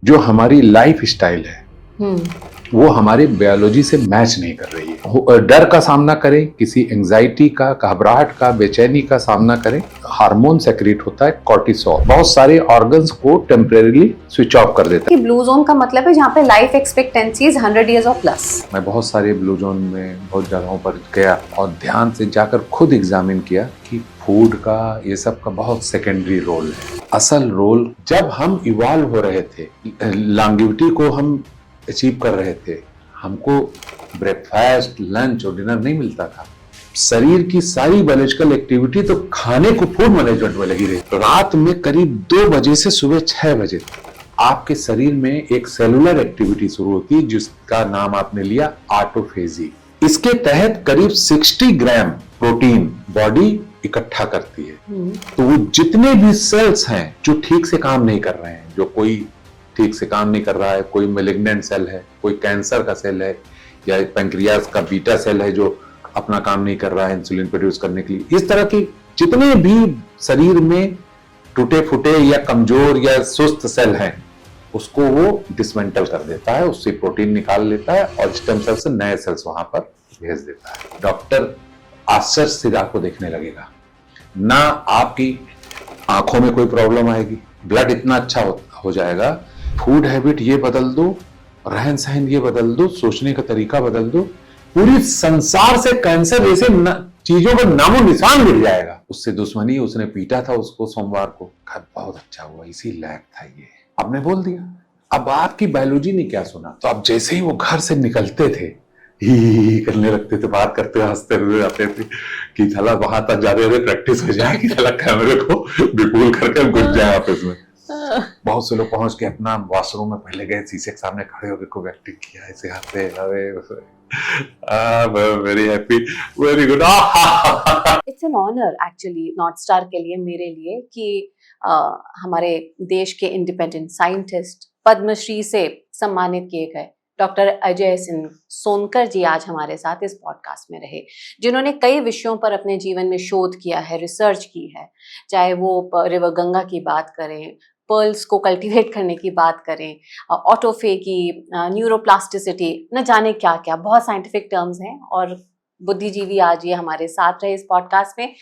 जो हमारी life style है हम्म। वो हमारे बायोलॉजी से मैच नहीं कर रही है। डर का सामना करें, किसी एंजाइटी का, घबराहट का, बेचैनी का सामना करें, हार्मोन सेक्रेट होता है कॉर्टिसोल, बहुत सारे ऑर्गन्स को टेम्परेरीली स्विच ऑफ कर देता कि ब्लू जोन का मतलब है जहाँ पे लाइफ एक्सपेक्टेंसी इज 100 years और प्लस। है। मैं बहुत सारे ब्लू जोन में बहुत जगहों पर गया और ध्यान से जाकर खुद एग्जामिन किया कि फूड का, ये सब का बहुत सेकेंडरी रोल है। असल रोल जब हम इवॉल्व हो रहे थे, लॉन्गेविटी को हम अचीव कर रहे थे, हमको ब्रेकफास्ट, लंच और डिनर नहीं मिलता था। शरीर की सारी बायोलॉजिकल एक्टिविटी तो खाने को फूड मैनेजमेंट में लगी रही। रात में करीब 2 बजे से सुबह 6 बजे तक आपके शरीर में एक सेलुलर एक्टिविटी शुरू होती है जिसका नाम आपने लिया ऑटोफेजी। इसके तहत करीब 60 ग्राम प्रोटीन बॉडी इकट्ठा करती है। तो वो जितने भी सेल्स हैं जो ठीक से काम नहीं कर रहे हैं, जो कोई ठीक से काम नहीं कर रहा है, कोई मेलिग्नेंट सेल है, कोई कैंसर का सेल है, या पैंक्रियास का बीटा सेल है जो अपना काम नहीं कर रहा है इंसुलिन प्रोड्यूस करने के लिए, इस तरह की जितने भी शरीर में टूटे फूटे या कमजोर या सुस्त सेल हैं, उसको वो डिसमेंटल कर देता है, उससे प्रोटीन निकाल लेता है और स्टेम सेल से नए सेल्स वहां पर भेज देता है। डॉक्टर आश्चर्य से आपको देखने लगेगा, ना आपकी आंखों में कोई प्रॉब्लम आएगी, ब्लड इतना अच्छा हो जाएगा। फूड हैबिट ये बदल दो, रहन सहन ये बदल दो, सोचने का तरीका बदल दो, पूरी संसार से कैंसर जैसे चीजों का नामो निशान मिल जाएगा। उससे दुश्मनी, उसने पीटा था उसको सोमवार को, बहुत अच्छा हुआ, इसी लायक था ये, आपने बोल दिया। अब आपकी बायोलॉजी ने क्या सुना, तो अब जैसे ही वो घर से निकलते थे, ही करने लगते थे, बात करते हंसते हुए आते थे कि साला वहां तक जाते हुए प्रैक्टिस हो जाए कि साला कैमरे को विपुल करके घुस जाए ऑफिस में। बहुत से लोग पहुंच के अपना वॉशरूम में पहले गए, शीशे के सामने खड़े होकर खूब एक्टिंग किया, ऐसे हंसे, अरे very happy, very good. It's an honour actually North Star के लिए, मेरे लिए, कि हमारे देश के इंडिपेंडेंट साइंटिस्ट पद्मश्री से सम्मानित किए गए डॉक्टर अजय सिंह सोनकर जी आज हमारे साथ इस पॉडकास्ट में रहे, जिन्होंने कई विषयों पर अपने जीवन में शोध किया है, रिसर्च की है। चाहे वो रिवर गंगा की बात करें, पर्ल्स को कल्टीवेट करने की बात करें, ऑटोफेगी, न्यूरोप्लास्टिसिटी, न जाने क्या क्या बहुत साइंटिफिक टर्म्स हैं। और बुद्धिजीवी आज ये हमारे साथ रहे इस पॉडकास्ट में,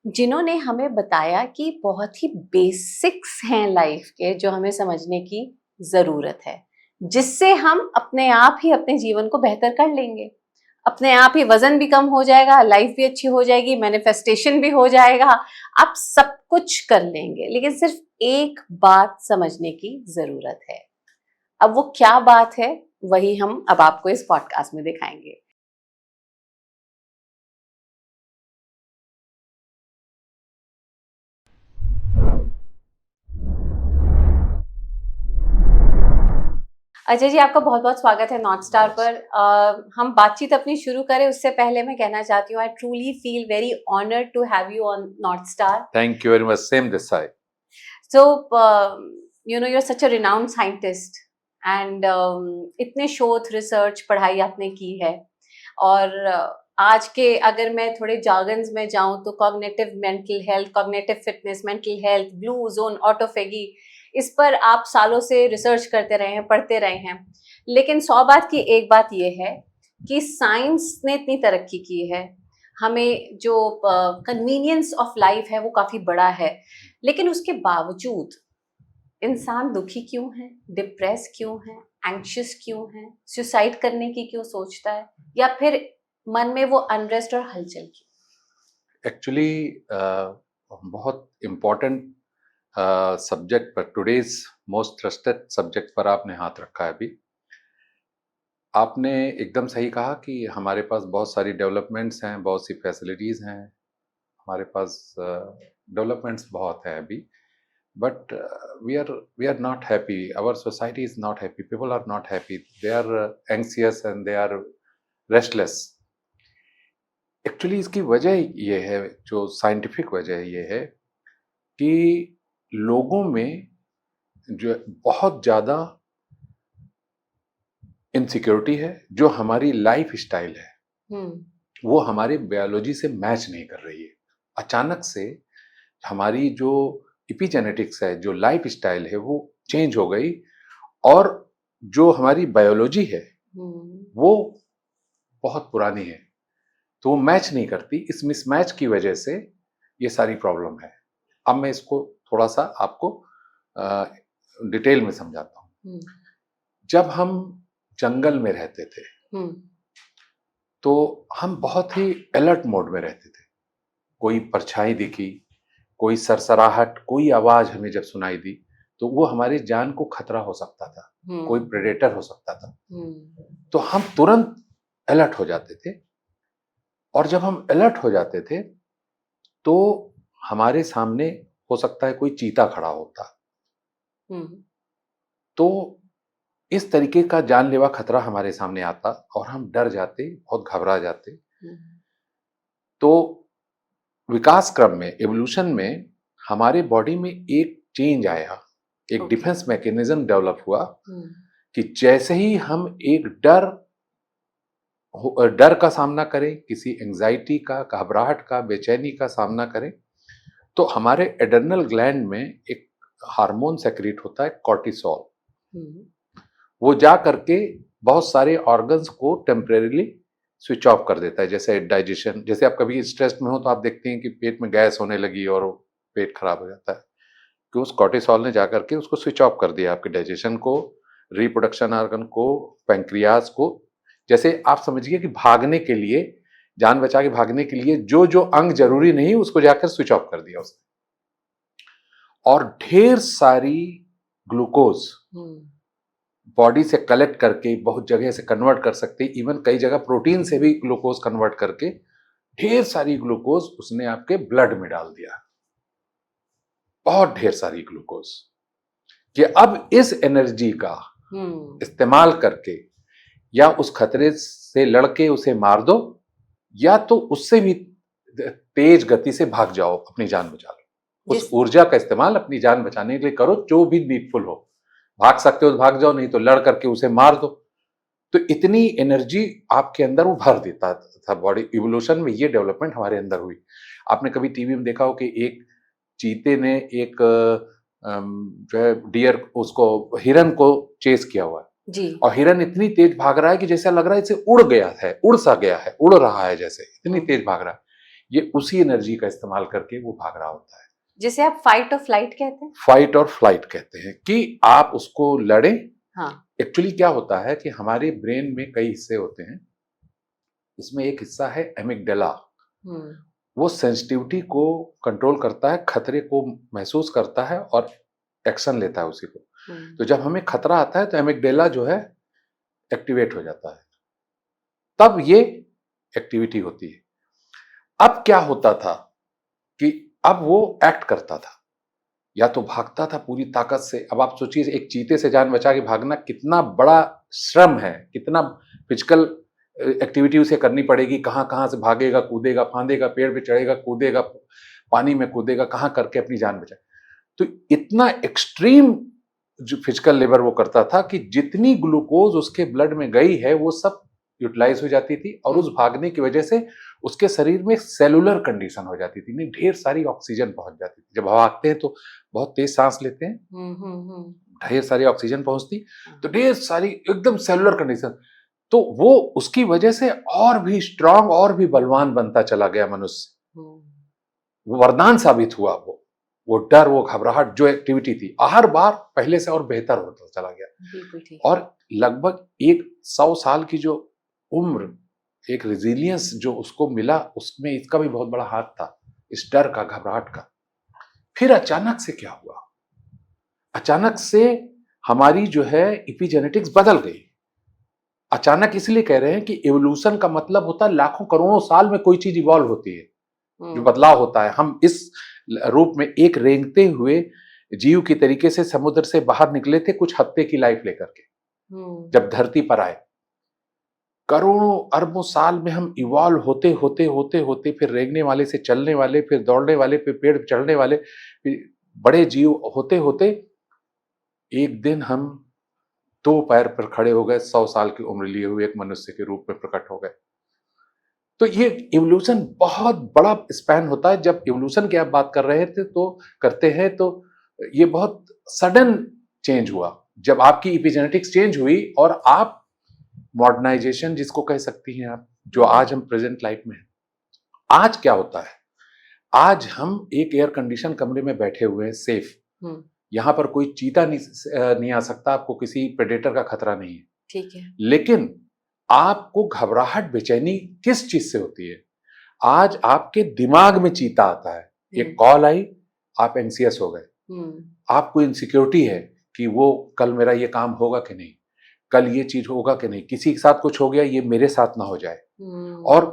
जिन्होंने हमें बताया कि बहुत ही बेसिक्स हैं लाइफ के जो हमें समझने की जरूरत है, जिससे हम अपने आप ही अपने जीवन को बेहतर कर लेंगे। अपने आप ही वजन भी कम हो जाएगा, लाइफ भी अच्छी हो जाएगी, मैनिफेस्टेशन भी हो जाएगा, आप सब कुछ कर लेंगे। लेकिन सिर्फ एक बात समझने की जरूरत है। अब वो क्या बात है, वही हम अब आपको इस पॉडकास्ट में दिखाएंगे। अजय जी, आपका बहुत बहुत स्वागत है नॉर्थ स्टार पर। हम बातचीत अपनी शुरू करें उससे पहले मैं कहना चाहती हूँ, I truly feel very honoured to have you on North Star. Thank you very much, same this side. So you know, you are such a renowned scientist and इतने शोध, रिसर्च, पढ़ाई आपने की है। और आज के अगर मैं थोड़े जार्गन्स में जाऊं तो cognitive mental health, cognitive fitness, mental health, blue zone, autophagy, इस पर आप सालों से रिसर्च करते रहे हैं, पढ़ते रहे हैं। लेकिन 100 बात की एक बात यह है कि साइंस ने इतनी तरक्की की है, हमें जो कन्वीनियंस ऑफ लाइफ है वो काफ़ी बड़ा है, लेकिन उसके बावजूद इंसान दुखी क्यों है, डिप्रेस क्यों है, एंग्शियस क्यों है, सुसाइड करने की क्यों सोचता है, या फिर मन में वो अनरेस्ट और हलचल क्यों? एक्चुअली बहुत इम्पोर्टेंट सब्जेक्ट पर, टुडेज मोस्ट ट्रस्टेड सब्जेक्ट पर आपने हाथ रखा है। अभी आपने एकदम सही कहा कि हमारे पास बहुत सारी डेवलपमेंट्स हैं, बहुत सी फैसिलिटीज़ हैं, हमारे पास डेवलपमेंट्स बहुत हैं अभी, but we are not happy, our society is not happy, people are not happy, they are anxious and they are restless. Actually इसकी वजह ये है, जो साइंटिफिक वजह ये है कि लोगों में जो बहुत ज़्यादा इनसिक्योरिटी है, जो हमारी लाइफ स्टाइल है वो हमारे बायोलॉजी से मैच नहीं कर रही है। अचानक से हमारी जो इपिजेनेटिक्स है, जो लाइफ स्टाइल है, वो चेंज हो गई और जो हमारी बायोलॉजी है हम्म, वो बहुत पुरानी है, तो वो मैच नहीं करती। इस मिसमैच की वजह से ये सारी प्रॉब्लम है। अब मैं इसको थोड़ा सा आपको डिटेल में समझाता हूँ। हम्म, जब हम जंगल में रहते थे हम्म, तो हम बहुत ही अलर्ट मोड में रहते थे। कोई परछाई दिखी, कोई सरसराहट, कोई आवाज हमें जब सुनाई दी तो वो हमारी जान को खतरा हो सकता था, कोई हम्म, प्रेडेटर हो सकता था। हम्म, तो हम तुरंत अलर्ट हो जाते थे, और जब हम अलर्ट हो जाते थे तो हमारे सामने हो सकता है कोई चीता खड़ा होता, हम्म, तो इस तरीके का जानलेवा खतरा हमारे सामने आता और हम डर जाते, बहुत घबरा जाते। हम्म, तो विकास क्रम में, एवोल्यूशन में, हमारे बॉडी में एक चेंज आया, एक ओके, डिफेंस मैकेनिज्म डेवलप हुआ हम्म, कि जैसे ही हम एक डर का सामना करें, किसी एंजाइटी का, घबराहट का, बेचैनी का सामना करें, तो हमारे एड्रेनल ग्लैंड में एक हार्मोन सेक्रेट होता है, कॉर्टिसोल। हम्म, वो जा करके बहुत सारे ऑर्गन्स को टेम्परेरीली स्विच ऑफ कर देता है। जैसे डाइजेशन, जैसे आप कभी स्ट्रेस में हो तो आप देखते हैं कि पेट में गैस होने लगी और वो पेट खराब हो जाता है, कि उस कॉर्टिसोल ने जाकर के उसको स्विच ऑफ कर दिया, आपके डाइजेशन को, रिप्रोडक्शन ऑर्गन को, पैंक्रियाज को। जैसे आप समझिए कि भागने के लिए, जान बचा के भागने के लिए जो जो अंग जरूरी नहीं उसको जाकर स्विच ऑफ कर दिया उसने। और ढेर सारी ग्लूकोज हम्म, बॉडी से कलेक्ट करके बहुत जगह से कन्वर्ट कर सकते, इवन कई जगह प्रोटीन से भी ग्लूकोज कन्वर्ट करके ढेर सारी ग्लूकोज उसने आपके ब्लड में डाल दिया, बहुत ढेर सारी ग्लूकोज, कि अब इस एनर्जी का हम्म, इस्तेमाल करके या उस खतरे से लड़के उसे मार दो, या तो उससे भी तेज गति से भाग जाओ, अपनी जान बचा लो। उस जिस ऊर्जा का इस्तेमाल अपनी जान बचाने के लिए करो, जो भी नीडफुल हो। भाग सकते हो तो भाग जाओ, नहीं तो लड़ करके उसे मार दो। तो इतनी एनर्जी आपके अंदर वो भर देता था बॉडी। इवोल्यूशन में ये डेवलपमेंट हमारे अंदर हुई। आपने कभी टीवी में देखा हो कि एक चीते ने एक जो है डियर, उसको, हिरन को चेस किया हुआ है, जी, और हिरन इतनी तेज भाग रहा है कि जैसा लग रहा है इसे उड़ गया है, उड़ सा गया है, उड़ रहा है, जैसे इतनी हम्म, तेज भाग रहा है। ये उसी एनर्जी का इस्तेमाल करके वो भाग रहा होता है। जिसे आप फाइट और फ्लाइट कहते हैं। फाइट और फ्लाइट कहते हैं, कि आप उसको लड़े। हाँ, एक्चुअली क्या होता है कि हमारे ब्रेन में कई हिस्से होते हैं, इसमें एक हिस्सा है एमिगडाला। हम्म, वो सेंसिटिविटी को कंट्रोल करता है, खतरे को महसूस करता है और एक्शन लेता है उसी को। हम्म, तो जब हमें खतरा आता है तो एमिगडाला जो है एक्टिवेट हो जाता है, तब ये एक्टिविटी होती है। अब क्या होता था कि अब वो एक्ट करता था, या तो भागता था पूरी ताकत से। अब आप सोचिए, एक चीते से जान बचा के भागना कितना बड़ा श्रम है, कितना फिजिकल एक्टिविटी उसे करनी पड़ेगी, कहां कहां से भागेगा, कूदेगा, फांदेगा, पेड़ पे चढ़ेगा, कूदेगा, पानी में कूदेगा, कहां करके अपनी जान बचाए। तो इतना एक्सट्रीम जो फिजिकल लेबर वो करता था कि जितनी ग्लूकोज उसके ब्लड में गई है वो सब यूटिलाइज हो जाती थी, और उस भागने की वजह से उसके शरीर में सेलुलर कंडीशन हो जाती थी, नहीं ढेर सारी ऑक्सीजन पहुंच जाती थी। जब भागते हैं तो बहुत तेज सांस लेते हैं, ढेर सारी ऑक्सीजन पहुंचती, तो ढेर सारी एकदम सेलुलर कंडीशन। तो वो उसकी वजह से और भी स्ट्रांग, और भी बलवान बनता चला गया मनुष्य। वो वरदान साबित हुआ। वो डर, वो घबराहट, जो एक्टिविटी थी, हर बार पहले से और बेहतर होता चला गया। बिल्कुल ठीक। और लगभग 100 साल की जो उम्र, एक रेजिलियंस जो उसको मिला, उसमें इसका भी बहुत बड़ा हाथ था, इस डर का, घबराहट का। फिर अचानक से क्या हुआ? अचानक से हमारी जो है इपिजेनेटिक्स बदल गई। अचानक इसलिए कह रहे हैं कि एवोल्यूशन का मतलब होता है लाखों करोड़ों साल में कोई चीज इवॉल्व होती है, जो बदलाव होता है। हम इस रूप में एक रेंगते हुए जीव की तरीके से समुद्र से बाहर निकले थे कुछ हफ्ते की लाइफ लेकर के, जब धरती पर आए। करोड़ों अरबों साल में हम इवॉल्व होते होते होते होते फिर रेंगने वाले से चलने वाले, फिर दौड़ने वाले, फिर पेड़ चढ़ने वाले, फिर बड़े जीव होते होते एक दिन हम 2 पैर पर खड़े हो गए, 100 साल की उम्र लिए हुए एक मनुष्य के रूप में प्रकट हो गए। तो ये इवोल्यूशन बहुत बड़ा स्पैन होता है। जब इवोल्यूशन की आप बात कर रहे थे तो करते हैं, तो ये बहुत सडन चेंज हुआ। जब आपकी इपिजेनेटिक्स चेंज हुई और आप मॉडर्नाइजेशन जिसको कह सकती हैं आप, जो आज हम प्रेजेंट लाइफ में हैं, आज क्या होता है, आज हम एक एयर कंडीशन कमरे में बैठे हुए हैं सेफ, यहां पर कोई चीता नहीं आ सकता, आपको किसी प्रेडेटर का खतरा नहीं है, ठीक है, लेकिन आपको घबराहट बेचैनी किस चीज से होती है? आज आपके दिमाग में चीता आता है, एक कॉल आई, आप एंसियस हो गए, आपको इनसिक्योरिटी है कि वो कल मेरा ये काम होगा कि नहीं, कल ये चीज होगा कि नहीं, किसी के साथ कुछ हो गया ये मेरे साथ ना हो जाए। और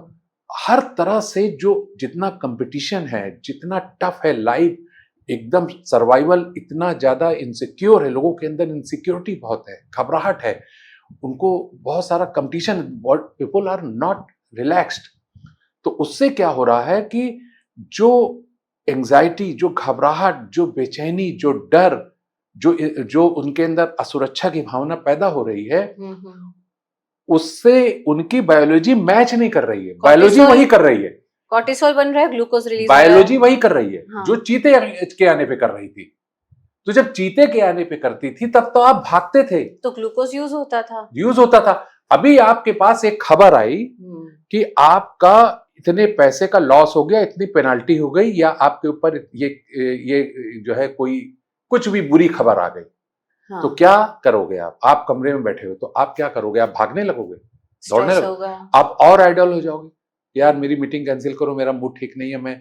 हर तरह से जो जितना कंपटीशन है, जितना टफ है लाइफ, एकदम सर्वाइवल, इतना ज्यादा इनसिक्योर है, लोगों के अंदर इनसिक्योरिटी बहुत है, घबराहट है, उनको बहुत सारा competition, people are not relaxed. तो उससे क्या हो रहा है कि जो एंजाइटी, जो घबराहट, जो बेचैनी, जो डर, जो उनके अंदर असुरक्षा की भावना पैदा हो रही है, उससे उनकी बायोलॉजी मैच नहीं कर रही है, बायोलॉजी वही कर रही है, कॉर्टिसोल बन रहा है, ग्लूकोज रिलीज, बायोलॉजी वही कर रही है। हाँ। जो चीते के आने पे कर रही थी। तो जब चीते के आने पे करती थी तब तो आप भागते थे, तो ग्लूकोज यूज होता था। अभी आपके पास एक खबर आई कि आपका इतने पैसे का लॉस हो गया, इतनी पेनाल्टी हो गई, या आपके ऊपर ये जो है कोई कुछ भी बुरी खबर आ गई, हाँ। तो क्या करोगे आप कमरे में बैठे हो, तो आप क्या करोगे? आप भागने लगोगे, दौड़ने लगोगे, आप और आइडल हो जाओगे, यार मेरी मीटिंग कैंसिल करो, मेरा मूड ठीक नहीं है, मैं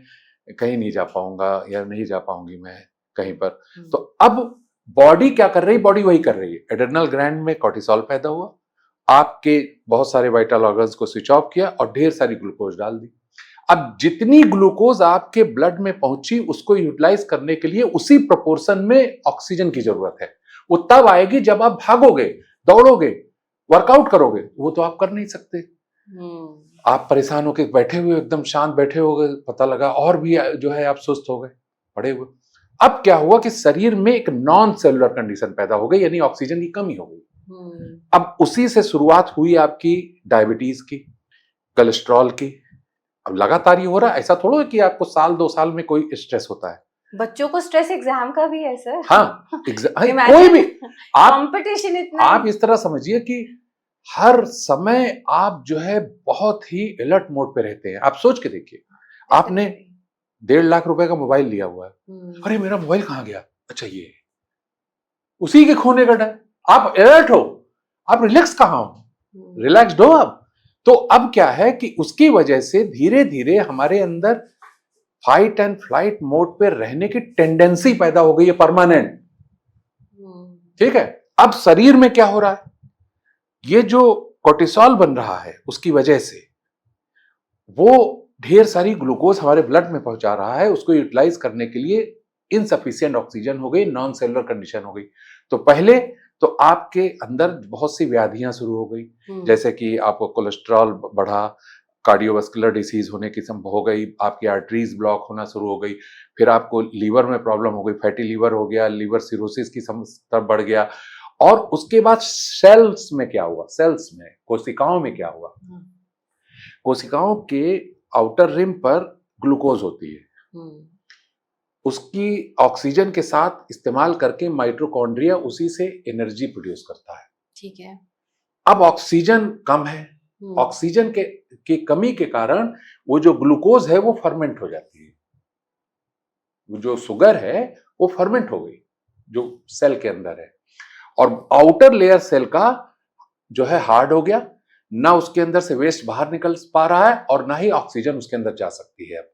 कहीं नहीं जा पाऊंगा या नहीं जा पाऊंगी मैं कहीं पर। तो अब बॉडी क्या कर रही है? बॉडी वही कर रही है, एड्रेनल ग्लैंड में कॉर्टिसोल पैदा हुआ, आपके बहुत सारे वाइटल ऑर्गन्स को स्विच ऑफ किया और ढेर सारी ग्लूकोज डाल दी। अब जितनी ग्लूकोज आपके ब्लड में पहुंची, उसको यूटिलाइज करने के लिए उसी प्रोपोर्शन में ऑक्सीजन की जरूरत है। वो तब आएगी जब आप भागोगे, दौड़ोगे, वर्कआउट करोगे, वो तो आप कर नहीं सकते। आप परेशान होकर बैठे हुए, एकदम शांत बैठे हो गए, पता लगा और भी जो है आप सुस्त हो गए पड़े हुए। अब क्या हुआ कि शरीर में एक नॉन सेलुलर कंडीशन पैदा हो गई, यानी ऑक्सीजन की कमी हो गई। अब उसी से शुरुआत हुई आपकी डायबिटीज की, कोलेस्ट्रॉल की। अब लगातार ये हो रहा है, ऐसा थोड़ा है कि आपको साल 2 साल में कोई स्ट्रेस होता है। बच्चों को स्ट्रेस एग्जाम का भी है सर। हाँ, कोई भी कंपटीशन इतना, आप इस तरह समझिए कि हर समय आप जो है बहुत ही अलर्ट मोड पे रहते हैं। आप सोच के देखिए, आपने 1.5 लाख रुपए का मोबाइल लिया हुआ है, अरे मेरा मोबाइल कहाँ गया, अच्छा ये उसी के खोने का डर, आप अलर्ट हो, आप रिलैक्स कहाँ हो, रिलैक्स्ड हो आप। तो अब क्या है कि उसकी वजह से धीरे धीरे हमारे अंदर फाइट एंड फ्लाइट मोड पे रहने की टेंडेंसी पैदा हो गई है, परमानेंट। ठीक है, अब शरीर में क्या हो रहा है, ये जो कोर्टिसोल बन रहा है उसकी वजह से वो ढेर सारी ग्लूकोज हमारे ब्लड में पहुंचा रहा है, उसको यूटिलाइज करने के लिए इनसफिशिएंट ऑक्सीजन हो गई, नॉन सेलुलर कंडीशन हो गई। तो पहले तो आपके अंदर बहुत सी व्याधियां शुरू हो गई, जैसे कि आपको कोलेस्ट्रॉल बढ़ा, कार्डियोवास्कुलर डिसीज होने की संभव हो गई, आपकी आर्टरीज ब्लॉक होना शुरू हो गई, फिर आपको लीवर में प्रॉब्लम हो गई, फैटी लीवर हो गया, लीवर सिरोसिस की समस्या बढ़ गया। और उसके बाद सेल्स में क्या हुआ, सेल्स में, कोशिकाओं में क्या हुआ, कोशिकाओं के आउटर रिम पर ग्लूकोज होती है, उसकी ऑक्सीजन के साथ इस्तेमाल करके माइटोकॉन्ड्रिया उसी से एनर्जी प्रोड्यूस करता है। ठीक है, अब ऑक्सीजन कम है, ऑक्सीजन के कमी के कारण वो जो ग्लूकोज है वो फर्मेंट हो जाती है, वो जो शुगर है वो फर्मेंट हो गई जो सेल के अंदर है, और आउटर लेयर सेल का जो है हार्ड हो गया, ना उसके अंदर से वेस्ट बाहर निकल पा रहा है और ना ही ऑक्सीजन उसके अंदर जा सकती है।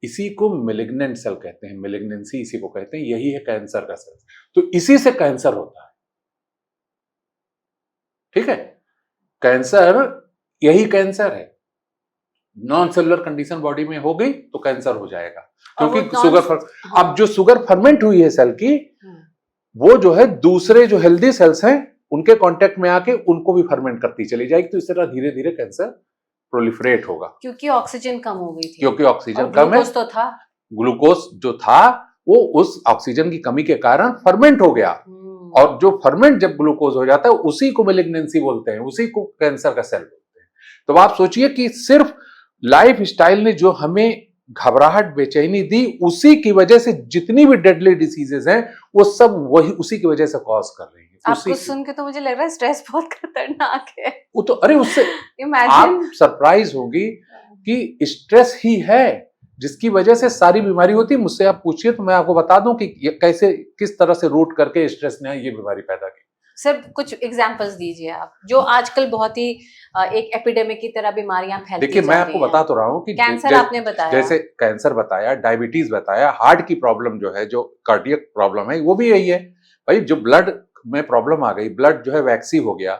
इसी को मेलिग्नेंट सेल कहते हैं, मेलिग्नेंसी इसी को कहते हैं, यही है कैंसर का सेल। तो इसी से कैंसर होता है। ठीक है, कैंसर, यही कैंसर है, नॉन सेलुलर कंडीशन बॉडी में हो गई तो कैंसर हो जाएगा, क्योंकि शुगर अब जो शुगर फर्मेंट हुई है सेल की, वो जो है दूसरे जो हेल्दी सेल्स हैं उनके कांटेक्ट में आके उनको भी फर्मेंट करती चली जाएगी। तो इस तरह धीरे धीरे कैंसर प्रोलिफरेट होगा, क्योंकि ऑक्सीजन कम हो गई थी, क्योंकि ऑक्सीजन कम है, तो था ग्लूकोज जो था वो उस ऑक्सीजन की कमी के कारण फर्मेंट हो गया, और जो फर्मेंट जब ग्लूकोज हो जाता है उसी को मेलिग्नेंसी बोलते हैं, उसी को कैंसर का सेल बोलते हैं। तो आप सोचिए कि सिर्फ लाइफ स्टाइल ने जो हमें घबराहट, बेचैनी दी, उसी की वजह से जितनी भी डेडली डिसीजेस हैं वो सब वही उसी की वजह से कॉज कर रही है। आपको सुन के तो मुझे लग रहा है स्ट्रेस बहुत खतरनाक है। वो तो अरे उससे इमेजिन आप सरप्राइज होगी कि स्ट्रेस ही है जिसकी वजह से सारी बीमारी होती है। मुझसे आप पूछिए तो मैं आपको बता दूं कि ये कैसे किस तरह से रूट करके स्ट्रेस ने ये बीमारी पैदा की। सर कुछ एग्जांपल्स दीजिए आप, जो आजकल बहुत ही एक एपिडेमिक की तरह बीमारियां फैलती देखिए मैं आपको बता तो रहा हूँ कि कैंसर आपने बताया, जैसे कैंसर बताया, डायबिटीज बताया, हार्ट की प्रॉब्लम जो है, जो कार्डियक प्रॉब्लम है, वो भी यही है भाई। जो ब्लड में प्रॉब्लम आ गई, ब्लड जो है वैक्सी हो गया,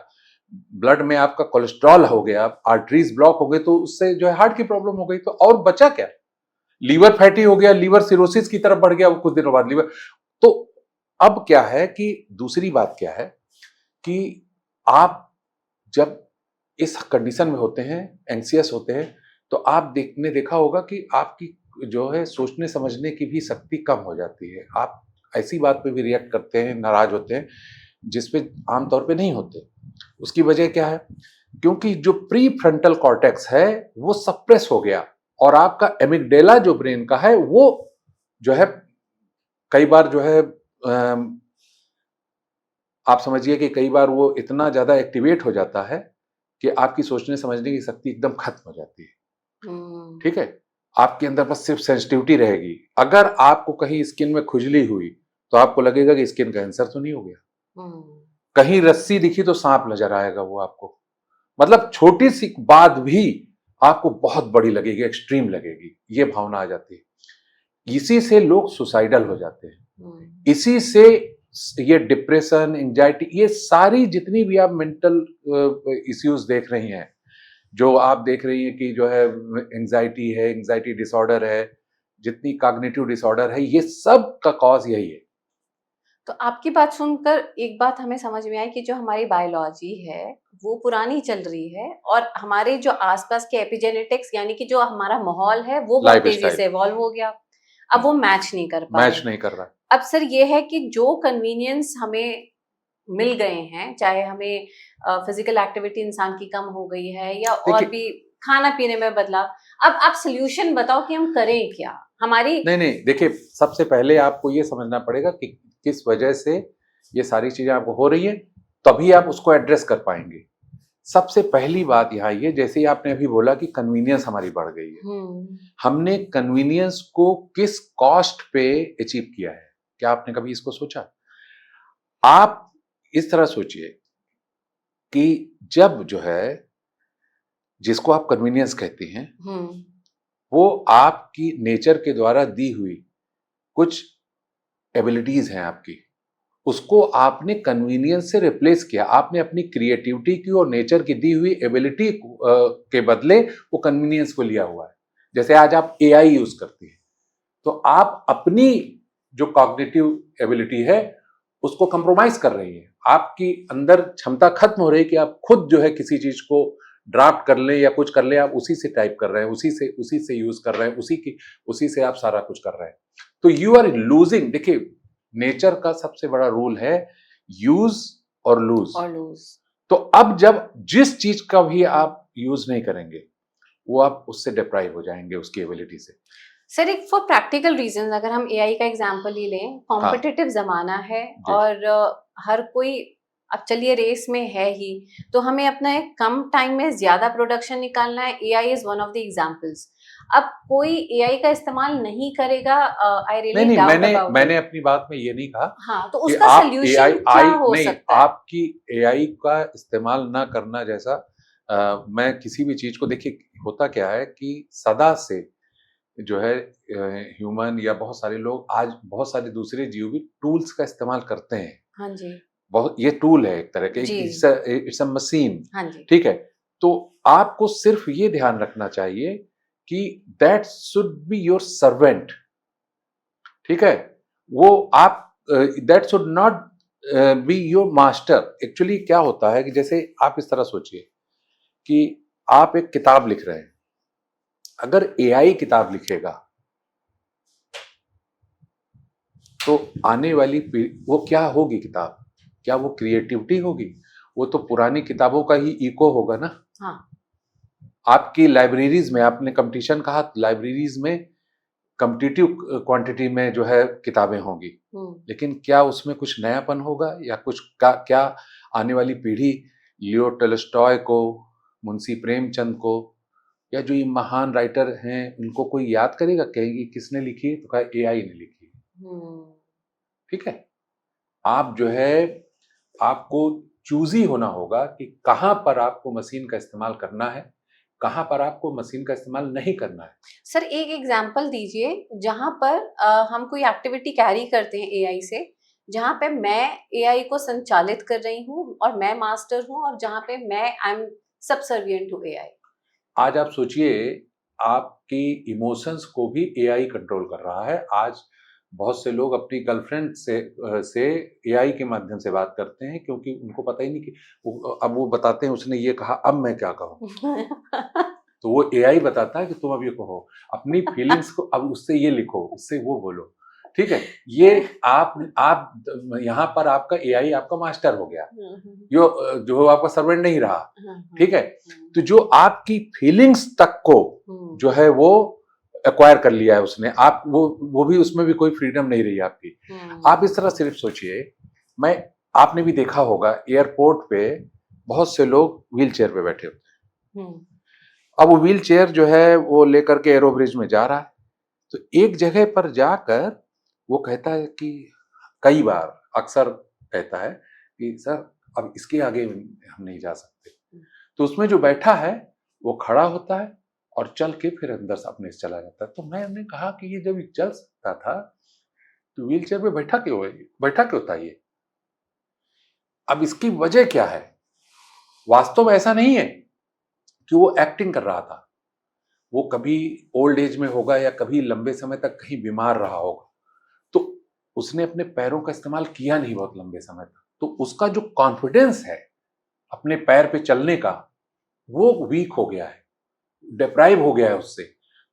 ब्लड में आपका कोलेस्ट्रॉल हो गया, आर्टरीज ब्लॉक हो गई, तो उससे जो है हार्ट की प्रॉब्लम हो गई। तो और बचा क्या? लीवर फैटी हो गया, लीवर सिरोसिस की तरफ बढ़ गया, वो कुछ दिनों बाद लीवर। तो अब क्या है कि दूसरी बात क्या है कि आप जब इस कंडीशन में होते हैं, एंग्जियस होते हैं, तो आप देखा होगा कि आपकी जो है सोचने समझने की भी शक्ति कम हो जाती है। आप ऐसी बात पे भी रिएक्ट करते हैं, नाराज होते हैं, जिसपे आमतौर पे नहीं होते। उसकी वजह क्या है? क्योंकि जो प्री फ्रंटल कॉर्टेक्स है वो सप्रेस हो गया, और आपका एमिगडेला जो ब्रेन का है वो जो है कई बार जो है आप समझिए कि कई बार वो इतना ज्यादा एक्टिवेट हो जाता है कि आपकी सोचने समझने की शक्ति एकदम खत्म हो जाती है। ठीक है, आपके अंदर बस सिर्फ सेंसिटिविटी रहेगी। अगर आपको कहीं स्किन में खुजली हुई तो आपको लगेगा कि स्किन कैंसर तो नहीं हो गया। कहीं रस्सी दिखी तो सांप नजर आएगा वो आपको। मतलब छोटी सी बात भी आपको बहुत बड़ी लगेगी, एक्सट्रीम लगेगी, ये भावना आ जाती है। इसी से लोग सुसाइडल हो जाते हैं, इसी से ये डिप्रेशन, एंजाइटी, ये सारी जितनी भी आप मेंटल इश्यूज देख रही हैं, जो आप देख रही हैं कि जो है एंजाइटी है, एंजाइटी डिसऑर्डर है, जितनी कॉग्निटिव डिसऑर्डर है, ये सब का कॉज यही है। तो आपकी बात सुनकर एक बात हमें समझ में आई कि जो हमारी बायोलॉजी है वो पुरानी चल रही है, और हमारे जो आसपास के एपिजेनेटिक्स यानी कि जो हमारा माहौल है वो बहुत तेजी से इवॉल्व हो गया। अब वो मैच नहीं कर पा मैच नहीं कर रहा। अब सर ये है कि जो कन्वीनियंस हमें मिल गए हैं, चाहे हमें फिजिकल एक्टिविटी इंसान की कम हो गई है या और भी खाना पीने में बदलाव, अब आप सोल्यूशन बताओ कि हम करें क्या? हमारी नहीं देखिए, सबसे पहले आपको ये समझना पड़ेगा कि किस वजह से ये सारी चीजें आपको हो रही है, तभी आप उसको एड्रेस कर पाएंगे। सबसे पहली बात यहाँ ये, जैसे ही आपने अभी बोला कि कन्वीनियंस हमारी बढ़ गई है, हमने कन्वीनियंस को किस कॉस्ट पे अचीव किया है? क्या आपने कभी इसको सोचा? आप इस तरह सोचिए कि जब जो है जिसको आप कन्वीनियंस कहती हैं, वो आपकी नेचर के द्वारा दी हुई कुछ एबिलिटीज हैं आपकी, उसको आपने कन्वीनियंस से रिप्लेस किया। आपने अपनी क्रिएटिविटी की और नेचर की दी हुई एबिलिटी के बदले वो कन्वीनियंस को लिया हुआ है। जैसे आज आप एआई यूज करती हैं, तो आप अपनी जो कॉग्निटिव एबिलिटी है उसको कंप्रोमाइज कर रही है। आपकी अंदर क्षमता खत्म हो रही है कि आप खुद जो है किसी चीज को ड्राफ्ट कर लें या कुछ कर लें, आप उसी से टाइप कर रहे हैं, उसी से यूज कर रहे हैं, उसी से आप सारा कुछ कर रहे हैं। तो यू आर लूजिंग। देखिए, नेचर का सबसे बड़ा रूल है यूज और लूज। तो अब जब जिस चीज का भी आप यूज नहीं करेंगे वो आप उससे डिप्राइव हो जाएंगे, उसकी एबिलिटी से। सर एक फॉर प्रैक्टिकल रीजंस अगर हम एआई का एग्जांपल ही लें, कॉम्पिटिटिव जमाना है और हर कोई अब चलिए रेस में है ही, तो हमें अपना कम टाइम में ज्यादा प्रोडक्शन निकालना है। AI is one of the examples. अब कोई एआई का इस्तेमाल नहीं करेगा, आई रियली डाउट अबाउट। मैंने अपनी बात में ये नहीं कहा। हाँ, तो उसका सॉल्यूशन क्या हो सकता है? आपकी एआई का इस्तेमाल ना करना जैसा मैं किसी भी चीज को, देखिए होता क्या है कि सदा से जो है ह्यूमन या बहुत सारे लोग आज बहुत सारे दूसरे जीव भी टूल्स का इस्तेमाल करते हैं। हाँ जी, बहुत, ये टूल है एक तरह के, इट्स अ मशीन। ठीक है, तो आपको सिर्फ ये ध्यान रखना चाहिए कि that should be your servant. ठीक है, वो आप that should not be your master. Actually क्या होता है कि जैसे आप इस तरह सोचिए कि आप एक किताब लिख रहे हैं, अगर एआई किताब लिखेगा तो आने वाली वो क्या होगी किताब? क्या वो क्रिएटिविटी होगी? वो तो पुरानी किताबों का ही इको होगा ना। हाँ। आपकी लाइब्रेरीज में, आपने कंपटीशन कहा, लाइब्रेरीज में कम्पिटिटिव क्वांटिटी में जो है किताबें होंगी, लेकिन क्या उसमें कुछ नयापन होगा या कुछ क्या आने वाली पीढ़ी लियो टॉल्स्टॉय को, मुंशी प्रेमचंद को या जो ये महान राइटर हैं उनको कोई याद करेगा, कहेगी किसने लिखी है, तो कहा एआई ने लिखी है। ठीक है, आप जो है आपको चूजी होना होगा कि कहां पर आपको मशीन का इस्तेमाल करना है, कहां पर आपको मशीन का इस्तेमाल नहीं करना है। सर एक एग्जांपल दीजिए जहां पर हम कोई एक्टिविटी कैरी करते हैं एआई से, जहां पे मैं एआई को संचालित कर रही हूँ और मैं मास्टर हूँ, और जहां पे मैं I am subservient to AI. आज आप सोचिए, आपकी इमोशंस को भी एआई कंट्रोल कर रहा है। आज बहुत से लोग अपनी गर्लफ्रेंड से एआई के माध्यम से बात करते हैं, क्योंकि उनको पता ही नहीं कि अब वो बताते हैं उसने ये कहा, अब मैं क्या कहूँ। तो वो एआई बताता है कि तुम अब ये कहो, अपनी फीलिंग्स को अब उससे ये लिखो, उससे वो बोलो। ठीक है, ये आप यहाँ पर आपका एआई आपका मास्टर हो गया, जो आपका सर्वेंट नहीं रहा। ठीक है, तो जो आपकी फीलिंग्स तक को जो है वो एक्वायर कर लिया है उसने, आप वो भी उसमें भी कोई फ्रीडम नहीं रही आपकी। आप इस तरह सिर्फ सोचिए, आपने भी देखा होगा एयरपोर्ट पे बहुत से लोग व्हील चेयर पे बैठे होते हैं। अब वो व्हील चेयर जो है वो लेकर के एरोब्रिज में जा रहा है, तो एक जगह पर जाकर वो कहता है कि कई बार अक्सर कहता है कि सर अब इसके आगे हम नहीं जा सकते। तो उसमें जो बैठा है वो खड़ा होता है और चल के फिर अंदर से अपने से चला जाता है। तो मैंने कहा कि ये जब चल सकता था तो व्हील चेयर पे बैठा क्यों था ये? अब इसकी वजह क्या है? वास्तव में ऐसा नहीं है कि वो एक्टिंग कर रहा था, वो कभी ओल्ड एज में होगा या कभी लंबे समय तक कहीं बीमार रहा होगा, तो उसने अपने पैरों का इस्तेमाल किया नहीं बहुत लंबे समय तक, तो उसका जो कॉन्फिडेंस है अपने पैर पे चलने का वो वीक हो गया है, डिप्राइव हो गया है उससे,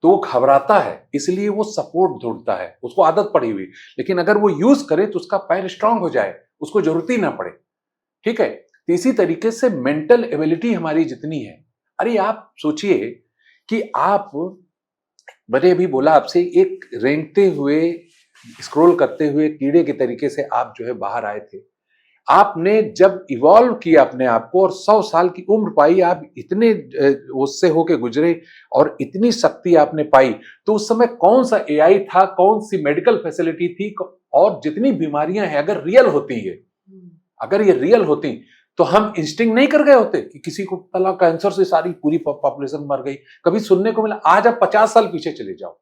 तो वो घबराता है, इसलिए वो सपोर्ट ढूंढता है, उसको आदत पड़ी हुई। लेकिन अगर वो यूज करे तो उसका पैर स्ट्रांग हो जाए, उसको जरूरत ही ना पड़े। ठीक है, तो इसी तरीके से मेंटल एबिलिटी हमारी जितनी है, अरे आप सोचिए कि मैंने अभी बोला आपसे, एक रेंगते हुए स्क्रॉल करते हुए कीड़े के तरीके से आप जो है बाहर आए थे। आपने जब इवॉल्व किया अपने आप को और 100 साल की उम्र पाई, आप इतने उससे होके गुजरे और इतनी शक्ति आपने पाई, तो उस समय कौन सा एआई था, कौन सी मेडिकल फैसिलिटी थी, और जितनी बीमारियां हैं अगर रियल होती है, अगर ये रियल होती तो हम इंस्टिंक्ट नहीं कर गए होते कि किसी को तला कैंसर से सारी पूरी पॉपुलेशन मर गई, कभी सुनने को मिला। आज आप 50 साल पीछे चले जाओ,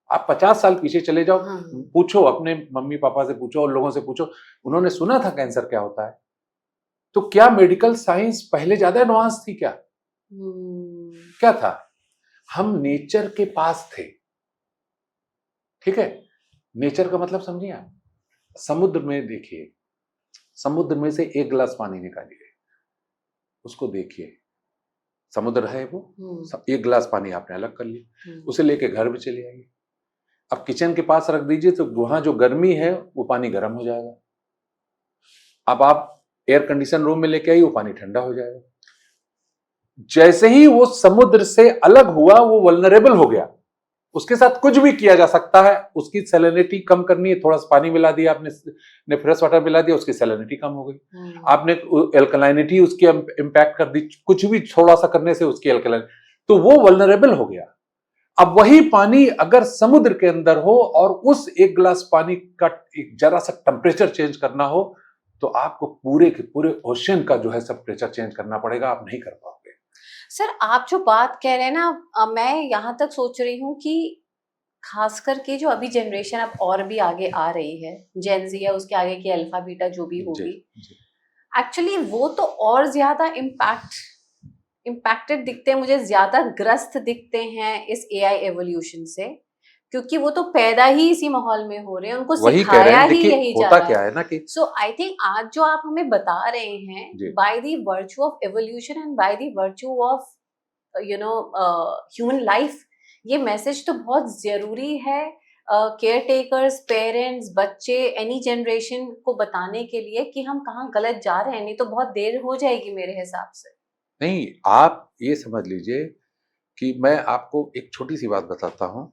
आप 50 साल पीछे चले जाओ, पूछो अपने मम्मी पापा से, पूछो और लोगों से पूछो, उन्होंने सुना था कैंसर क्या होता है? तो क्या मेडिकल साइंस पहले ज्यादा एडवांस थी क्या? क्या था? हम नेचर के पास थे। ठीक है, नेचर का मतलब समझिए आप, समुद्र में देखिए, समुद्र में से एक गिलास पानी निकालिए, उसको देखिए, समुद्र है वो, एक गिलास पानी आपने अलग कर लिया, उसे लेके घर में चले आइए, अब किचन के पास रख दीजिए तो वहां जो गर्मी है वो पानी गर्म हो जाएगा। अब आप एयर कंडीशन रूम में लेके आइए, वो पानी ठंडा हो जाएगा। जैसे ही वो समुद्र से अलग हुआ वो वल्नरेबल हो गया, उसके साथ कुछ भी किया जा सकता है। उसकी सैलिनिटी कम करनी है, थोड़ा सा पानी मिला दिया आपने, फ्रेश वाटर मिला दिया, उसकी सैलिनिटी कम हो गई। आपने एल्कलाइनिटी उसकी इंपैक्ट कर दी, कुछ भी थोड़ा सा करने से उसकी एल्कलाइन, तो वो वल्नरेबल हो गया। अब वही पानी अगर समुद्र के अंदर हो और उस एक गिलास पानी का एक जरा सा टेम्परेचर चेंज करना हो, तो आपको पूरे के पूरे ओशन का जो है सब टेम्परेचर चेंज करना पड़ेगा, आप नहीं कर पाओगे। सर आप जो बात कह रहे हैं ना, मैं यहाँ तक सोच रही हूँ कि खास करके जो अभी जनरेशन अब और भी आगे आ रही है, जेन ज़ी या उसके आगे की अल्फा बीटा जो भी होगी, एक्चुअली वो तो और ज्यादा इम्पैक्टेड दिखते हैं मुझे, ज्यादा ग्रस्त दिखते हैं इस एआई एवोल्यूशन से, क्योंकि वो तो पैदा ही इसी माहौल में हो रहे हैं, उनको सिखाया ही यही जा रहा है। क्या है ना कि सो आई थिंक आज जो आप हमें बता रहे हैं, by the virtue of evolution and by the virtue of human life, ये मैसेज तो बहुत जरूरी है केयर टेकर्स, पेरेंट्स, बच्चे, एनी जनरेशन को बताने के लिए कि हम कहाँ गलत जा रहे हैं, नहीं तो बहुत देर हो जाएगी मेरे हिसाब से। नहीं, आप ये समझ लीजिए कि मैं आपको एक छोटी सी बात बताता हूं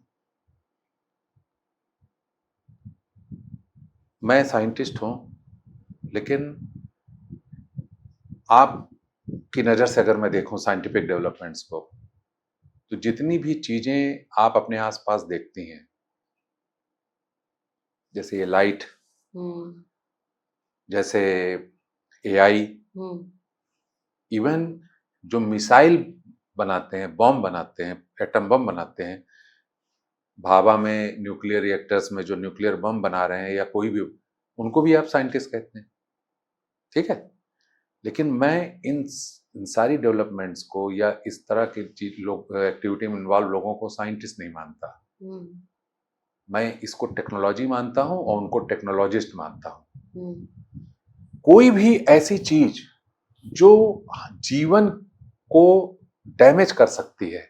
मैं साइंटिस्ट हूं, लेकिन आपकी नज़र से अगर मैं देखूं साइंटिफिक डेवलपमेंट्स को, तो जितनी भी चीज़ें आप अपने आसपास देखती हैं, जैसे ये लाइट, हम्म जैसे एआई, हम्म इवन जो मिसाइल बनाते हैं, बॉम्ब बनाते हैं, एटम बम बनाते हैं, भाभा में न्यूक्लियर रिएक्टर्स में जो न्यूक्लियर बम बना रहे हैं या कोई भी, उनको भी आप साइंटिस्ट कहते हैं, ठीक है। लेकिन मैं इन सारी डेवलपमेंट्स को या इस तरह की चीज लोग एक्टिविटी में इन्वॉल्व लोगों को साइंटिस्ट नहीं मानता। हम्म मैं इसको टेक्नोलॉजी मानता हूं और उनको टेक्नोलॉजिस्ट मानता हूं। हम्म कोई भी ऐसी चीज जो जीवन को डैमेज कर सकती है,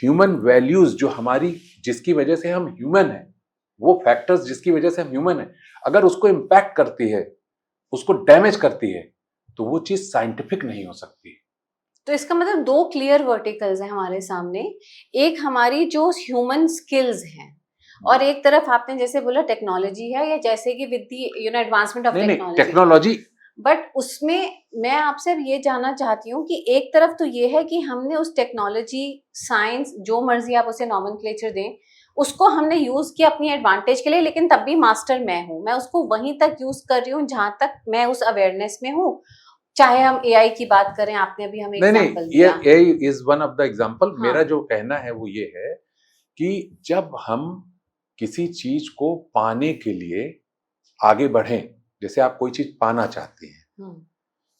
ह्यूमन वैल्यूज जो हमारी, जिसकी वजह से हम ह्यूमन हैं, वो फैक्टर्स जिसकी वजह से हम ह्यूमन हैं, अगर उसको इम्पैक्ट करती है, उसको डैमेज करती है, तो वो चीज साइंटिफिक नहीं हो सकती। तो इसका मतलब दो क्लियर वर्टिकल्स हैं हमारे सामने। एक हमारी जो ह्यूमन स्किल्स हैं, और एक तरफ आपने जैसे बोला टेक्नोलॉजी है, या जैसे कि विद दी एडवांसमेंट ऑफ नहीं नहीं, टेक्नोलॉजी। टेक्नोलॉजी, बट उसमें मैं आपसे अब ये जानना चाहती हूँ कि एक तरफ तो ये है कि हमने उस टेक्नोलॉजी, साइंस, जो मर्जी आप उसे नॉमेनक्लेचर दें, उसको हमने यूज किया अपनी एडवांटेज के लिए, लेकिन तब भी मास्टर मैं हूँ, मैं उसको वहीं तक यूज कर रही हूँ जहां तक मैं उस अवेयरनेस में हूँ। चाहे हम एआई की बात करें, आपने अभी हमें नहीं नहीं, एग्जांपल ये दिया। A is one of the example. हाँ। मेरा जो कहना है वो ये है कि जब हम किसी चीज को पाने के लिए आगे बढ़ें, जैसे आप कोई चीज पाना चाहती हैं,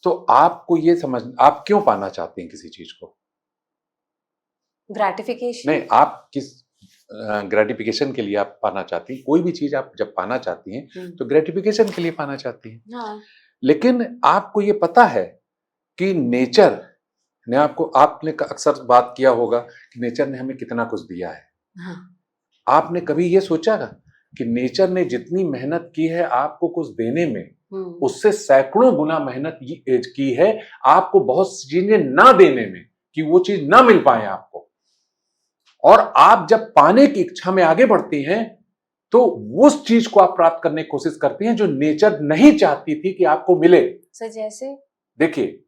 तो आपको ये समझ, आप क्यों पाना चाहती हैं किसी चीज को? ग्रेटिफिकेशन। नहीं, आप किस ग्रेटिफिकेशन के लिए आप पाना चाहती हैं? कोई भी चीज आप जब पाना चाहती हैं तो ग्रेटिफिकेशन के लिए पाना चाहती हैं। हाँ। लेकिन आपको ये पता है कि नेचर ने आपको, आपने अक्सर बात किया होगा कि नेचर ने हमें कितना कुछ दिया है। हाँ। आपने कभी ये सोचा ना कि नेचर ने जितनी मेहनत की है आपको कुछ देने में, उससे सैकड़ों गुना मेहनत की है आपको बहुत सी चीजें ना देने में, कि वो चीज ना मिल पाए आपको। और आप जब पाने की इच्छा में आगे बढ़ती हैं, तो उस चीज को आप प्राप्त करने की कोशिश करती हैं जो नेचर नहीं चाहती थी कि आपको मिले। सर जैसे देखिए,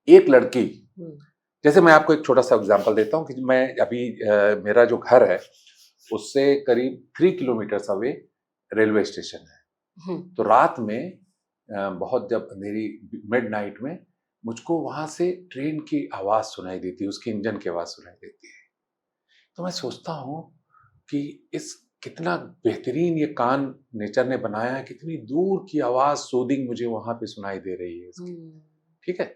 एक लड़की, जैसे मैं आपको एक छोटा सा एग्जांपल देता हूं कि मैं अभी मेरा जो घर है उससे करीब 3 किलोमीटर अवे रेलवे स्टेशन है। तो रात में बहुत जब अंधेरी, मिड नाइट में मुझको वहां से ट्रेन की आवाज सुनाई देती है, उसकी इंजन की आवाज सुनाई देती है। तो मैं सोचता हूँ कि इस कितना बेहतरीन ये कान नेचर ने बनाया है, कितनी दूर की आवाज सूदिंग मुझे वहां पे सुनाई दे रही है इसकी। ठीक है,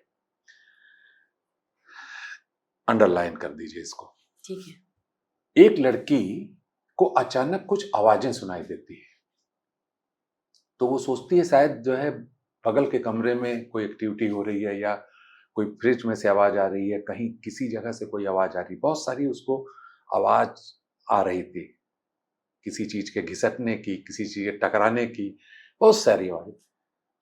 अंडरलाइन कर दीजिए इसको। ठीक है। एक लड़की को अचानक कुछ आवाजें सुनाई देती है, तो वो सोचती है शायद जो है बगल के कमरे में कोई एक्टिविटी हो रही है, या कोई फ्रिज में से आवाज आ रही है, कहीं किसी जगह से कोई आवाज आ रही, बहुत सारी उसको आवाज आ रही थी, किसी चीज के घिसटने की, किसी चीज के टकराने की, बहुत सारी आवाजें।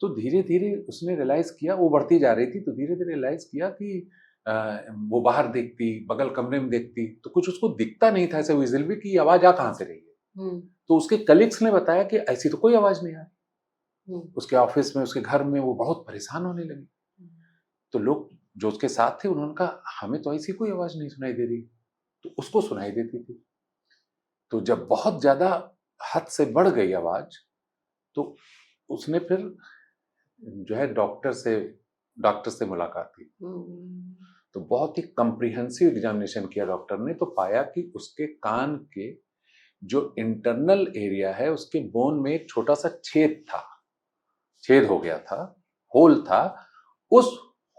तो धीरे धीरे उसने रियलाइज किया, वो बढ़ती जा रही थी, तो धीरे धीरे रियलाइज किया कि वो बाहर देखती, बगल कमरे में देखती, तो कुछ उसको दिखता नहीं था ऐसे विजिबल कि आवाज आ कहां से रही है। तो उसके कलीग्स ने बताया कि ऐसी तो कोई आवाज नहीं आ रही। उसके ऑफिस में, उसके घर में वो बहुत परेशान होने लगी। तो लोग जो उसके साथ थे उन्होंने कहा हमें तो ऐसी कोई आवाज नहीं सुनाई दे रही, तो उसको सुनाई देती थी। तो जब बहुत ज्यादा हद से बढ़ गई आवाज, तो उसने फिर जो है डॉक्टर से मुलाकात की। तो बहुत ही कॉम्प्रिहेंसिव एग्जामिनेशन किया डॉक्टर ने, तो पाया कि उसके कान के जो इंटरनल एरिया है उसके बोन में एक छोटा सा छेद हो गया था, होल था। उस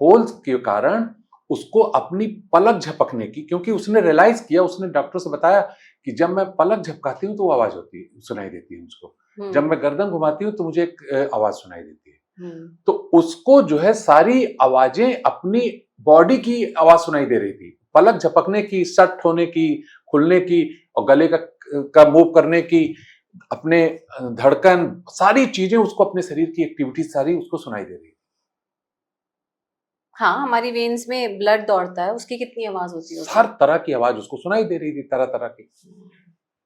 होल के कारण उसको अपनी पलक झपकने की, क्योंकि उसने रियलाइज किया, उसने डॉक्टर से बताया कि जब मैं पलक झपकाती हूँ तो वो आवाज होती है, सुनाई देती है मुझको, जब मैं गर्दन घुमाती हूँ तो मुझे एक आवाज सुनाई देती है। तो उसको जो है सारी आवाजें अपनी बॉडी की आवाज सुनाई दे रही थी, पलक झपकने की, सट होने की, खुलने की, और गले का मूव करने की, अपने धड़कन, सारी चीजें उसको, अपने शरीर की एक्टिविटी सारी उसको सुनाई दे रही। हाँ, हमारी वेन्स में ब्लड दौड़ता है, उसकी कितनी आवाज होती है? हर तरह की आवाज उसको सुनाई दे रही थी, तरह तरह की।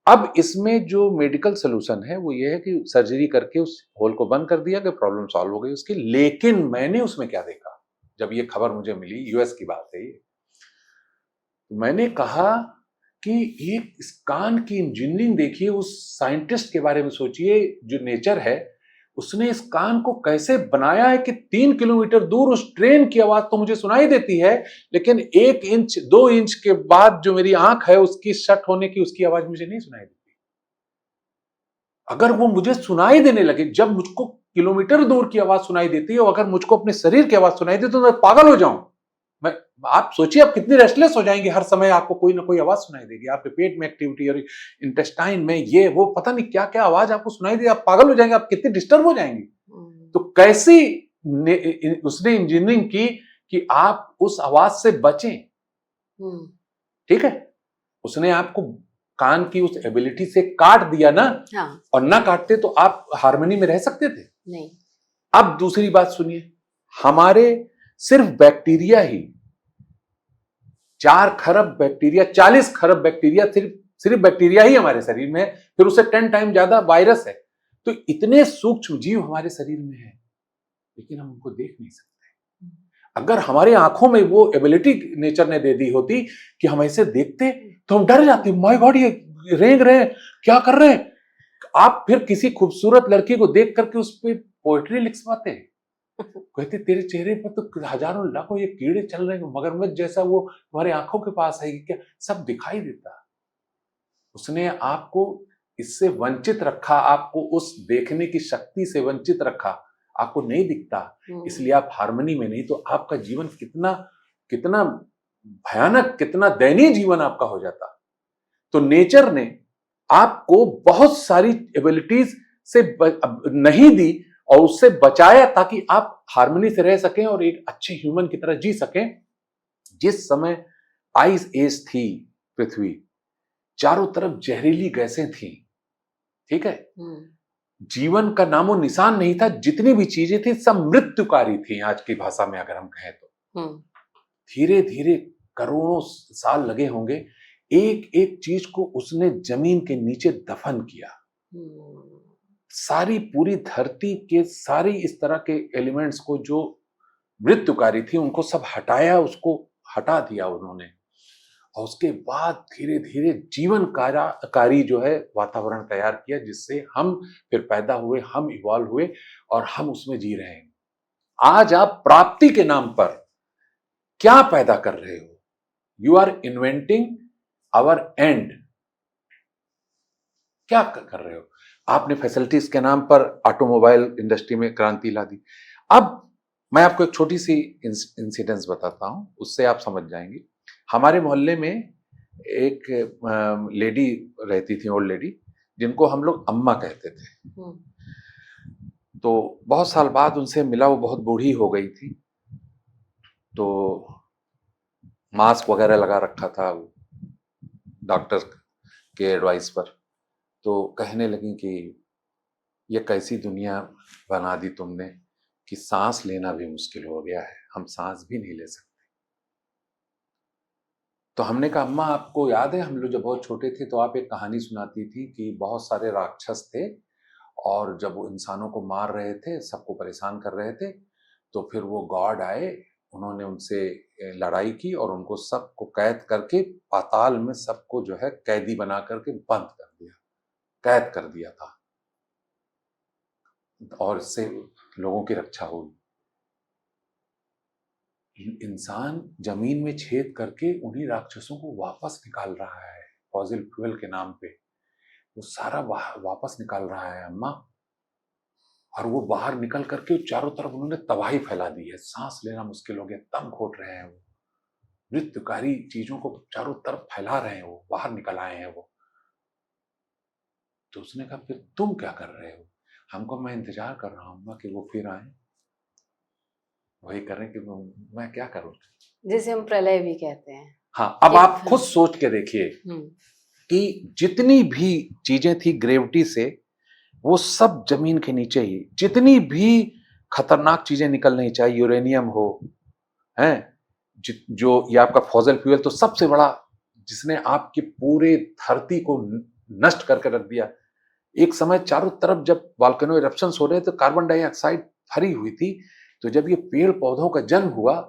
अब इसमें जो मेडिकल सोल्यूशन है वो ये है कि सर्जरी करके उस होल को बंद कर दिया कि प्रॉब्लम सॉल्व हो गई उसकी। लेकिन मैंने उसमें क्या देखा, जब ये खबर मुझे मिली, यूएस की बात है ये, तो मैंने कहा कि ये इस कान की इंजीनियरिंग देखिए, उस साइंटिस्ट के बारे में सोचिए जो नेचर है, उसने इस कान को कैसे बनाया है कि 3 किलोमीटर दूर उस ट्रेन की आवाज तो मुझे सुनाई देती है, लेकिन 1 इंच 2 इंच के बाद जो मेरी आंख है उसकी शट होने की उसकी आवाज मुझे नहीं सुनाई देती। अगर वो मुझे सुनाई देने लगे, जब मुझको किलोमीटर दूर की आवाज सुनाई देती है और अगर मुझको अपने शरीर की आवाज सुनाई देती तो मैं पागल हो जाऊं। मैं, आप सोचिए आप कितनी रेस्टलेस हो जाएंगे, हर समय आपको कोई ना कोई आवाज सुनाई देगी, आपके पेट में एक्टिविटी और इंटेस्टाइन में ये वो पता नहीं क्या क्या आवाज आपको सुनाई देगी, आप पागल हो जाएंगे, आप कितनी डिस्टर्ब हो जाएंगे। तो कैसी उसने इंजीनियरिंग की कि आप उस आवाज से बचें। ठीक है, उसने आपको कान की उस एबिलिटी से काट दिया ना। हाँ। और ना काटते तो आप हार्मनी में रह सकते थे नहीं। अब दूसरी बात सुनिए, हमारे सिर्फ बैक्टीरिया ही 4 खरब बैक्टीरिया, 40 खरब बैक्टीरिया, सिर्फ बैक्टीरिया ही हमारे शरीर में है, फिर उससे 10 टाइम ज्यादा वायरस है। तो इतने सूक्ष्म जीव हमारे शरीर में है, लेकिन हम उनको देख नहीं सकते। अगर हमारी आंखों में वो एबिलिटी नेचर ने दे दी होती कि हम ऐसे देखते तो हम डर जाते, माय गॉड ये रेंग रहे हैं, क्या कर रहे हैं। आप फिर किसी खूबसूरत लड़की को देख करके उस पर पोएट्री लिख पाते, कहते तेरे चेहरे पर तो हजारों लाखों ये कीड़े चल रहे हैं, मगरमच्छ जैसा वो हमारे आंखों के पास है क्या, सब दिखाई देता। उसने आपको इससे वंचित रखा, आपको उस देखने की शक्ति से वंचित रखा, आपको नहीं दिखता, इसलिए आप हार्मनी में नहीं, तो आपका जीवन कितना कितना भयानक, कितना दयनीय जीवन आपका हो जाता। तो नेचर ने आपको बहुत सारी एबिलिटीज से नहीं दी और उससे बचाया ताकि आप हार्मनी से रह सकें और एक अच्छे ह्यूमन की तरह जी सकें। जिस समय आइस एज थी पृथ्वी, चारों तरफ जहरीली गैसें थी, ठीक है, जीवन का नामो निशान नहीं था, जितनी भी चीजें थी सब मृत्युकारी थी आज की भाषा में अगर हम कहें तो। धीरे धीरे करोड़ों साल लगे होंगे, एक एक चीज को उसने जमीन के नीचे दफन किया। सारी पूरी धरती के सारी इस तरह के एलिमेंट्स को जो मृत्युकारी थी उनको सब हटाया, उसको हटा दिया उन्होंने, और उसके बाद धीरे धीरे जीवन कारी जो है वातावरण तैयार किया, जिससे हम फिर पैदा हुए, हम इवॉल्व हुए और हम उसमें जी रहे हैं। आज आप प्राप्ति के नाम पर क्या पैदा कर रहे हो? You are inventing our end. क्या कर रहे हो? आपने फैसिलिटीज के नाम पर ऑटोमोबाइल इंडस्ट्री में क्रांति ला दी। अब मैं आपको एक छोटी सी इंसिडेंस बताता हूं, उससे आप समझ जाएंगे। हमारे मोहल्ले में एक लेडी रहती थी, ओल्ड लेडी, जिनको हम लोग अम्मा कहते थे। तो बहुत साल बाद उनसे मिला, वो बहुत बूढ़ी हो गई थी, तो मास्क वगैरह लगा रखा था डॉक्टर के एडवाइस पर। तो कहने लगी कि ये कैसी दुनिया बना दी तुमने कि सांस लेना भी मुश्किल हो गया है, हम सांस भी नहीं ले सकते। तो हमने कहा अम्मा आपको याद है हम लोग जब बहुत छोटे थे तो आप एक कहानी सुनाती थी कि बहुत सारे राक्षस थे और जब वो इंसानों को मार रहे थे, सबको परेशान कर रहे थे, तो फिर वो गॉड आए, उन्होंने उनसे लड़ाई की और उनको सबको कैद करके पाताल में सबको जो है कैदी बना करके बंद कर दिया, कैद कर दिया था, और इससे लोगों की रक्षा हुई। इंसान जमीन में छेद करके उन्हीं राक्षसों को वापस निकाल रहा है फॉसिल फ्यूल के नाम पे, वो सारा वापस निकाल रहा है अम्मा। और वो बाहर निकल करके चारों तरफ उन्होंने तबाही फैला दी है, सांस लेना मुश्किल हो गया, दम घोट रहे हैं, वो मृत्युकारी चीजों को चारों तरफ फैला रहे हैं, वो बाहर निकल आए हैं वो। तो उसने कहा फिर तुम क्या कर रहे हो? हमको, मैं इंतजार कर रहा हूँ कि वो फिर आए, वही करें कि मैं क्या करूं, जिसे हम प्रलय भी कहते हैं। हाँ, अब आप खुद सोच के देखिए कि जितनी भी चीजें थी ग्रेविटी से, वो सब जमीन के नीचे ही, जितनी भी खतरनाक चीजें निकल नहीं, चाहे यूरेनियम हो, हैं, जो ये आपका फॉसिल फ्यूल, तो सबसे बड़ा जिसने आपकी पूरे धरती को नष्ट करके रख दिया। एक समय चारों तरफ जब वॉल्केनो इरप्शंस हो रहे थे, कार्बन डाइऑक्साइड भरी हुई थी, तो जब ये पेड़ पौधों का जन्म हुआ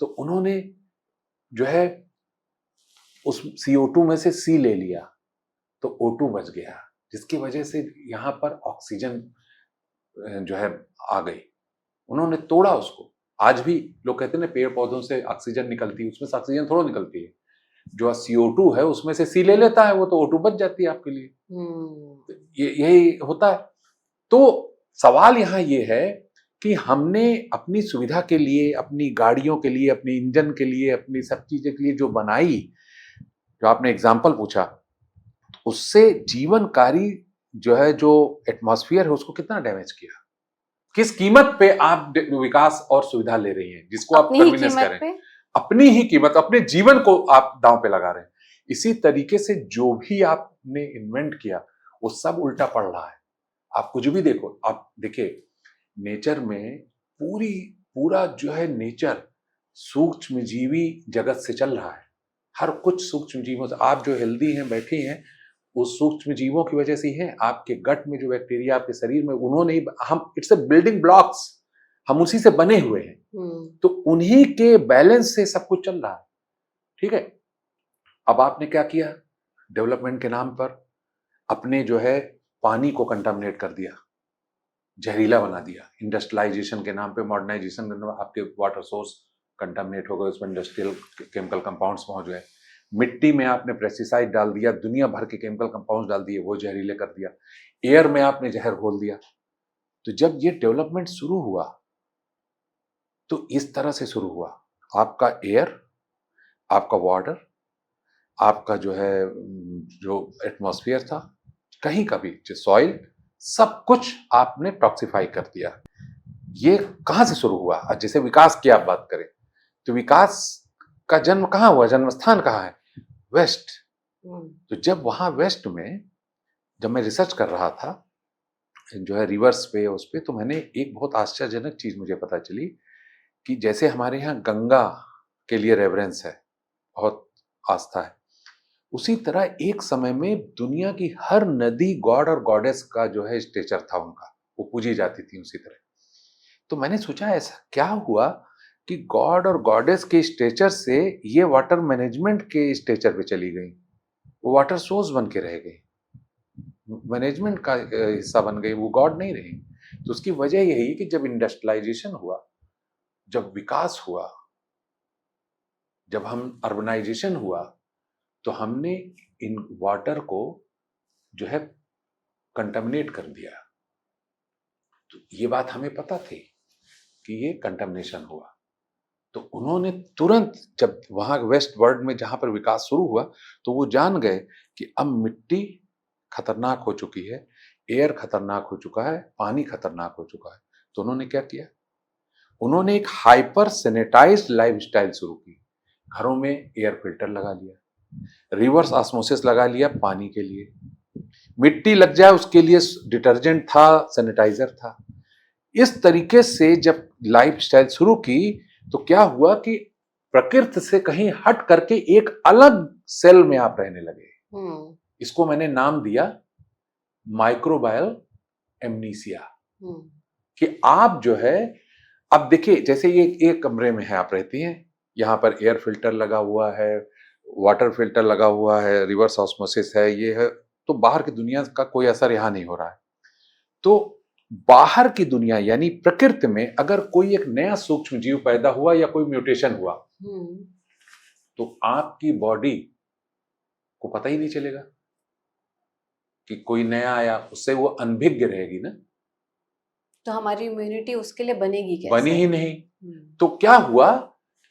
तो उन्होंने जो है उस CO2 में से C ले लिया, तो O2 बच गया, जिसकी वजह से यहाँ पर ऑक्सीजन जो है आ गई। उन्होंने तोड़ा उसको। आज भी लोग कहते हैं ना पेड़ पौधों से ऑक्सीजन निकलती है, उसमें से ऑक्सीजन थोड़ा निकलती है, जो CO2 है उसमें से C ले लेता है, वो तो O2 बच जाती है आपके लिए। यही होता है। तो सवाल यहाँ ये है कि हमने अपनी सुविधा के लिए, अपनी गाड़ियों के लिए, अपने इंजन के लिए, अपनी सब चीजें के लिए जो बनाई, जो आपने एग्जाम्पल पूछा, उससे जीवनकारी जो एटमॉस्फेयर है उसको कितना डैमेज किया। किस कीमत पे आप विकास और सुविधा ले रही हैं, जिसको आप कन्वीनियंस कह रहे हैं, अपनी ही कीमत, अपने जीवन को आप दांव पे लगा रहे हैं। इसी तरीके से जो भी आपने इन्वेंट किया वो सब उल्टा पड़ रहा है। आप कुछ भी देखो, आप देखिए नेचर में पूरा जो है नेचर सूक्ष्म जीवी जगत से चल रहा है। हर कुछ सूक्ष्म जीवों से, आप जो हेल्दी हैं, बैठे हैं, उस सूक्ष्म जीवों की वजह से ही है। आपके गट में जो बैक्टीरिया आपके शरीर में, उन्होंने ही, हम इट्स अ बिल्डिंग ब्लॉक्स, हम उसी से बने हुए हैं, तो उन्हीं के बैलेंस से सब कुछ चल रहा है। ठीक है। अब आपने क्या किया, डेवलपमेंट के नाम पर अपने जो है पानी को कंटामिनेट कर दिया, जहरीला बना दिया। इंडस्ट्रियलाइजेशन के नाम पे, मॉडर्नाइजेशन के नाम पे आपके वाटर सोर्स कंटामिनेट हो गए, उसमें इंडस्ट्रियल केमिकल कंपाउंड्स पहुंच गए। मिट्टी में आपने पेस्टिसाइड डाल दिया, दुनिया भर के केमिकल कंपाउंड्स डाल दिए, वो जहरीले कर दिया। एयर में आपने जहर घोल दिया। तो जब ये डेवलपमेंट शुरू हुआ तो इस तरह से शुरू हुआ। आपका एयर, आपका वाटर, आपका जो है जो एटमॉस्फेयर था, कहीं का भी जो सॉइल, सब कुछ आपने टॉक्सिफाई कर दिया। ये कहां से शुरू हुआ? जैसे विकास की आप बात करें तो विकास का जन्म कहां हुआ, जन्म स्थान कहां है? वेस्ट। तो जब वहां वेस्ट में, जब मैं रिसर्च कर रहा था जो है रिवर्स पे, उस पे, तो मैंने एक बहुत आश्चर्यजनक चीज मुझे पता चली कि जैसे हमारे यहाँ गंगा के लिए रेवरेंस है, बहुत आस्था है, उसी तरह एक समय में दुनिया की हर नदी गॉड और गॉडेस का जो है स्टेचर था उनका, वो पूजी जाती थी उसी तरह। तो मैंने सोचा ऐसा क्या हुआ कि गॉड और गॉडेस के स्टेचर से ये वाटर मैनेजमेंट के स्टेचर पे चली गई, वो वाटर सोर्स बन के रह गई, मैनेजमेंट का हिस्सा बन गई, वो गॉड नहीं रही। तो उसकी वजह यही कि जब इंडस्ट्रियलाइजेशन हुआ, जब विकास हुआ, जब हम अर्बनाइजेशन हुआ, तो हमने इन वाटर को जो है कंटामिनेट कर दिया। तो ये बात हमें पता थी कि ये कंटामिनेशन हुआ। तो उन्होंने तुरंत, जब वहां वेस्ट वर्ल्ड में जहां पर विकास शुरू हुआ, तो वो जान गए कि अब मिट्टी खतरनाक हो चुकी है, एयर खतरनाक हो चुका है, पानी खतरनाक हो चुका है। तो उन्होंने क्या किया, उन्होंने एक हाइपर सैनिटाइज्ड लाइफस्टाइल शुरू की। घरों में एयर फिल्टर लगा लिया, रिवर्स ऑस्मोसिस लगा लिया पानी के लिए, मिट्टी लग जाए उसके लिए डिटर्जेंट था, सैनिटाइजर था। इस तरीके से जब लाइफस्टाइल शुरू की तो क्या हुआ कि प्रकृति से कहीं हट करके एक अलग सेल में आप रहने लगे। इसको मैंने नाम दिया माइक्रोबायल एमनीसिया। कि आप जो है, अब देखिए जैसे ये एक कमरे में है, आप रहती हैं, यहाँ पर एयर फिल्टर लगा हुआ है, वाटर फिल्टर लगा हुआ है, रिवर्स ऑस्मोसिस है, ये है, तो बाहर की दुनिया का कोई असर यहाँ नहीं हो रहा है। तो बाहर की दुनिया यानी प्रकृति में अगर कोई एक नया सूक्ष्म जीव पैदा हुआ या कोई म्यूटेशन हुआ, तो आपकी बॉडी को पता ही नहीं चलेगा कि कोई नया आया, उससे वो अनभिज्ञ रहेगी ना। तो हमारी इम्यूनिटी उसके लिए बनेगी कैसे? बनी ही नहीं। तो क्या हुआ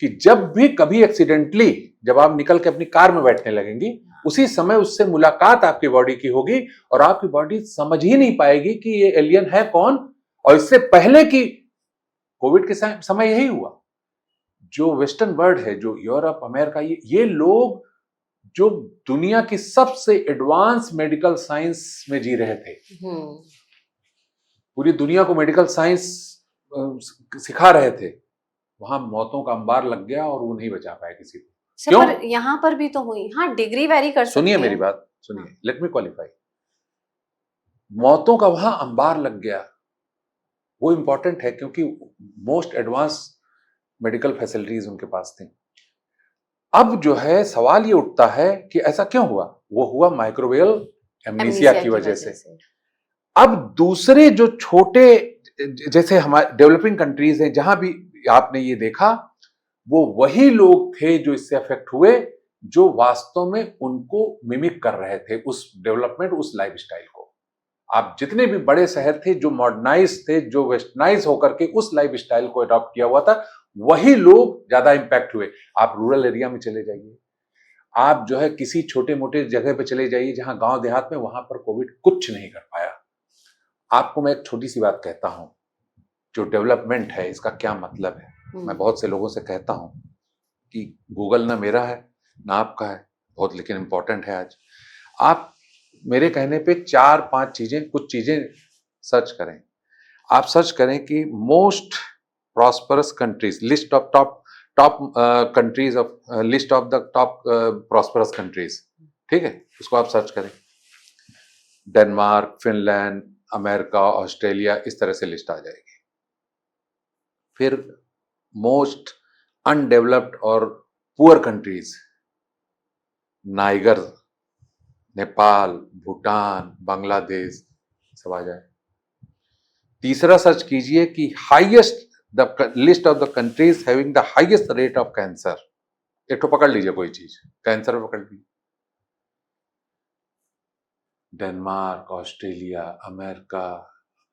कि जब भी कभी एक्सीडेंटली जब आप निकल के अपनी कार में बैठने लगेंगी, उसी समय उससे मुलाकात आपकी बॉडी की होगी और आपकी बॉडी समझ ही नहीं पाएगी कि ये एलियन है कौन। और इससे पहले कि कोविड के समय यही हुआ। जो वेस्टर्न वर्ल्ड है, जो यूरोप, अमेरिका, ये लोग जो दुनिया की सबसे एडवांस मेडिकल साइंस में जी रहे थे, पूरी दुनिया को मेडिकल साइंस सिखा रहे थे, वहां मौतों का अंबार लग गया और वो नहीं बचा पाए किसी को। क्यों? पर यहाँ पर भी तो हुई। हाँ, डिग्री वेरी कर सकती है। सुनिए मेरी बात, सुनिए, लेट मी क्वालिफाई। मौतों का वहां अंबार लग गया, वो इंपॉर्टेंट है क्योंकि मोस्ट एडवांस मेडिकल फैसिलिटीज उनके पास थी। अब जो है सवाल ये उठता है कि ऐसा क्यों हुआ? वो हुआ माइक्रोवेल एमनीसिया की वजह से। अब दूसरे जो छोटे, जैसे हमारे डेवलपिंग कंट्रीज हैं, जहां भी आपने ये देखा, वो वही लोग थे जो इससे अफेक्ट हुए, जो वास्तव में उनको मिमिक कर रहे थे, उस डेवलपमेंट, उस लाइफस्टाइल को। आप जितने भी बड़े शहर थे जो मॉडर्नाइज थे, जो वेस्टर्नाइज होकर के उस लाइफस्टाइल को अडॉप्ट किया हुआ था, वही लोग ज्यादा इंपैक्ट हुए। आप रूरल एरिया में चले जाइए, आप जो है किसी छोटे मोटे जगह पे चले जाइए जहां गांव देहात में, वहां पर कोविड कुछ नहीं कर पाया। आपको मैं एक छोटी सी बात कहता हूं, जो डेवलपमेंट है इसका क्या मतलब है। मैं बहुत से लोगों से कहता हूं कि गूगल ना मेरा है ना आपका है, बहुत लेकिन इंपॉर्टेंट है आज। आप मेरे कहने पे 4-5 चीजें, कुछ चीजें सर्च करें। आप सर्च करें कि most prosperous countries, list of top countries of, list of the top prosperous countries, ठीक है, उसको आप सर्च करें। डेनमार्क, फिनलैंड, अमेरिका, ऑस्ट्रेलिया, इस तरह से लिस्ट आ जाएगी। फिर मोस्ट अनडेवलप्ड और poor countries, Niger, Nepal, Bhutan, Bangladesh, सब आ जाए। तीसरा सर्च कीजिए कि highest, the list of the countries having the highest rate of cancer. एक तो पकड़ लीजिए कोई चीज, कैंसर में पकड़ लीजिए, डेनमार्क, ऑस्ट्रेलिया, अमेरिका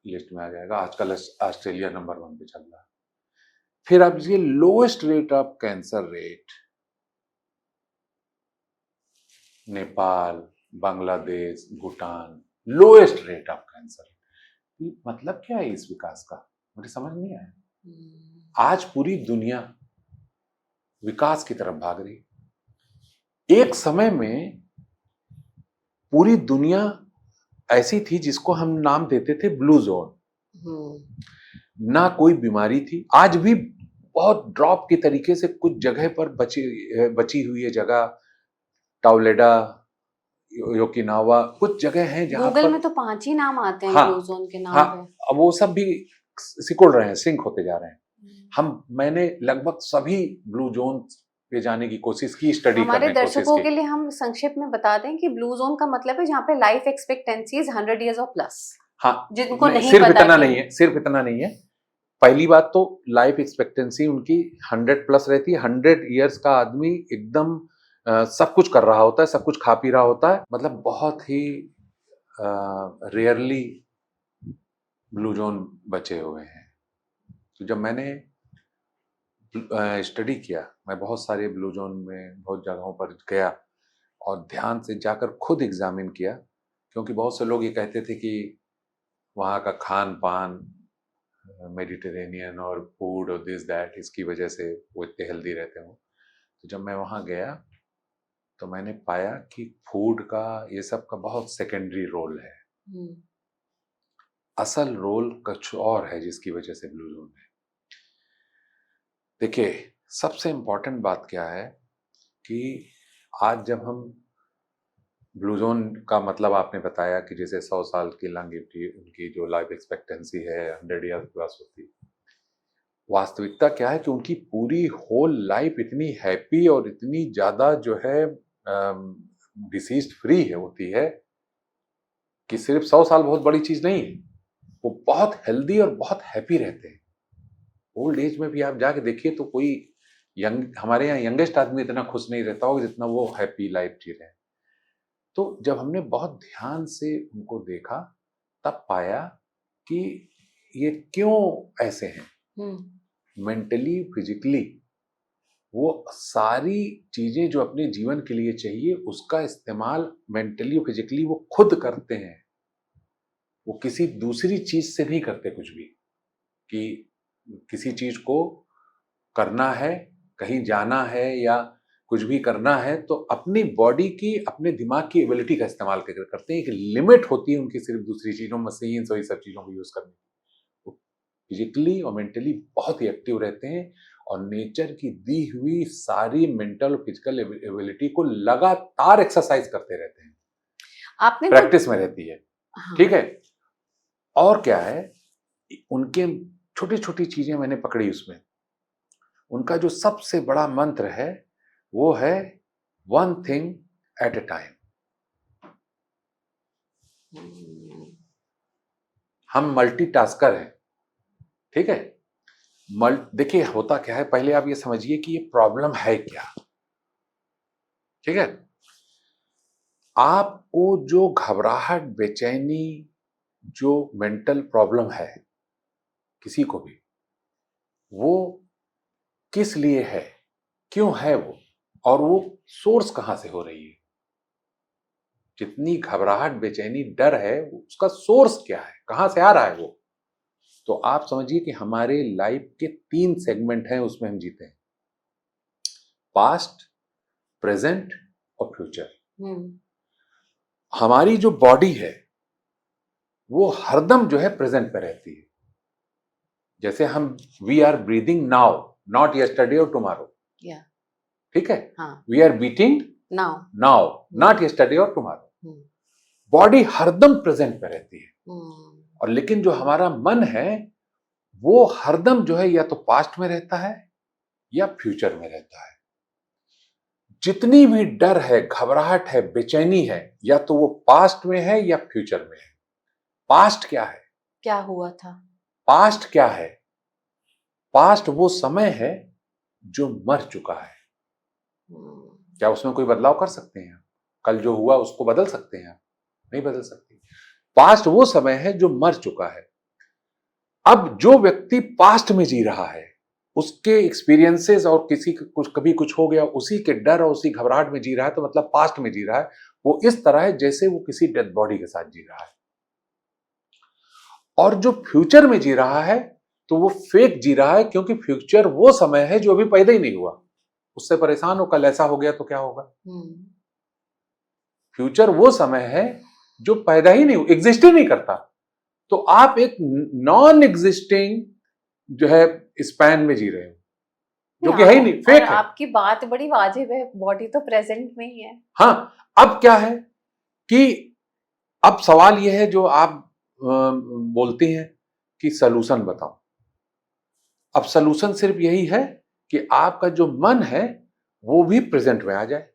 लिस्ट में आ जाएगा। आजकल ऑस्ट्रेलिया नंबर 1 पे चल रहा है। फिर आप ये lowest rate of cancer rate, Nepal, Bangladesh, Bhutan, lowest rate of cancer. मतलब क्या है इस विकास का? मुझे समझ नहीं आया। आज पूरी दुनिया विकास की तरफ भाग रही। एक समय में पूरी दुनिया ऐसी थी जिसको हम नाम देते थे ब्लू जोन। ना कोई बीमारी थी। आज भी बहुत ड्रॉप के तरीके से कुछ जगह पर बची हुई है जगह, टाउलेडा, योकिनावा, कुछ जगह हैं जहां गूगल पर में तो 5 ही नाम आते हैं हाँ, ब्लू जोन के नाम हाँ, पे। अब वो सब भी सिकुड़ रहे हैं, सिंक होते जा रहे हैं। मैंने लगभग सभी ब्लू जोन पे जाने की कोशिश की, स्टडी हमारे करने की कोशिश दर्शकों के की। लिए हम संक्षिप्त में बता दें कि ब्लू जोन का मतलब है जहाँ पे लाइफ एक्सपेक्टेंसी इज 100 years और प्लस। हाँ, जिनको नहीं सिर्फ पता इतना कि नहीं है, सिर्फ इतना नहीं है। पहली बात तो लाइफ एक्सपेक्टेंसी उनकी 100 प्लस रहती है। 100 इयर्स का आदमी एकदम सब कुछ कर रहा होता है, सब कुछ खा पी रहा होता है, मतलब बहुत ही रेयरली ब्लू जोन बचे हुए हैं। तो जब मैंने स्टडी किया, मैं बहुत सारे ब्लू जोन में बहुत जगहों पर गया और ध्यान से जाकर खुद एग्जामिन किया, क्योंकि बहुत से लोग ये कहते थे कि वहाँ का खान पान मेडिटेरेनियन और फूड और दिस दैट, इसकी वजह से वो इतने हेल्दी रहते हो। तो जब मैं वहाँ गया तो मैंने पाया कि फूड का, ये सब का बहुत सेकेंडरी रोल है। असल रोल कुछ और है जिसकी वजह से ब्लू जोन है। देखिए, सबसे इंपॉर्टेंट बात क्या है कि आज जब हम ब्लू जोन का मतलब आपने बताया कि जैसे 100 साल की लॉन्जेविटी, उनकी जो लाइफ एक्सपेक्टेंसी है 100 ईयर प्लस होती, वास्तविकता क्या है कि उनकी पूरी होल लाइफ इतनी हैप्पी और इतनी ज्यादा जो है डिसीज फ्री है होती है कि सिर्फ 100 साल बहुत बड़ी चीज नहीं है, वो बहुत हेल्दी और बहुत हैप्पी रहते हैं। ओल्ड एज में भी आप जाके देखिए तो कोई हमारे यहाँ यंगेस्ट आदमी इतना खुश नहीं रहता होगा जितना वो हैप्पी लाइफ जी रहे हैं। तो जब हमने बहुत ध्यान से उनको देखा, तब पाया कि ये क्यों ऐसे हैं। मेंटली, फिजिकली वो सारी चीजें जो अपने जीवन के लिए चाहिए उसका इस्तेमाल मेंटली और फिजिकली वो खुद करते हैं। वो किसी दूसरी चीज से नहीं करते कुछ भी, कि किसी चीज को करना है, कहीं जाना है या कुछ भी करना है तो अपनी बॉडी की, अपने दिमाग की एबिलिटी का इस्तेमाल करते हैं। एक लिमिट होती है उनकी सिर्फ दूसरी चीजों, मशीन और ये सब चीजों को यूज करने की। फिजिकली और मेंटली बहुत ही एक्टिव रहते हैं और नेचर की दी हुई सारी मेंटल और फिजिकल एबिलिटी को लगातार एक्सरसाइज करते रहते हैं। आपने तो प्रैक्टिस में रहती है, हाँ, ठीक है। और क्या है, उनके छोटी छोटी चीजें मैंने पकड़ी उसमें। उनका जो सबसे बड़ा मंत्र है वो है one thing at a time. हम मल्टीटास्कर हैं, ठीक है। देखिए होता क्या है, पहले आप ये समझिए कि ये प्रॉब्लम है क्या, ठीक है। आपको जो घबराहट, बेचैनी, जो मेंटल प्रॉब्लम है किसी को भी, वो किस लिए है, क्यों है वो, और वो सोर्स कहां से हो रही है। जितनी घबराहट, बेचैनी, डर है, उसका सोर्स क्या है, कहां से आ रहा है वो। तो आप समझिए कि हमारे लाइफ के 3 सेगमेंट हैं, उसमें हम जीते हैं, पास्ट, प्रेजेंट और फ्यूचर। हमारी जो बॉडी है वो हरदम जो है प्रेजेंट पे रहती है। जैसे हम we are breathing now, not yesterday और टुमारो, या ठीक है। हाँ we are beating now now, not yesterday और टुमारो। बॉडी हरदम प्रेजेंट पे रहती है। और लेकिन जो हमारा मन है वो हरदम जो है या तो पास्ट में रहता है या फ्यूचर में रहता है। जितनी भी डर है, घबराहट है, बेचैनी है, या तो वो पास्ट में है या फ्यूचर में है। पास्ट क्या है? क्या हुआ था? पास्ट क्या है? पास्ट वो समय है जो मर चुका है। क्या उसमें कोई बदलाव कर सकते हैं? कल जो हुआ उसको बदल सकते हैं? नहीं बदल सकते। पास्ट वो समय है जो मर चुका है। अब जो व्यक्ति पास्ट में जी रहा है, उसके एक्सपीरियंसेस और किसी कुछ कभी कुछ हो गया, उसी के डर और उसी घबराहट में जी रहा है, तो मतलब पास्ट में जी रहा है। वो इस तरह है जैसे वो किसी डेड बॉडी के साथ जी रहा है। और जो फ्यूचर में जी रहा है तो वो फेक जी रहा है, क्योंकि फ्यूचर वो समय है जो अभी पैदा ही नहीं हुआ। उससे परेशान हो, कल ऐसा हो गया तो क्या होगा। फ्यूचर वो समय है जो पैदा ही नहीं, एग्जिस्ट ही नहीं करता। तो आप एक नॉन एग्जिस्टिंग जो है स्पैन में जी रहे हो, जो कि है ही नहीं, फेक है। आपकी बात बड़ी वाजिब है, बॉडी तो प्रेजेंट में ही है। हाँ, अब क्या है कि अब सवाल यह है जो आप बोलती हैं कि सलूशन बताओ। अब सलूशन सिर्फ यही है कि आपका जो मन है वो भी प्रेजेंट में आ जाए।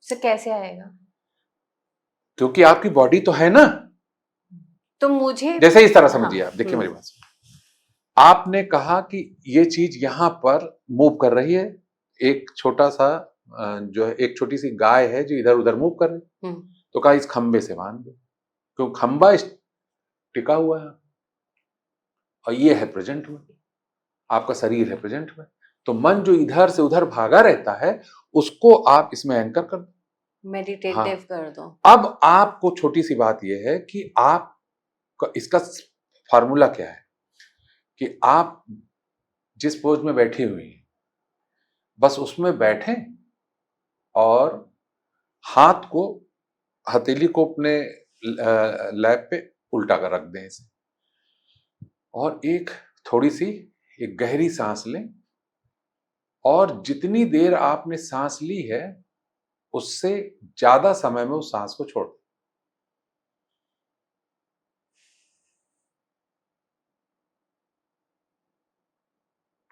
से कैसे आएगा? क्योंकि आपकी बॉडी तो है ना। तो मुझे जैसे इस तरह हाँ, समझिए आप, देखिए मेरी बात सुनिए। आपने कहा कि ये चीज यहां पर मूव कर रही है, एक छोटा सा जो है, एक छोटी सी गाय है जो इधर उधर मूव कर रही है। तो कहा इस खंबे से बांध दो, क्यों, खंबा टिका हुआ है और ये है प्रेजेंट में, आपका शरीर है प्रेजेंट में। तो मन जो इधर से उधर भागा रहता है उसको आप इसमें एंकर कर दो, मेडिटेटिव कर दो। अब आपको छोटी सी बात यह है कि आप इसका फार्मूला क्या है कि आप जिस पोज में बैठी हुई हैं बस उसमें बैठें और हाथ को, हथेली को अपने लैप पे उल्टा कर रख दें इसे, और एक थोड़ी सी एक गहरी सांस लें। और जितनी देर आपने सांस ली है उससे ज्यादा समय में उस सांस को छोड़ दें।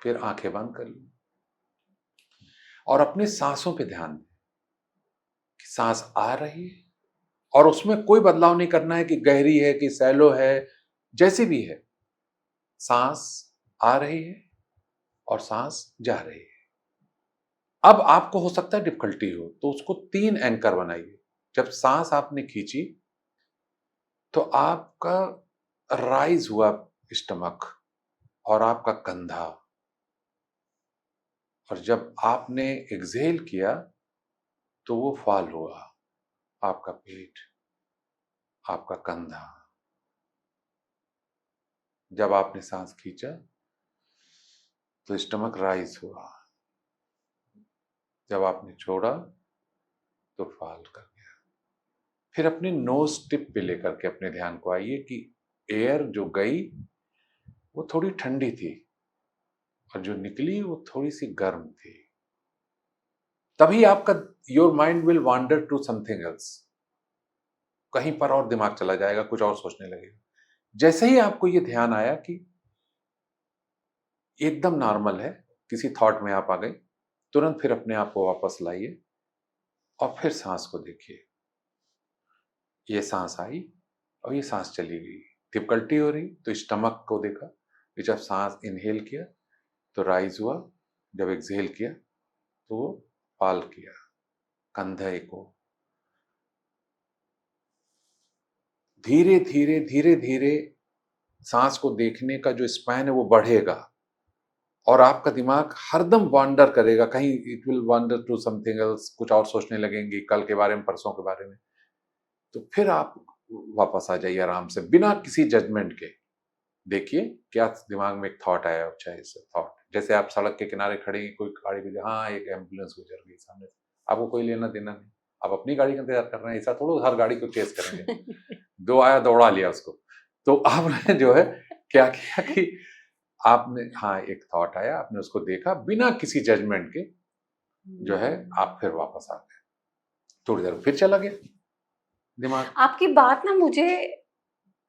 फिर आंखें बंद कर ली और अपने सांसों पे ध्यान दें कि सांस आ रही है, और उसमें कोई बदलाव नहीं करना है कि गहरी है कि सैलो है, जैसी भी है, सांस आ रही है और सांस जा रही है। अब आपको हो सकता है डिफिकल्टी हो, तो उसको 3 एंकर बनाइए। जब सांस आपने खींची तो आपका राइज हुआ स्टमक और आपका कंधा, और जब आपने एक्सहेल किया तो वो फॉल हुआ आपका पेट, आपका कंधा। जब आपने सांस खींचा तो स्टमक राइज हुआ, जब आपने छोड़ा तो फॉल कर गया। फिर अपने नोज टिप पे लेकर के अपने ध्यान को आइए कि एयर जो गई वो थोड़ी ठंडी थी और जो निकली वो थोड़ी सी गर्म थी। तभी आपका your mind will wander to something else, कहीं पर और दिमाग चला जाएगा, कुछ और सोचने लगेगा। जैसे ही आपको ये ध्यान आया कि एकदम नॉर्मल है, किसी थॉट में आप आ गए, तुरंत फिर अपने आप को वापस लाइए और फिर सांस को देखिए। ये सांस आई और ये सांस चली गई। डिफिकल्टी हो रही तो स्टमक को देखा कि जब सांस इनहेल किया तो राइज हुआ, जब एक्सहेल किया तो वो फॉल किया। कंधे को धीरे धीरे धीरे धीरे सांस को देखने का जो स्पैन है वो बढ़ेगा और आपका दिमाग हरदम वॉन्डर करेगा, कहीं it will wander to something else, कुछ और सोचने लगेंगे कल के बारे में, परसों के बारे में। तो फिर आप वापस आ जाइए आराम से, बिना किसी जजमेंट के। देखिए क्या दिमाग में एक थॉट आया, अच्छा इस थॉट, जैसे आप सड़क के किनारे खड़े हैं, कोई गाड़ी गुजर, हाँ एक एम्बुलेंस गुजर गई सामने से, आपको कोई लेना देना नहीं, आप अपनी गाड़ी का इंतजार कर रहे हैं। ऐसा थोड़ा हर गाड़ी को चेस करेंगे, दो आया दौड़ा लिया उसको। तो आपने जो है क्या किया कि आपने, हाँ एक थॉट आया, आपने उसको देखा बिना किसी जजमेंट के, जो है आप फिर वापस आ गए, थोड़ी देर फिर चला गया दिमाग। आपकी बात ना मुझे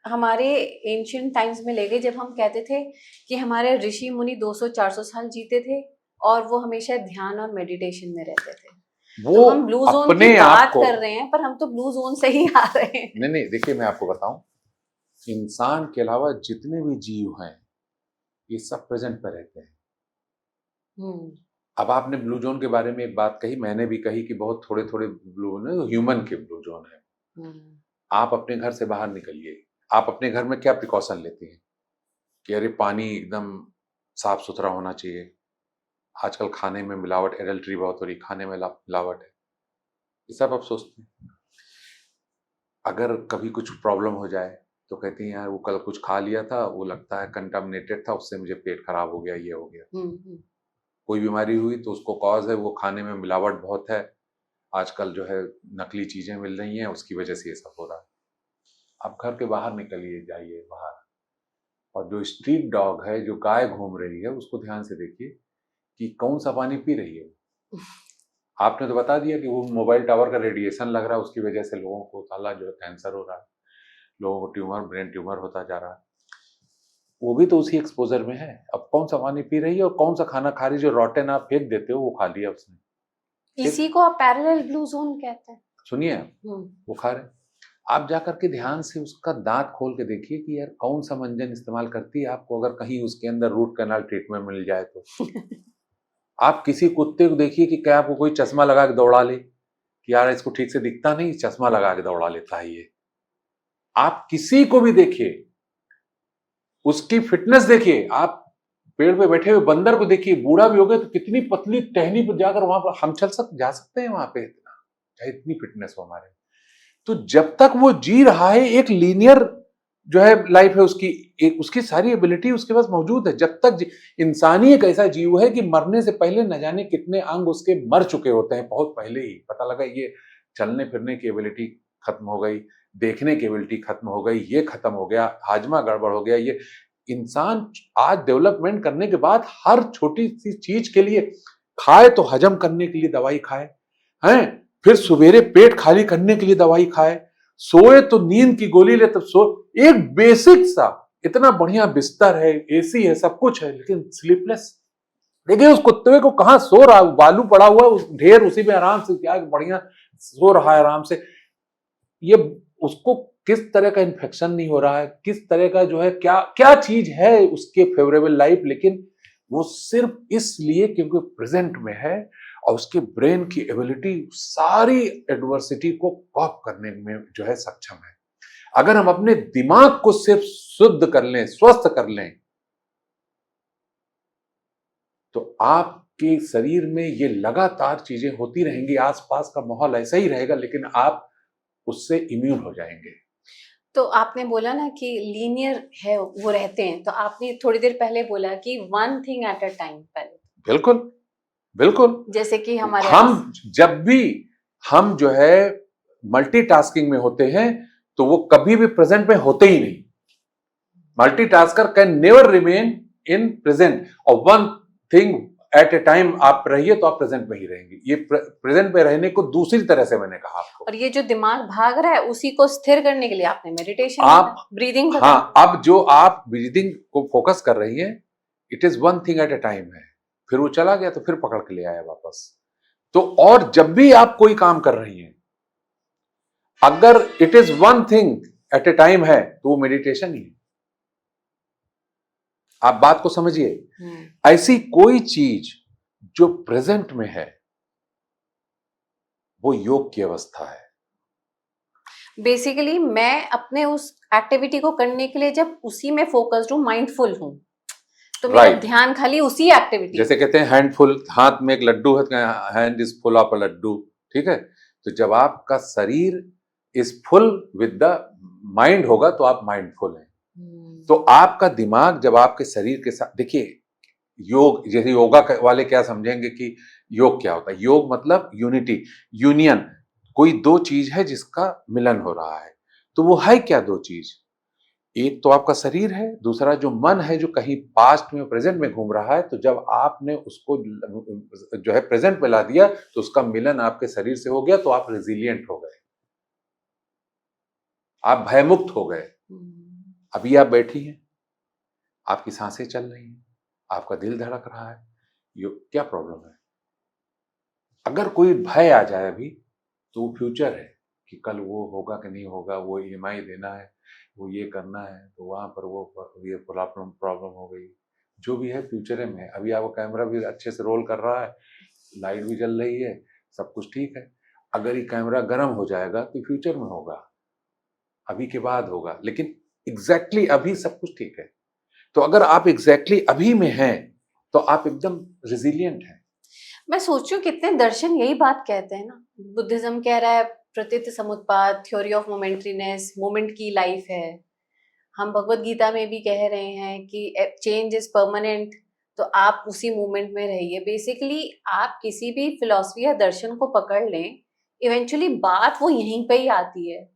हमारे एंशियंट टाइम्स में ले गई, जब हम कहते थे कि हमारे ऋषि मुनि 200-400 साल जीते थे और वो हमेशा ध्यान और मेडिटेशन में रहते थे। वो तो हम ब्लू जोन अपने की आप बात को, कर रहे हैं, पर हम तो ब्लू जोन से ही आ रहे हैं। नहीं नहीं, देखिए मैं आपको बताऊं, इंसान के अलावा जितने भी जीव हैं ये सब प्रेजेंट पे रहते हैं। अब आपने ब्लू जोन के बारे में एक बात कही, मैंने भी कही कि बहुत थोड़े थोड़े ब्लू जोन है, ह्यूमन के ब्लू जोन है। आप अपने घर से बाहर निकलिए, आप अपने घर में क्या प्रिकॉशन लेती हैं कि अरे पानी एकदम साफ सुथरा होना चाहिए, आजकल खाने में मिलावट, एडल्ट्री बहुत हो रही, खाने में मिलावट है, ये सब आप सोचते हैं। अगर कभी कुछ प्रॉब्लम हो जाए तो कहती हैं यार वो कल कुछ खा लिया था, वो लगता है कंटामिनेटेड था, उससे मुझे पेट खराब हो गया, ये हो गया। कोई बीमारी हुई तो उसको कॉज है वो खाने में मिलावट बहुत है, आजकल जो है नकली चीजें मिल रही हैं, उसकी वजह से ये सब हो रहा है। आप घर के बाहर निकलिए, जाइए बाहर, और जो स्ट्रीट डॉग है, जो गाय घूम रही है, उसको ध्यान से देखिए कि कौन सा पानी पी रही है। आपने तो बता दिया कि वो मोबाइल टावर का रेडिएशन लग रहा है, उसकी वजह से लोगों को साला जो है कैंसर हो रहा है, लोगों को ट्यूमर, ब्रेन ट्यूमर होता जा रहा है। वो भी तो उसी एक्सपोजर में है। अब कौन सा पानी पी रही है और कौन सा खाना खा रही है, जो रोटेन आप फेंक देते हो वो खा लिया उसने। इसी को आप पैरेलल ब्लू जोन कहते हैं। सुनिए, वो खा रहे, आप जाकर के ध्यान से उसका दांत खोल के देखिए कि यार कौन सा मंजन इस्तेमाल करती है, आपको अगर कहीं उसके अंदर रूट कैनाल ट्रीटमेंट मिल जाए तो। आप किसी कुत्ते को देखिए कि क्या आपको कोई चश्मा लगा के दौड़ा ले कि यार इसको ठीक से दिखता नहीं, चश्मा लगा के दौड़ा लेता है ये। आप किसी को भी देखिए, उसकी फिटनेस देखिए, आप पेड़ पे बैठे हुए बंदर को देखिए, बूढ़ा भी हो गया तो कितनी पतली टहनी पर जाकर वहां पर हम जा सकते हैं वहां पे, इतना चाहे इतनी फिटनेस हो हमारे। तो जब तक वो जी रहा है, एक लीनियर जो है लाइफ है उसकी, एक उसकी सारी एबिलिटी उसके पास मौजूद है। जब तक इंसानी एक ऐसा जीव है कि मरने से पहले न जाने कितने अंग उसके मर चुके होते हैं, बहुत पहले ही पता लगा ये चलने फिरने की एबिलिटी खत्म हो गई, देखने की एबिलिटी खत्म हो गई, ये खत्म हो गया, हाजमा गड़बड़ हो गया। ये इंसान आज डेवलपमेंट करने के बाद हर छोटी सी चीज के लिए, खाए तो हजम करने के लिए दवाई खाए हैं, फिर सवेरे पेट खाली करने के लिए दवाई खाए, सोए तो नींद की गोली ले तब सो। एक बेसिक सा इतना बढ़िया बिस्तर है, एसी है, सब कुछ है, लेकिन स्लीपलेस। देखिए उस कुत्ते को कहां सो रहा, बालू पड़ा हुआ है उस ढेर, उसी में आराम से क्या बढ़िया सो रहा है आराम से। ये उसको किस तरह का इन्फेक्शन नहीं हो रहा है, किस तरह का जो है क्या क्या चीज है उसके फेवरेबल लाइफ, लेकिन वो सिर्फ इसलिए क्योंकि प्रेजेंट में है और उसके ब्रेन की एबिलिटी सारी एडवर्सिटी को कॉप करने में जो है सक्षम है। अगर हम अपने दिमाग को सिर्फ शुद्ध कर लें, स्वस्थ कर लें, तो आपके शरीर में ये लगातार चीजें होती रहेंगी, आसपास का माहौल ऐसा ही रहेगा, लेकिन आप उससे इम्यून हो जाएंगे। तो आपने बोला ना कि लीनियर है वो रहते हैं, तो आपने थोड़ी देर पहले बोला कि one thing at a time. पहले बिल्कुल बिल्कुल, जैसे कि हमारे हम जब भी हम जो है मल्टीटास्किंग में होते हैं तो वो कभी भी प्रेजेंट में होते ही नहीं। Multitasker can never remain in present और one thing at a time आप रहिए तो आप प्रेजेंट में ही रहेंगे। ये प्रेजेंट में रहने को दूसरी तरह से मैंने कहा आपको। और ये जो दिमाग भाग रहा है उसी को स्थिर करने के लिए आपने मेडिटेशन, आप ब्रीदिंग हाँ, अब जो आप ब्रीदिंग को फोकस कर रही हैं, it is one thing at a time है। फिर वो चला गया तो फिर पकड़ के ले आया वापस। तो और जब भी आप कोई काम कर रही हैं, अगर it is one thing at a time है तो वो मेडिटेशन ही है। आप बात को समझिए। ऐसी कोई चीज जो प्रेजेंट में है वो योग की अवस्था है। बेसिकली मैं अपने उस एक्टिविटी को करने के लिए जब उसी में फोकस्ड हूँ, माइंडफुल हूँ, तो मेरा ध्यान खाली उसी एक्टिविटी। जैसे कहते हैं हैंडफुल, हाथ में एक लड्डू है, hand is full of a laddu, ठीक है। तो जब आपका शरीर is full with the mind होगा तो आप माइंडफुल हैं। तो आपका दिमाग जब आपके शरीर के साथ, देखिए योग, जैसे योगा वाले क्या समझेंगे कि योग क्या होता है। योग मतलब यूनिटी, यूनियन, कोई दो चीज है जिसका मिलन हो रहा है। तो वो है क्या दो चीज? एक तो आपका शरीर है, दूसरा जो मन है जो कहीं पास्ट में प्रेजेंट में घूम रहा है। तो जब आपने उसको जो है प्रेजेंट में ला दिया तो उसका मिलन आपके शरीर से हो गया, तो आप रेजिलियंट हो गए, आप भयमुक्त हो गए। अभी आप बैठी हैं, आपकी सांसें चल रही हैं, आपका दिल धड़क रहा है, ये क्या प्रॉब्लम है? अगर कोई भय आ जाए अभी तो वो फ्यूचर है कि कल वो होगा कि नहीं होगा, वो ईएमआई देना है, वो ये करना है, तो वहां पर वो ये प्रॉब्लम हो गई, जो भी है फ्यूचर में है। अभी आपका कैमरा भी अच्छे से रोल कर रहा है, लाइट भी जल रही है, सब कुछ ठीक है। अगर ये कैमरा गर्म हो जाएगा तो फ्यूचर में होगा, अभी के बाद होगा, लेकिन एग्जैक्टली अभी सब कुछ ठीक है। तो अगर आप एग्जैक्टली अभी में हैं तो आप एकदम रेजिलियंट हैं। मैं सोचूं कितने दर्शन यही बात कहते हैं ना। बुद्धिज्म कह रहा है प्रतीति समुत्पाद, थ्योरी ऑफ मोमेंट्रीनेस, मोमेंट की लाइफ है। हम भगवत गीता में भी कह रहे हैं कि चेंज इज परमानेंट, तो आप उसी मोमेंट में रहिए। बेसिकली आप किसी भी फिलॉसफी या दर्शन को पकड़ लें, इवेंचुअली बात वो यहीं पे ही आती है।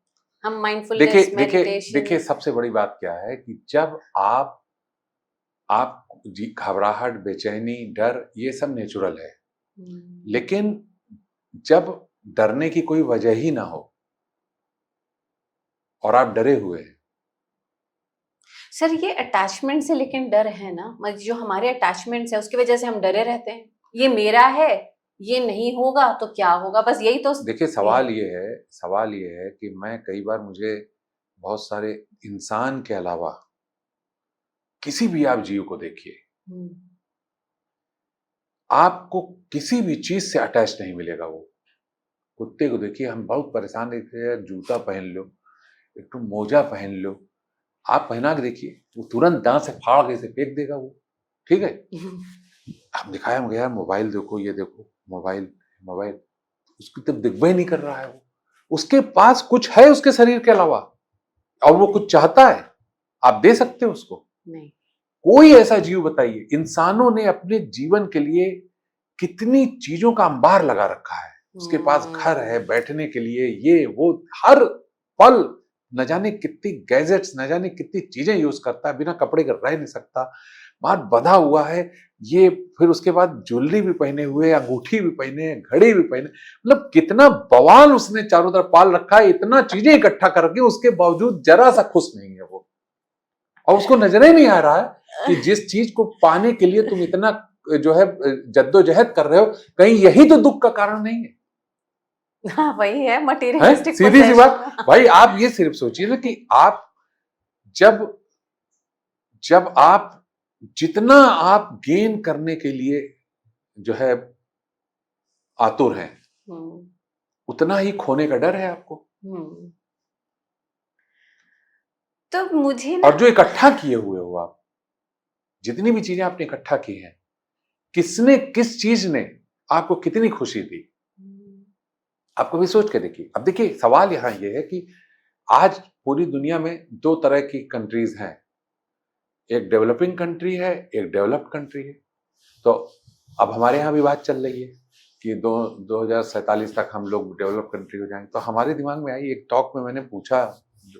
हम माइंडफुलनेस, मेडिटेशन। देखिए सबसे बड़ी बात क्या है कि जब आप घबराहट, बेचैनी, डर, ये सब नेचुरल है, लेकिन जब डरने की कोई वजह ही ना हो और आप डरे हुए हैं। सर ये अटैचमेंट से लेकिन डर है ना, मतलब जो हमारे अटैचमेंट्स है उसकी वजह से हम डरे रहते हैं। ये मेरा है, ये नहीं होगा तो क्या होगा, बस यही तो। देखिए सवाल ये है कि मैं कई बार, मुझे बहुत सारे इंसान के अलावा किसी भी आप जीव को देखिए, आपको किसी भी चीज से अटैच नहीं मिलेगा। वो कुत्ते को देखिए, हम बहुत परेशान रहते हैं, जूता पहन लो, एक तो मोजा पहन लो, आप पहना के देखिए, वो तुरंत दांत से फाड़ के इसे फेंक देगा वो, ठीक है। आप दिखाया मुझे यार मोबाइल देखो, ये देखो मोबाइल, उसकी तब दिखवा ही नहीं कर रहा है। वो उसके पास कुछ है उसके शरीर के अलावा, और वो कुछ चाहता है, आप दे सकते हो उसको? नहीं। कोई ऐसा जीव बताइए। इंसानों ने अपने जीवन के लिए कितनी चीजों का अंबार लगा रखा है, उसके पास घर है बैठने के लिए, ये वो, हर पल न जाने कितनी गैजेट्स, न जाने कितनी चीजें यूज करता है, बिना कपड़े के रह नहीं सकता, मार बंधा हुआ है ये, फिर उसके बाद ज्वेलरी भी पहने हुए, अंगूठी भी पहने, घड़ी भी पहने, मतलब कितना बवाल उसने चारों तरफ पाल रखा है, इतना चीजें इकट्ठा करके, उसके बावजूद जरा सा खुश नहीं है वो। और उसको नजर ही नहीं आ रहा है कि जिस चीज को पाने के लिए तुम इतना जो है जद्दोजहद कर रहे हो, कहीं यही तो दुख का कारण नहीं है? हाँ, वही है मटेरियलिस्टिक। सीधी सी बात भाई, आप ये सिर्फ सोचिए ना कि आप जब आप जितना आप गेन करने के लिए जो है आतुर हैं, उतना ही खोने का डर है आपको। तो मुझे ना, और जो इकट्ठा किए हुए हो आप, जितनी भी चीजें आपने इकट्ठा की हैं, किसने, किस चीज ने आपको कितनी खुशी दी, आप कभी सोच के देखिए। अब देखिए सवाल यहां ये है कि आज पूरी दुनिया में दो तरह की कंट्रीज हैं, एक डेवलपिंग कंट्री है, एक डेवलप्ड कंट्री है। तो अब हमारे यहाँ भी बात चल रही है कि 2047 तक हम लोग डेवलप कंट्री हो जाएंगे। तो हमारे दिमाग में आई, एक टॉक में मैंने पूछा,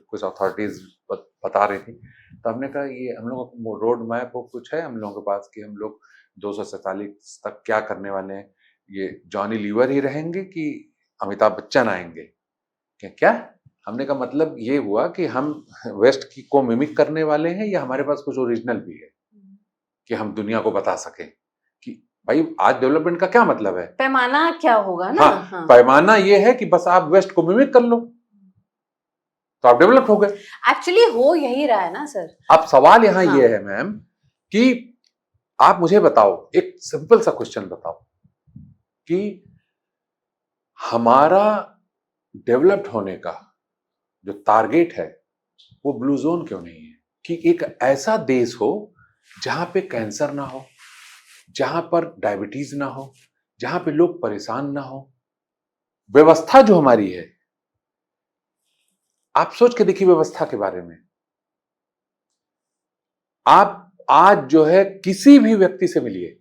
कुछ अथॉरिटीज बता रही थी, तो हमने कहा ये हम लोग रोड मैप हो कुछ है हम लोगों के पास कि हम लोग 247 तक क्या करने वाले हैं, ये जॉनी लीवर ही रहेंगे कि अमिताभ बच्चन आएंगे? क्या क्या हमने कहा मतलब ये हुआ कि हम वेस्ट की को मिमिक करने वाले हैं या हमारे पास कुछ ओरिजिनल भी है कि हम दुनिया को बता सकें कि भाई आज डेवलपमेंट का क्या मतलब है। पैमाना क्या होगा ना। हाँ, हाँ। पैमाना ये है कि बस आप वेस्ट को मिमिक कर लो तो आप डेवलप हो गए। एक्चुअली हो यही रहा है ना सर। अब सवाल यहां हाँ। ये है मैम कि आप मुझे बताओ, एक सिंपल सा क्वेश्चन बताओ कि हमारा डेवलप्ड होने का जो टारगेट है वो ब्लू जोन क्यों नहीं है? कि एक ऐसा देश हो जहां पे कैंसर ना हो, जहां पर डायबिटीज ना हो, जहां पे लोग परेशान ना हो। व्यवस्था जो हमारी है, आप सोच के देखिए व्यवस्था के बारे में। आप आज जो है किसी भी व्यक्ति से मिलिए,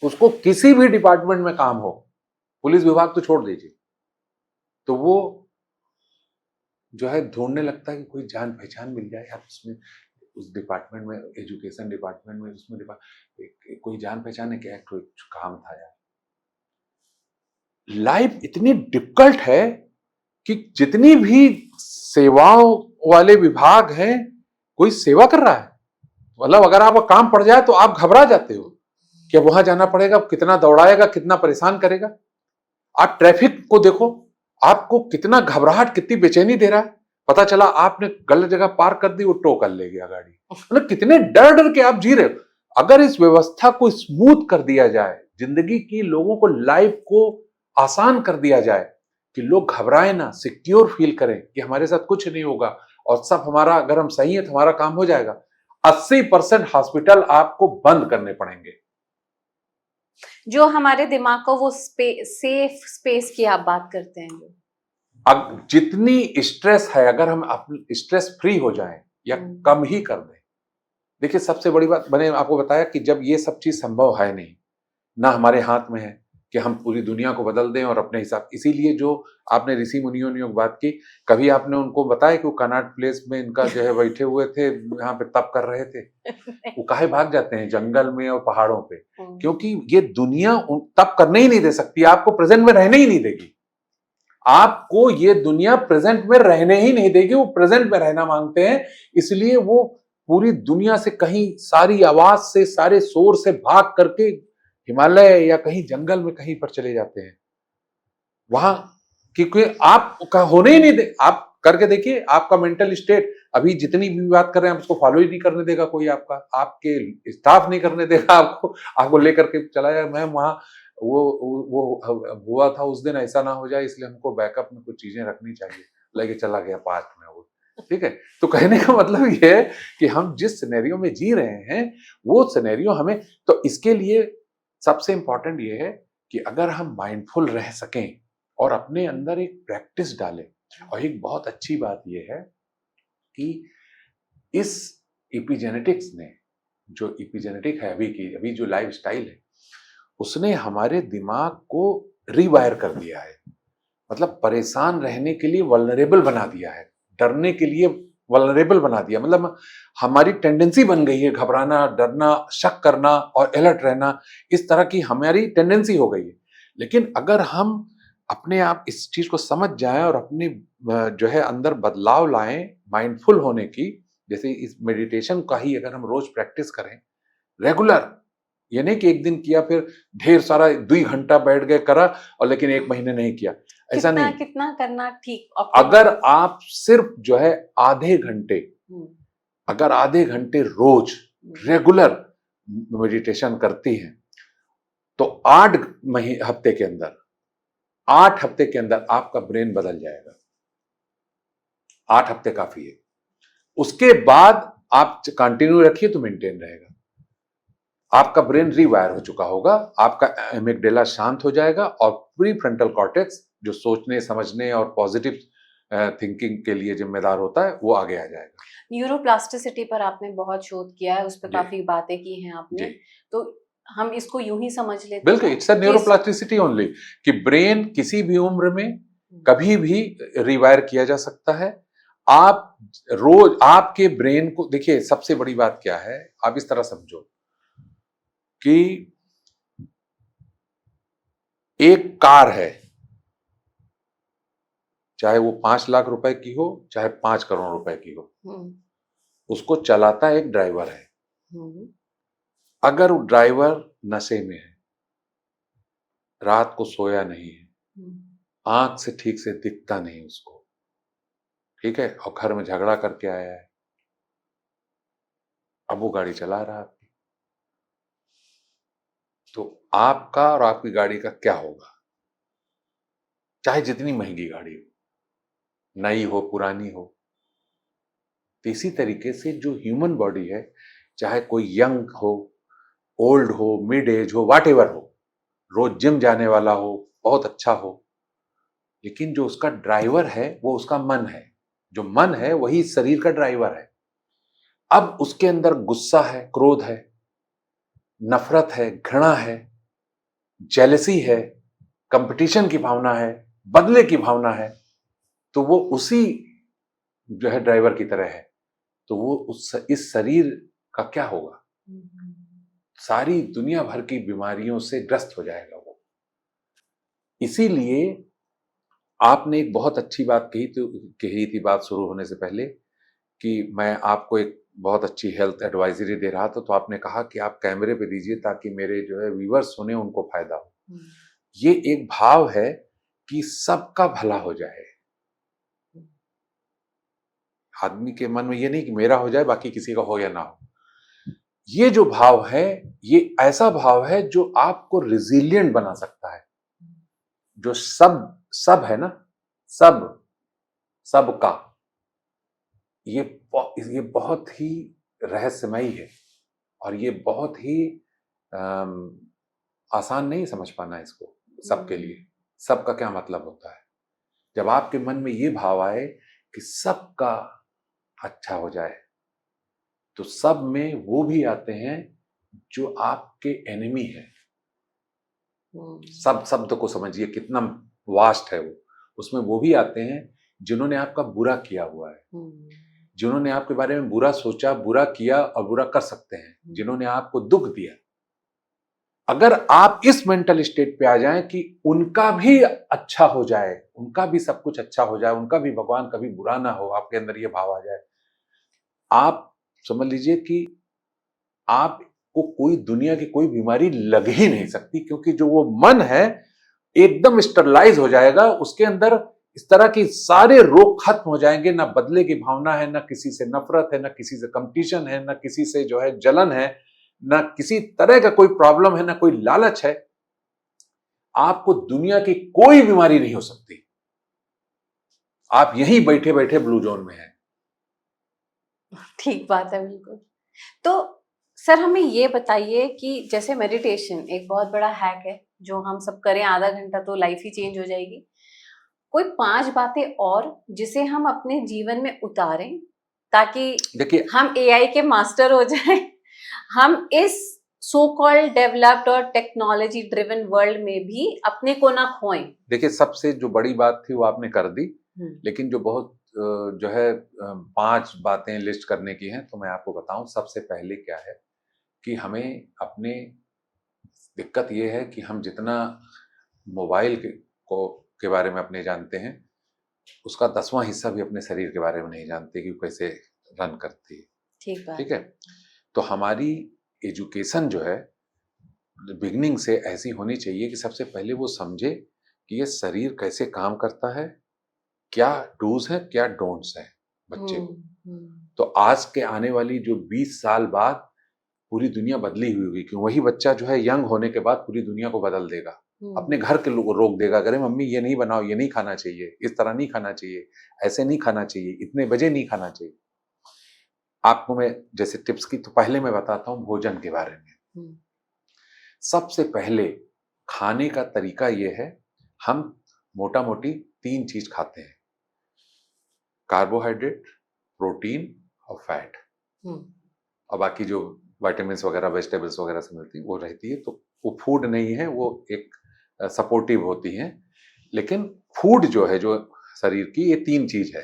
उसको किसी भी डिपार्टमेंट में काम हो, पुलिस विभाग तो छोड़ दीजिए, तो वो जो है ढूंढने लगता है कि कोई जान पहचान मिल जाए यार, उसमें उस डिपार्टमेंट में, एजुकेशन डिपार्टमेंट में, उसमें कोई जान पहचान है क्या, कोई काम था यार। लाइफ इतनी डिफिकल्ट है कि जितनी भी सेवाओं वाले विभाग हैं, कोई सेवा कर रहा है? मतलब अगर आपका काम पड़ जाए तो आप घबरा जाते हो कि अब वहां जाना पड़ेगा, कितना दौड़ाएगा, कितना परेशान करेगा। आप ट्रैफिक को देखो, आपको कितना घबराहट, कितनी बेचैनी दे रहा है। पता चला आपने गलत जगह पार कर दी, वो टो कर ले गया गाड़ी। मतलब कितने डर डर के आप जी रहे हो। अगर इस व्यवस्था को स्मूथ कर दिया जाए, जिंदगी की लोगों को, लाइफ को आसान कर दिया जाए कि लोग घबराए ना, सिक्योर फील करें कि हमारे साथ कुछ नहीं होगा और सब हमारा, अगर हम सही है तो हमारा काम हो जाएगा। 80% हॉस्पिटल आपको बंद करने पड़ेंगे। जो हमारे दिमाग को वो सेफ स्पेस की आप बात करते हैं। अब जितनी स्ट्रेस है, अगर हम स्ट्रेस फ्री हो जाएं या कम ही कर दें। देखिए सबसे बड़ी बात, मैंने आपको बताया कि जब ये सब चीज संभव है नहीं, ना हमारे हाथ में है कि हम पूरी दुनिया को बदल दें और अपने हिसाब, इसीलिए जो आपने ऋषि मुनियों ने बात की, कभी आपने उनको बताया कि वो कनॉट प्लेस में इनका जो है बैठे हुए थे, यहाँ पे तप कर रहे थे? वो काहे भाग जाते हैं जंगल में और पहाड़ों पे? क्योंकि ये दुनिया तप करने ही नहीं दे सकती, आपको प्रेजेंट में रहने ही नहीं देगी। आपको ये दुनिया प्रेजेंट में रहने ही नहीं देगी, वो प्रेजेंट में रहना मांगते हैं। इसलिए वो पूरी दुनिया से, कहीं सारी आवाज से, सारे शोर से भाग करके हिमालय या कहीं जंगल में कहीं पर चले जाते हैं वहां, क्योंकि आप का होने ही नहीं दे। आप करके देखिए, आपका मेंटल स्टेट, अभी जितनी भी बात कर रहे हैं आप उसको फॉलो ही नहीं करने देगा कोई, आपका आपके स्टाफ नहीं करने देगा आपको लेकर के चला जाए। मैम वहां वो हुआ था उस दिन, ऐसा ना हो जाए इसलिए हमको बैकअप में कुछ चीजें रखनी चाहिए, लेके चला गया पार्क में वो। ठीक है, तो कहने का मतलब ये है कि हम जिस सिनेरियो में जी रहे हैं वो सिनेरियो हमें, तो इसके लिए सबसे इंपॉर्टेंट ये है कि अगर हम माइंडफुल रह सकें और अपने अंदर एक प्रैक्टिस डालें। और एक बहुत अच्छी बात ये है कि इस इपिजेनेटिक्स ने, जो इपिजेनेटिक है अभी जो लाइफ स्टाइल है, उसने हमारे दिमाग को रिवायर कर दिया है। मतलब परेशान रहने के लिए वल्नरेबल बना दिया है, डरने के लिए वल्नरेबल बना दिया। मतलब हमारी टेंडेंसी बन गई है घबराना, डरना, शक करना और अलर्ट रहना, इस तरह की हमारी टेंडेंसी हो गई है। लेकिन अगर हम अपने आप इस चीज को समझ जाएं और अपने जो है अंदर बदलाव लाएं माइंडफुल होने की, जैसे इस मेडिटेशन का ही अगर हम रोज प्रैक्टिस करें रेगुलर, ये नहीं कि एक दिन किया फिर ढेर सारा 2 घंटा बैठ गए करा और लेकिन 1 महीने नहीं किया, ऐसा नहीं। कितना करना ठीक। अगर आप सिर्फ जो है आधे घंटे, अगर आधे घंटे रोज रेगुलर मेडिटेशन करती हैं तो 8 हफ्ते के अंदर, 8 हफ्ते के अंदर आपका ब्रेन बदल जाएगा। 8 हफ्ते काफी है। उसके बाद आप कंटिन्यू रखिए तो मेंटेन रहेगा। आपका ब्रेन रीवायर हो चुका होगा, आपका एमिगडाला शांत हो जाएगा और प्री फ्रंटल कॉर्टेक्स जो सोचने, समझने और पॉजिटिव थिंकिंग के लिए जिम्मेदार होता है, वो आगे आ जाएगा। न्यूरोप्लास्टिसिटी पर आपने बहुत शोध किया है, उस पर काफी बातें की हैं आपने, तो हम इसको यूं ही समझ लेते हैं। बिल्कुल, इट्स अ न्यूरोप्लास्टिसिटी ओनली, कि ब्रेन किसी भी उम्र में कभी भी रिवायर किया जा सकता है। आप रोज आपके ब्रेन को देखिए, सबसे बड़ी बात क्या है, आप इस तरह समझो, कि एक कार है, चाहे वो 5 लाख रुपए की हो, चाहे 5 करोड़ रुपए की हो, उसको चलाता एक ड्राइवर है। अगर वो ड्राइवर नशे में है, रात को सोया नहीं है, आंख से ठीक से दिखता नहीं उसको, ठीक है, और घर में झगड़ा करके आया है, अब वो गाड़ी चला रहा है आपकी, तो आपका और आपकी गाड़ी का क्या होगा? चाहे जितनी महंगी गाड़ी हो, नई हो पुरानी हो। तो इसी तरीके से जो ह्यूमन बॉडी है, चाहे कोई यंग हो, ओल्ड हो, मिड एज हो, वाट एवर हो, रोज जिम जाने वाला हो, बहुत अच्छा हो, लेकिन जो उसका ड्राइवर है वो उसका मन है। जो मन है वही शरीर का ड्राइवर है। अब उसके अंदर गुस्सा है, क्रोध है, नफरत है, घृणा है, जेलसी है, कंपटीशन की भावना है, बदले की भावना है, तो वो उसी जो है ड्राइवर की तरह है। तो वो इस शरीर का क्या होगा? सारी दुनिया भर की बीमारियों से ग्रस्त हो जाएगा वो। इसीलिए आपने एक बहुत अच्छी बात कही थी बात शुरू होने से पहले, कि मैं आपको एक बहुत अच्छी हेल्थ एडवाइजरी दे रहा था, तो आपने कहा कि आप कैमरे पे दीजिए ताकि मेरे जो है व्यूअर्स सुने, उनको फायदा हो। ये एक भाव है कि सबका भला हो जाए। आदमी के मन में ये नहीं कि मेरा हो जाए बाकी किसी का हो या ना हो। ये जो भाव है, ये ऐसा भाव है जो आपको रिजिलियंट बना सकता है। जो सब है ना, सबका, ये बहुत ही रहस्यमयी है, और ये बहुत ही आसान नहीं समझ पाना इसको सबके लिए। सबका क्या मतलब होता है? जब आपके मन में ये भाव आए कि सबका अच्छा हो जाए, तो सब में वो भी आते हैं जो आपके एनिमी है। सब शब्द को समझिए कितना वास्ट है वो। उसमें वो भी आते हैं जिन्होंने आपका बुरा किया हुआ है, जिन्होंने आपके बारे में बुरा सोचा, बुरा किया और बुरा कर सकते हैं, जिन्होंने आपको दुख दिया। अगर आप इस मेंटल स्टेट पे आ जाएं कि उनका भी अच्छा हो जाए, उनका भी सब कुछ अच्छा हो जाए, उनका भी भगवान कभी बुरा ना हो, आपके अंदर ये भाव आ जाए, आप समझ लीजिए कि आपको कोई दुनिया की कोई बीमारी लग ही नहीं सकती, क्योंकि जो वो मन है एकदम स्टरलाइज हो जाएगा। उसके अंदर इस तरह की सारे रोग खत्म हो जाएंगे। ना बदले की भावना है, ना किसी से नफरत है, ना किसी से कंपटीशन है, ना किसी से जो है जलन है, ना किसी तरह का कोई प्रॉब्लम है, ना कोई लालच है। आपको दुनिया की कोई बीमारी नहीं हो सकती। आप यहीं बैठे बैठे ब्लू जोन में हैं। ठीक बात है, बिल्कुल। तो सर हमें ये बताइए कि जैसे मेडिटेशन एक बहुत बड़ा हैक है, जो हम सब करें आधा घंटा तो लाइफ ही चेंज हो जाएगी। कोई 5 बातें और जिसे हम अपने जीवन में उतारें ताकि देखिए, हम एआई के मास्टर हो जाएं, हम इस सो कॉल्ड डेवलप्ड और टेक्नोलॉजी ड्रिवन वर्ल्ड में भी अपने को ना खोएं। देखिए, सबसे जो बड़ी बात थी वो आपने कर दी, लेकिन जो बहुत जो है 5 बातें लिस्ट करने की हैं, तो मैं आपको बताऊं। सबसे पहले क्या है कि हमें अपने, दिक्कत ये है कि हम जितना मोबाइल के बारे में अपने जानते हैं, उसका 10वां हिस्सा भी अपने शरीर के बारे में नहीं जानते कि कैसे रन करती है। ठीक है, तो हमारी एजुकेशन जो है बिगनिंग से ऐसी होनी चाहिए कि सबसे पहले वो समझे कि ये शरीर कैसे काम करता है, क्या डूज है, क्या डोंट्स है बच्चे को। तो आज के आने वाली जो 20 साल बाद पूरी दुनिया बदली हुई होगी, क्यों वही बच्चा जो है यंग होने के बाद पूरी दुनिया को बदल देगा। अपने घर के लोगों को रोक देगा, अरे मम्मी ये नहीं बनाओ, ये नहीं खाना चाहिए, इस तरह नहीं खाना चाहिए, ऐसे नहीं खाना चाहिए, इतने बजे नहीं खाना चाहिए। आपको मैं जैसे टिप्स की तो पहले मैं बताता हूँ भोजन के बारे में। सबसे पहले खाने का तरीका ये है, हम मोटा मोटी 3 चीज खाते हैं, कार्बोहाइड्रेट, प्रोटीन और फैट, और बाकी जो विटामिन वगैरह वेजिटेबल्स वगैरह से मिलती है वो रहती है। तो वो फूड नहीं है, वो एक सपोर्टिव होती हैं, लेकिन फूड जो है जो शरीर की, ये 3 चीज है।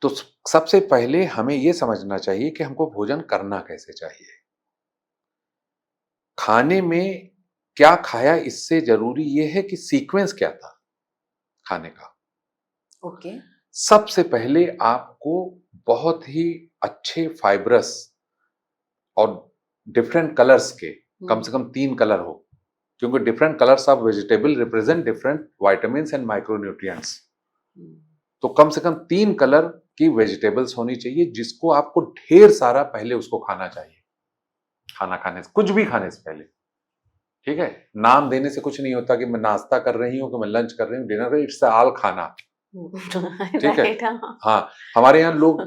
तो सबसे पहले हमें ये समझना चाहिए कि हमको भोजन करना कैसे चाहिए। खाने में क्या खाया इससे जरूरी ये है कि सीक्वेंस क्या था खाने का। ओके। सबसे पहले आपको बहुत ही अच्छे फाइब्रस और डिफरेंट कलर्स के, कम से कम 3 कलर हो, क्योंकि different colours of vegetable represent different vitamins and micronutrients. तो कम से कम 3 कलर की वेजिटेबल्स होनी चाहिए, जिसको आपको ढेर सारा पहले उसको खाना चाहिए, खाना खाने से, कुछ भी खाने से पहले। ठीक है, नाम देने से कुछ नहीं होता कि मैं नाश्ता कर रही हूँ, कि मैं लंच कर रही हूँ, डिनर कर, इट्स ऑल खाना। ठीक है। राइट। हाँ। हाँ, हमारे यहाँ लोग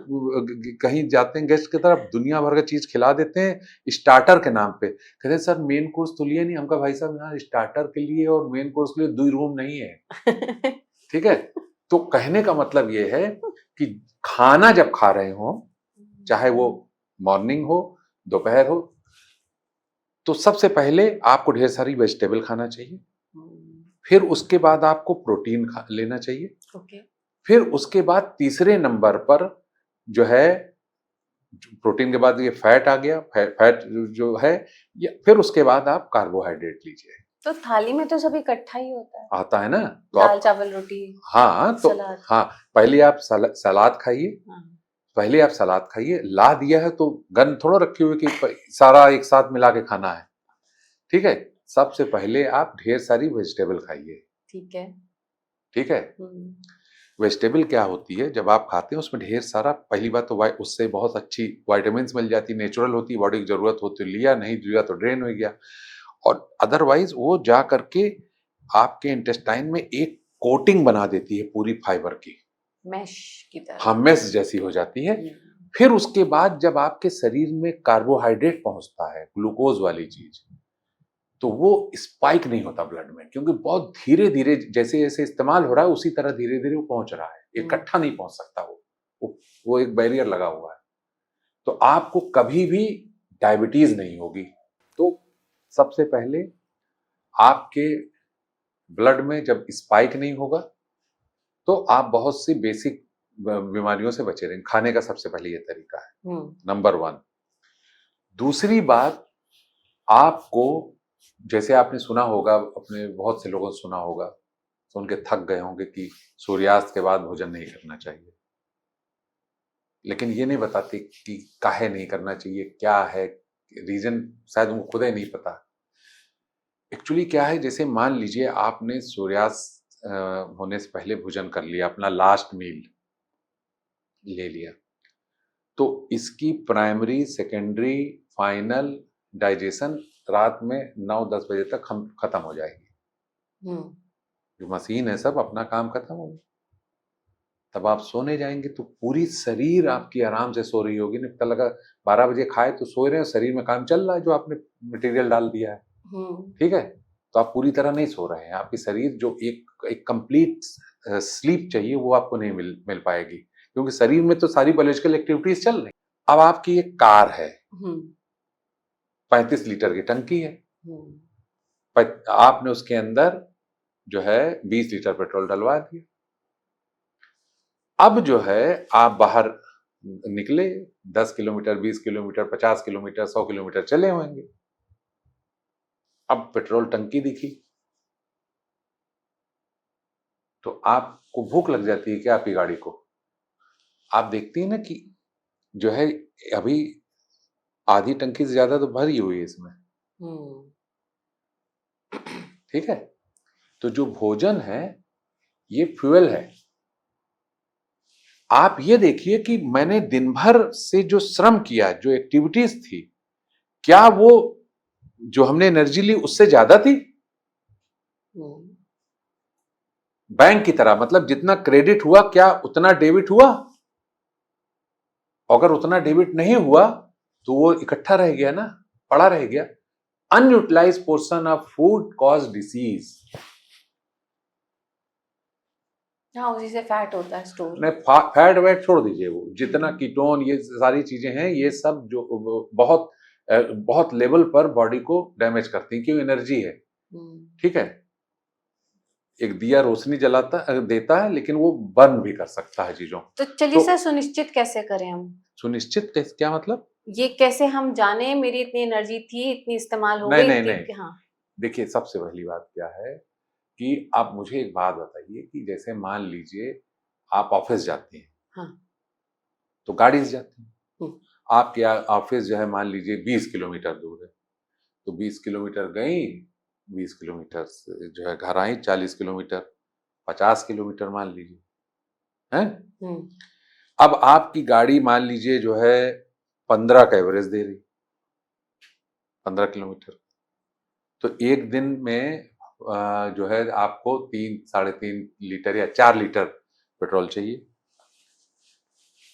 कहीं जाते हैं गेस्ट की तरफ, दुनिया भर का चीज खिला देते हैं स्टार्टर के नाम पे, कहते हैं सर मेन कोर्स तो लिए नहीं। हमका भाई साहब यहाँ स्टार्टर के लिए और मेन कोर्स के लिए 2 रूम नहीं है। ठीक है, तो कहने का मतलब ये है कि खाना जब खा रहे हो, चाहे वो मॉर्निंग हो, दोपहर हो, तो सबसे पहले आपको ढेर सारी वेजिटेबल खाना चाहिए, फिर उसके बाद आपको प्रोटीन लेना चाहिए, ओके। फिर उसके बाद तीसरे नंबर पर जो है, प्रोटीन के बाद ये फैट आ गया, फैट जो है, फिर उसके बाद आप कार्बोहाइड्रेट लीजिए। तो थाली में तो सब इकट्ठा ही होता है, आता है ना, तो दाल आप, चावल रोटी हाँ तो सलाद। हाँ, पहले आप सलाद खाइए, हाँ। पहले आप सलाद खाइए। ला दिया है तो गन थोड़ा रखी हुई कि सारा एक साथ मिला के खाना है। ठीक है, सबसे पहले आप ढेर सारी वेजिटेबल खाइए। ठीक है। ठीक है, वेजिटेबल क्या होती है, जब आप खाते हैं उसमें ढेर सारा, पहली बात तो उससे बहुत अच्छी विटामिन्स मिल जाती, नेचुरल होती, बॉडी की जरूरत होती लिया, नहीं लिया तो ड्रेन हो गया, और अदरवाइज वो जा करके आपके इंटेस्टाइन में एक कोटिंग बना देती है पूरी फाइबर की, मैश की तरह। हाँ, मेस जैसी हो जाती है। फिर उसके बाद जब आपके शरीर में कार्बोहाइड्रेट पहुंचता है, ग्लूकोज वाली चीज, तो वो स्पाइक नहीं होता ब्लड में, क्योंकि बहुत धीरे धीरे जैसे जैसे इस्तेमाल हो रहा है उसी तरह धीरे धीरे वो पहुंच रहा है, इकट्ठा नहीं पहुंच सकता वो एक बैरियर लगा हुआ है। तो आपको कभी भी डायबिटीज नहीं होगी। तो सबसे पहले आपके ब्लड में जब स्पाइक नहीं होगा तो आप बहुत सी बेसिक बीमारियों से बचे रहेंगे। खाने का सबसे पहले ये तरीका है, नंबर 1। दूसरी बात, आपको, जैसे आपने सुना होगा, अपने बहुत से लोगों ने सुना होगा, सुन के थक गए होंगे कि सूर्यास्त के बाद भोजन नहीं करना चाहिए, लेकिन ये नहीं बताते कि काहे नहीं करना चाहिए, क्या है रीजन, शायद उनको खुद ही नहीं पता। एक्चुअली क्या है, जैसे मान लीजिए आपने सूर्यास्त होने से पहले भोजन कर लिया, अपना लास्ट मील ले लिया, तो इसकी प्राइमरी, सेकेंडरी, फाइनल डाइजेशन रात में 9-10 बजे तक हम खत्म हो जाएगी। जो मशीन है सब अपना काम खत्म हो गया, तब आप सोने जाएंगे तो पूरी शरीर आपकी आराम से सो रही होगी। नहीं पता लगा 12 बजे खाए तो सो रहे हैं, शरीर में काम चल रहा है जो आपने मटेरियल डाल दिया है। ठीक है, तो आप पूरी तरह नहीं सो रहे हैं, आपकी शरीर जो एक कंप्लीट स्लीप चाहिए वो आपको नहीं मिल पाएगी, क्योंकि शरीर में तो सारी बायोलॉजिकल एक्टिविटीज चल रही। अब आपकी एक कार है, 35 लीटर की टंकी है, आपने उसके अंदर जो है 20 लीटर पेट्रोल डलवा दिया। अब जो है आप बाहर निकले, 10 किलोमीटर, 20 किलोमीटर, 50 किलोमीटर, 100 किलोमीटर चले होंगे, अब पेट्रोल टंकी दिखी तो आपको भूख लग जाती है क्या आपकी गाड़ी को? आप देखती है ना कि जो है अभी आधी टंकी से ज्यादा तो भरी हुई है इसमें। ठीक है, तो जो भोजन है ये फ्यूल है। आप ये देखिए कि मैंने दिन भर से जो श्रम किया, जो एक्टिविटीज थी, क्या वो जो हमने एनर्जी ली उससे ज्यादा थी? बैंक की तरह, मतलब जितना क्रेडिट हुआ क्या उतना डेबिट हुआ? अगर उतना डेबिट नहीं हुआ तो वो इकट्ठा रह गया ना, पड़ा रह गया। Unutilise portion of food cause disease. हाँ, उसी से फैट होता है स्टोर। नहीं, फैट वैट छोड़ दीजिए, वो जितना कीटोन ये सारी चीजें हैं, ये सब जो बहुत बहुत लेवल पर बॉडी को डैमेज करती हैं, क्यों? एनर्जी है। ठीक है, एक दिया रोशनी जलाता देता है, लेकिन वो बर्न भी कर सकता है चीजों। तो चलिए सर, सुनिश्चित कैसे करें हम? सुनिश्चित क्या मतलब? ये कैसे हम जाने मेरी इतनी एनर्जी थी, इतनी इस्तेमाल हो नहीं गई नहीं थी नहीं, कि हाँ। देखिए सबसे पहली बात क्या है कि आप मुझे एक बात बताइए कि जैसे मान लीजिए आप ऑफिस जाती हैं, हाँ। तो गाड़ी से जाती हैं। हम्म। आपके ऑफिस जो है मान लीजिए 20 किलोमीटर दूर है, तो 20 किलोमीटर गई, 20 किलोमीटर से जो है घर आई, 40 किलोमीटर, 50 किलोमीटर मान लीजिए, हैं। हम्म। अब आपकी गाड़ी मान लीजिए जो है 15 का एवरेज दे रही, 15 किलोमीटर, तो एक दिन में जो है आपको 3 साढ़े 3 लीटर या 4 लीटर पेट्रोल चाहिए।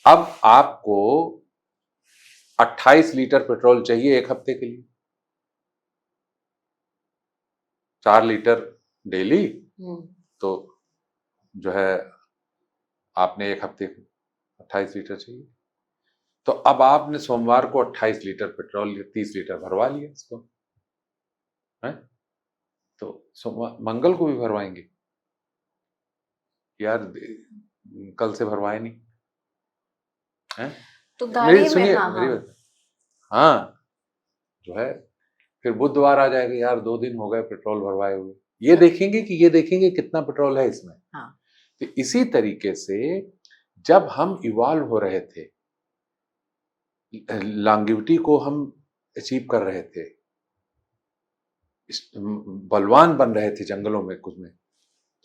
अब आपको 28 लीटर पेट्रोल चाहिए एक हफ्ते के लिए, 4 लीटर डेली, हम्म। तो जो है आपने एक हफ्ते को 28 लीटर चाहिए। तो अब आपने सोमवार को 28 लीटर पेट्रोल या 30 लीटर भरवा लिया इसको, है, तो सोमवार मंगल को भी भरवाएंगे, यार कल से भरवाए नहीं, है। तो मेरी गाड़ी में, सुनिए, हाँ मेरी हाँ। बात, हाँ, जो है फिर बुधवार आ जाएगा, यार 2 दिन हो गए पेट्रोल भरवाए हुए, ये देखेंगे कितना पेट्रोल है इसमें। हाँ। तो इसी तरीके से जब हम इवॉल्व हो रहे थे, लॉन्गेविटी को हम अचीव कर रहे थे, बलवान बन रहे थे जंगलों में कुछ में,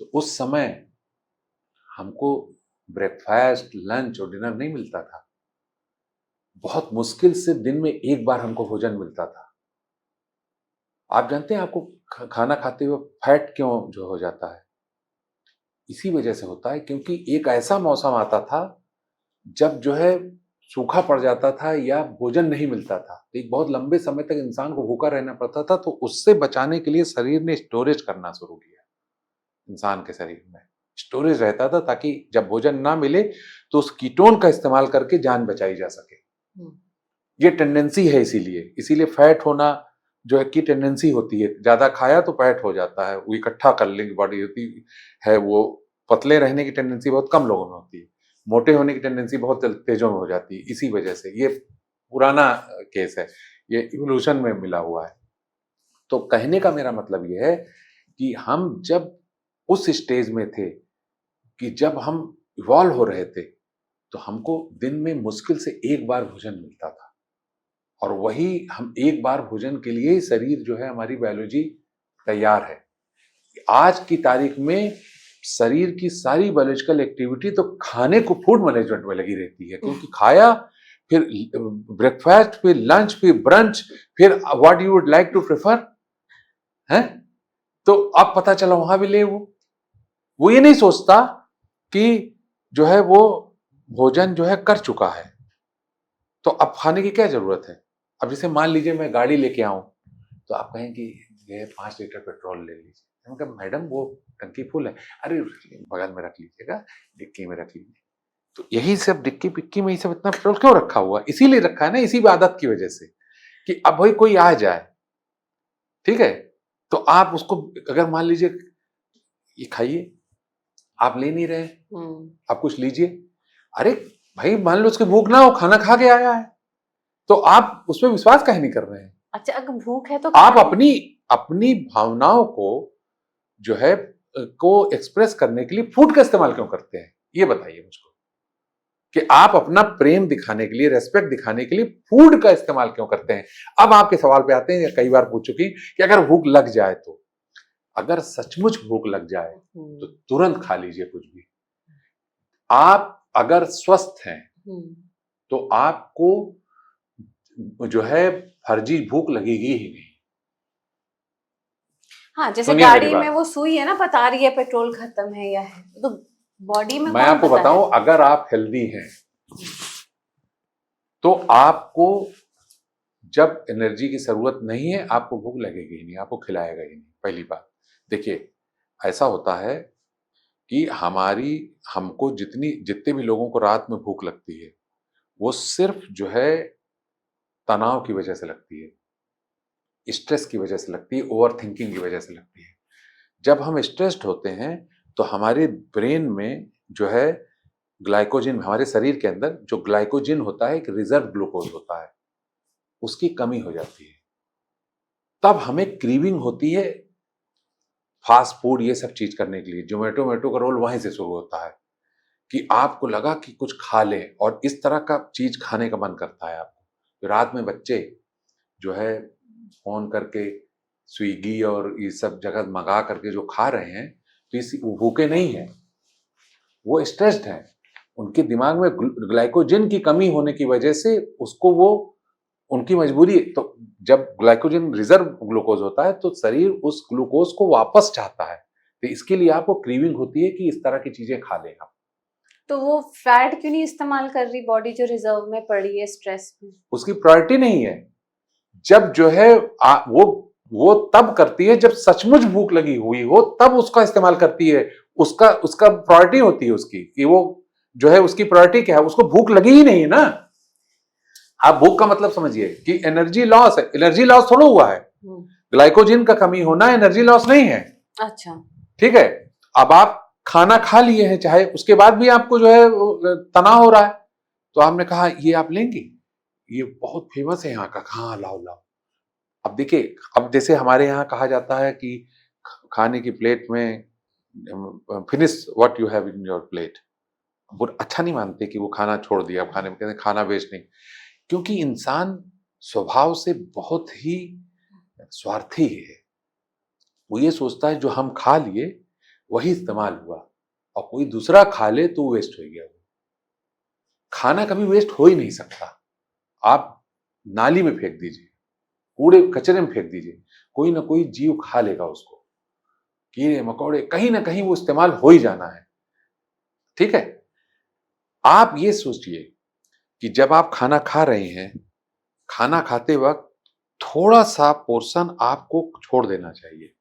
तो उस समय हमको ब्रेकफास्ट, लंच और डिनर नहीं मिलता था। बहुत मुश्किल से दिन में एक बार हमको भोजन मिलता था। आप जानते हैं आपको खाना खाते हुए फैट क्यों जो हो जाता है? इसी वजह से होता है क्योंकि एक ऐसा मौसम आता था जब जो है सूखा पड़ जाता था या भोजन नहीं मिलता था, तो एक बहुत लंबे समय तक इंसान को भूखा रहना पड़ता था, तो उससे बचाने के लिए शरीर ने स्टोरेज करना शुरू किया। इंसान के शरीर में स्टोरेज रहता था ताकि जब भोजन ना मिले तो उस कीटोन का इस्तेमाल करके जान बचाई जा सके। ये टेंडेंसी है, इसीलिए इसीलिए फैट होना जो है की टेंडेंसी होती है, ज्यादा खाया तो फैट हो जाता है, वो इकट्ठा कर लेंगे बॉडी होती है, वो पतले रहने की टेंडेंसी बहुत कम लोगों में होती है, मोटे होने की टेंडेंसी बहुत तेजों में हो जाती है। इसी वजह से ये पुराना केस है, ये इवोल्यूशन में मिला हुआ है। तो कहने का मेरा मतलब ये है कि हम जब उस स्टेज में थे कि जब हम इवॉल्व हो रहे थे, तो हमको दिन में मुश्किल से एक बार भोजन मिलता था, और वही हम एक बार भोजन के लिए शरीर जो है हमारी बायोलॉजी तैयार है। आज की तारीख में शरीर की सारी बायोलॉजिकल एक्टिविटी तो खाने को फूड मैनेजमेंट में लगी रहती है, क्योंकि खाया, फिर ब्रेकफास्ट, फिर लंच, फिर ब्रंच, फिर what you would like to prefer, है। तो अब पता चला वहां भी ले वो ये नहीं सोचता कि जो है वो भोजन जो है कर चुका है, तो अब खाने की क्या जरूरत है। अब जैसे मान लीजिए मैं गाड़ी लेके आऊं, तो आप कहें कि ये 5 लीटर पेट्रोल ले लीजिए, हम कहा मैडम वो टंकी फुल है, अरे बगल में रख लीजिएगा, डिक्की में रख लीजिए। तो यही सब डिक्की पिक्की में ये सब इतना पेट्रोल क्यों रखा हुआ, इसीलिए रखा है ना, इसी आदत की वजह से कि अब भाई कोई आ जाए, ठीक है, तो आप उसको अगर मान लीजिए ये खाइए, आप ले नहीं रहे, आप कुछ लीजिए, अरे भाई मान लो उसकी भूख ना हो, खाना खा के आया है, तो आप उसमें विश्वास काहे नहीं कर रहे हैं। अच्छा, अगर भूख है तो आप अपनी अपनी भावनाओं को जो है को एक्सप्रेस करने के लिए फूड का इस्तेमाल क्यों करते हैं, ये बताइए मुझको, कि आप अपना प्रेम दिखाने के लिए, रेस्पेक्ट दिखाने के लिए फूड का इस्तेमाल क्यों करते हैं। अब आपके सवाल पे आते हैं, कई बार पूछ चुकी कि अगर भूख लग जाए तो, अगर सचमुच भूख लग जाए तो तुरंत खा लीजिए कुछ भी। आप अगर स्वस्थ हैं तो आपको जो है फर्जी भूख लगेगी ही नहीं। हाँ, जैसे सुनिए मेरी गाड़ी में बात, वो सुई है ना, बता रही है पेट्रोल खत्म है या है, तो बॉडी में मैं कौन आपको पता बताऊं, है? अगर आप हेल्दी हैं तो आपको जब एनर्जी की जरूरत नहीं है, आपको भूख लगेगी ही नहीं, आपको खिलाएगा ही नहीं। पहली बात देखिए, ऐसा होता है कि हमको जितने भी लोगों को रात में भूख लगती है, वो सिर्फ जो है तनाव की वजह से लगती है, स्ट्रेस की वजह से लगती है, ओवर थिंकिंग की वजह से लगती है। जब हम स्ट्रेस्ड होते हैं तो हमारे ब्रेन में जो है ग्लाइकोजन, हमारे शरीर के अंदर जो ग्लाइकोजन होता है एक रिजर्व ग्लूकोज होता है, उसकी कमी हो जाती है। तब हमें क्रीविंग होती है फास्ट फूड ये सब चीज करने के लिए। जोमेटो का रोल वहीं से शुरू होता है कि आपको लगा कि कुछ खा लें और इस तरह का चीज खाने का मन करता है आपको। तो रात में बच्चे जो है फोन करके स्विगी और ये सब जगह मंगा करके जो खा रहे हैं, तो इस वो भूखे नहीं है, वो स्ट्रेस्ड हैं। उनके दिमाग में ग्लाइकोजन की कमी होने की वजह से उसको वो उनकी मजबूरी। तो जब ग्लाइकोजन रिजर्व ग्लूकोज होता है तो शरीर उस ग्लूकोज को वापस चाहता है, तो इसके लिए आपको क्रीविंग होती है कि इस तरह की चीजें खा लें आप। तो वो फैट क्यों नहीं इस्तेमाल कर रही बॉडी जो रिजर्व में पड़ी है स्ट्रेस में? उसकी प्रायोरिटी नहीं है। जब जो है वो तब करती है जब सचमुच भूख लगी हुई हो, तब उसका इस्तेमाल करती है। उसका उसका प्रायोरिटी होती है उसकी कि वो जो है उसकी प्रायोरिटी क्या है, उसको भूख लगी ही नहीं है ना। आप भूख का मतलब समझिए कि एनर्जी लॉस है। एनर्जी लॉस थोड़ा हुआ है, ग्लाइकोजन का कमी होना एनर्जी लॉस नहीं है। अच्छा, ठीक है। अब आप खाना खा लिए हैं, चाहे उसके बाद भी आपको जो है तनाव हो रहा है, तो आपने कहा ये आप लेंगे, ये बहुत फेमस है यहाँ का, हाँ लाओ लाओ। अब देखिए, अब जैसे हमारे यहाँ कहा जाता है कि खाने की प्लेट में finish what you have in your plate. वो अच्छा नहीं मानते कि वो खाना छोड़ दिया, खाने में कहते हैं खाना वेस्ट नहीं। क्योंकि इंसान स्वभाव से बहुत ही स्वार्थी है। वो ये सोचता है जो हम खा लिए वही इस्तेमाल हुआ, और कोई दूसरा खा ले तो वेस्ट हो गया। खाना कभी वेस्ट हो ही नहीं सकता। आप नाली में फेंक दीजिए, कूड़े कचरे में फेंक दीजिए, कोई ना कोई जीव खा लेगा उसको। कीड़े मकोड़े कहीं ना कहीं वो इस्तेमाल हो ही जाना है। ठीक है। आप ये सोचिए कि जब आप खाना खा रहे हैं, खाना खाते वक्त थोड़ा सा पोर्शन आपको छोड़ देना चाहिए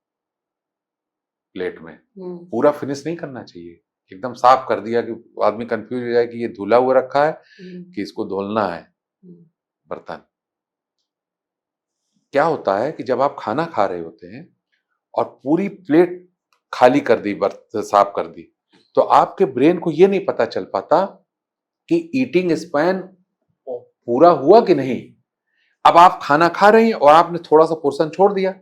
प्लेट में। पूरा फिनिश नहीं करना चाहिए। एकदम साफ कर दिया कि आदमी कंफ्यूज हो जाए कि ये धुला हुआ रखा है कि इसको धुलना है बर्तन। क्या होता है कि जब आप खाना खा रहे होते हैं और पूरी प्लेट खाली कर दी, बर्तन साफ कर दी, तो आपके ब्रेन को ये नहीं पता चल पाता कि ईटिंग स्पैन पूरा हुआ कि नहीं। अब आप खाना खा रहे हैं और आपने थोड़ा सा पोर्शन छोड़ दिया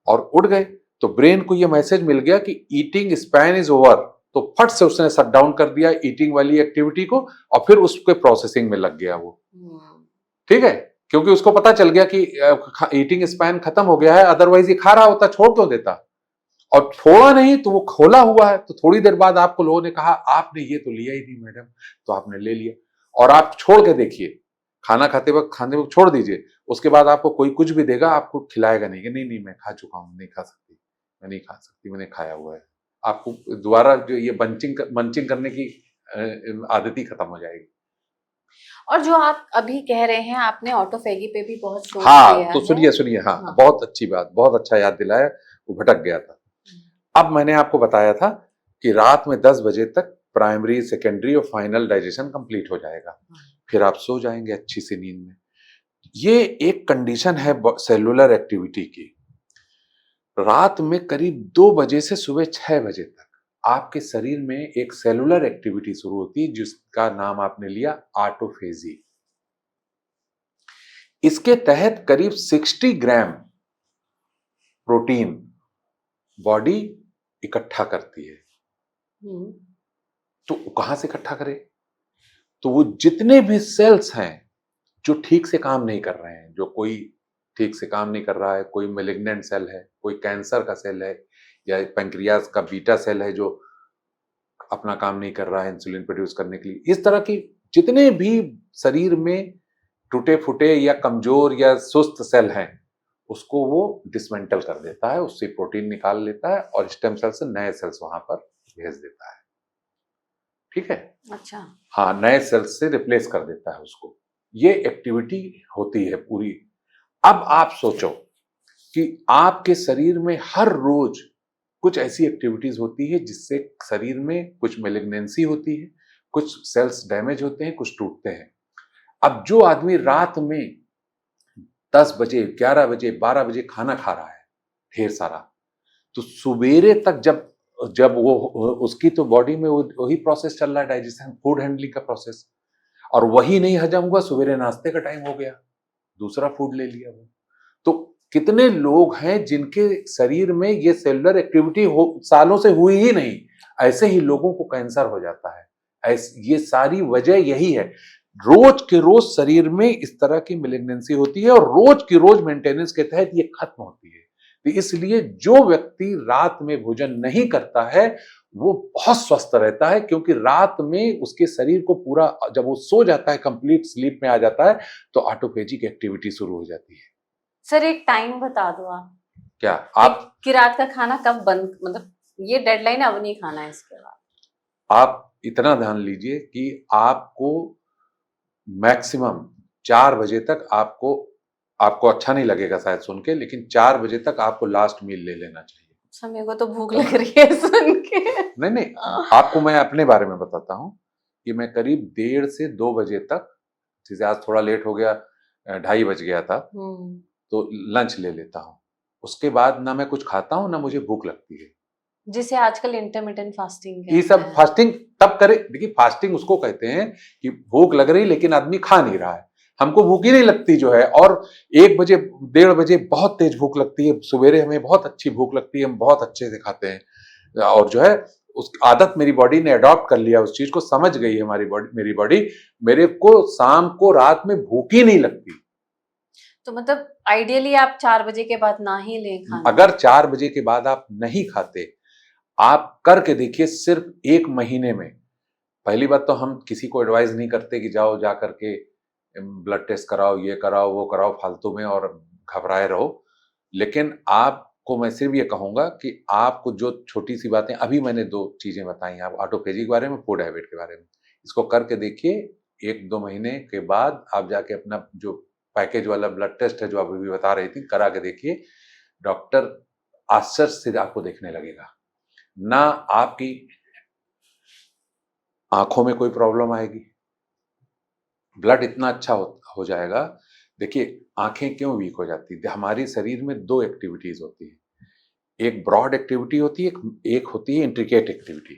और उठ गए, तो ब्रेन को यह मैसेज मिल गया कि ईटिंग स्पैन इज ओवर। तो फट से उसने शट डाउन कर दिया ईटिंग वाली एक्टिविटी को और फिर उसके प्रोसेसिंग में लग गया वो। ठीक है। क्योंकि उसको पता चल गया कि ईटिंग स्पैन खत्म हो गया है, अदरवाइज ये खा रहा होता, छोड़ क्यों देता। और छोड़ा नहीं तो वो खोला हुआ है। तो थोड़ी देर बाद आपको लोगों ने कहा आपने ये तो लिया ही नहीं मैडम, तो आपने ले लिया। और आप छोड़ के देखिए, खाना खाते वक्त छोड़ दीजिए, उसके बाद आपको कोई कुछ भी देगा, आपको खिलाएगा नहीं कि नहीं नहीं मैं खा चुका हूं, नहीं खा सकती, मैं नहीं खा सकती, मैंने खाया हुआ है। आपको दोबारा जो ये मंचिंग करने की आदत ही खत्म हो जाएगी। और जो आप अभी कह रहे हैं, आपने ऑटोफेगी पे भी बहुत शोध हाँ, किया तो है। सुनिए हाँ, बहुत अच्छी बात, बहुत अच्छा याद दिलाया, वो भटक गया था। अब मैंने आपको बताया था कि रात में 10 बजे तक प्राइमरी, सेकेंडरी और फाइनल डाइजेशन कंप्लीट हो जाएगा, फिर आप सो जाएंगे अच्छी सी नींद में। ये एक कंडीशन है सेलुलर एक्टिविटी की। रात में करीब 2 बजे से सुबह 6 बजे तक आपके शरीर में एक सेलुलर एक्टिविटी शुरू होती है जिसका नाम आपने लिया ऑटोफेजी। इसके तहत करीब 60 ग्राम प्रोटीन बॉडी इकट्ठा करती है। तो कहां से इकट्ठा करे? तो वो जितने भी सेल्स हैं जो ठीक से काम नहीं कर रहे हैं, जो कोई ठीक से काम नहीं कर रहा है, कोई मैलिग्नेंट सेल है, कोई कैंसर का सेल है, या पैंक्रियाज का बीटा सेल है जो अपना काम नहीं कर रहा है इंसुलिन प्रोड्यूस करने के लिए, इस तरह की जितने भी शरीर में टूटे फूटे या कमजोर या सुस्त सेल हैं, उसको वो डिसमेंटल कर देता है, उससे प्रोटीन निकाल लेता है और स्टेम सेल से नए सेल्स वहां पर भेज देता है। ठीक है। अच्छा। हाँ, नए सेल्स से रिप्लेस कर देता है उसको। ये एक्टिविटी होती है पूरी। अब आप सोचो कि आपके शरीर में हर रोज कुछ ऐसी एक्टिविटीज होती है जिससे शरीर में कुछ मेलिग्नेंसी होती है, कुछ सेल्स डैमेज होते हैं, कुछ टूटते हैं। अब जो आदमी रात में 10 बजे, 11 बजे, 12 बजे खाना खा रहा है ढेर सारा, तो सवेरे तक जब वो उसकी तो बॉडी में वही प्रोसेस चल रहा है, डाइजेशन, फूड हैंडलिंग का प्रोसेस, और वही नहीं हजम हुआ, सवेरे नाश्ते का टाइम हो गया, दूसरा फूड ले लिया वो। तो कितने लोग हैं जिनके शरीर में ये सेलुलर एक्टिविटी सालों से हुई ही नहीं, ऐसे ही लोगों को कैंसर हो जाता है। ये सारी वजह यही है, रोज के रोज शरीर में इस तरह की मेलिग्नेंसी होती है और रोज की रोज मेंटेनेंस के तहत ये खत्म होती है। तो इसलिए जो व्यक्ति रात में भोजन नहीं करता है वो बहुत स्वस्थ रहता है, क्योंकि रात में उसके शरीर को पूरा, जब वो सो जाता है, कंप्लीट स्लीप में आ जाता है, तो ऑटोफेजिक एक्टिविटी शुरू हो जाती है। सर एक टाइम बता दो आप, क्या आप कि रात का खाना कब बंद, मतलब ये डेडलाइन अब नहीं खाना है इसके बाद। आप इतना ध्यान लीजिए कि आपको मैक्सिमम 4 बजे तक आपको अच्छा नहीं लगेगा शायद सुन के, लेकिन 4 बजे तक आपको लास्ट मील ले लेना चाहिए। अच्छा, मेरे को तो भूख लग रही है सुन के। नहीं, आपको मैं अपने बारे में बताता हूँ कि मैं करीब 1:30 से 2 बजे तक, जैसे आज थोड़ा लेट हो गया, 2:30 बज गया था, तो लंच ले लेता हूँ। उसके बाद ना मैं कुछ खाता हूँ ना मुझे भूख लगती है। जिसे आजकल इंटरमिटेंट फास्टिंग ये सब फास्टिंग तब करे, देखिए फास्टिंग उसको कहते हैं कि भूख लग रही लेकिन आदमी खा नहीं रहा है। हमको भूख ही नहीं लगती जो है, और 1 बजे 1:30 बजे बहुत तेज भूख लगती है, सवेरे हमें बहुत अच्छी भूख लगती है, हम बहुत अच्छे से खाते हैं, और जो है उस आदत मेरी बॉडी ने अडॉप्ट कर लिया, उस चीज को समझ गई है मेरी बॉडी, मेरे को शाम को रात में भूख ही नहीं लगती। तो मतलब आइडियली आप 4 बजे के बाद ना ही लें खाना। अगर 4 बजे के बाद आप नहीं खाते, आप करके देखिए सिर्फ 1 महीने में। पहली बात तो हम किसी को एडवाइस नहीं करते कि जाओ जा करके ब्लड टेस्ट कराओ, ये कराओ वो कराओ फालतू में और घबराए रहो। लेकिन आपको मैं सिर्फ ये कहूंगा कि आपको जो छोटी सी बातें अभी मैंने 2 चीजें बताई, आप ऑटोफेजी के बारे में, फूड हैबिट के बारे में, इसको करके देखिए। 1-2 महीने के बाद आप जाके अपना जो पैकेज वाला ब्लड टेस्ट है जो आप अभी बता रही थी, करा के देखिए। डॉक्टर आश्चर्य से आपको देखने लगेगा, ना आपकी आंखों में कोई प्रॉब्लम आएगी, ब्लड इतना अच्छा हो जाएगा। देखिए आंखें क्यों वीक हो जाती है, हमारे शरीर में 2 एक्टिविटीज होती है, एक ब्रॉड एक्टिविटी होती है, एक होती है इंट्रिकेट एक्टिविटी।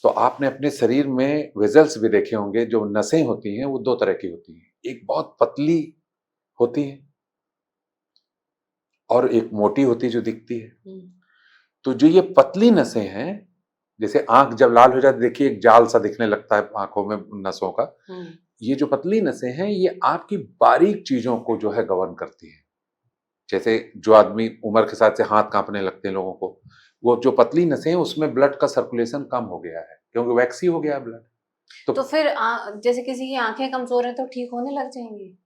तो आपने अपने शरीर में वेजल्स भी देखे होंगे, जो नसें होती हैं वो 2 तरह की होती हैं, एक बहुत पतली होती है और एक मोटी होती है जो दिखती है। तो जो ये पतली नसें हैं, जैसे आंख जब लाल हो जाती है, देखिए एक जाल सा दिखने लगता है आंखों में नसों का, ये जो पतली नसें हैं ये आपकी बारीक चीजों को जो है गवर्न करती है। जैसे जो आदमी उम्र के साथ से हाथ कांपने लगते हैं लोगों को, वो जो पतली नसें हैं उसमें ब्लड का सर्कुलेशन कम हो गया है, क्योंकि वैक्सी हो गया है ब्लड। तो फिर जैसे किसी की आंखें कमजोर है तो ठीक होने लग जाएंगी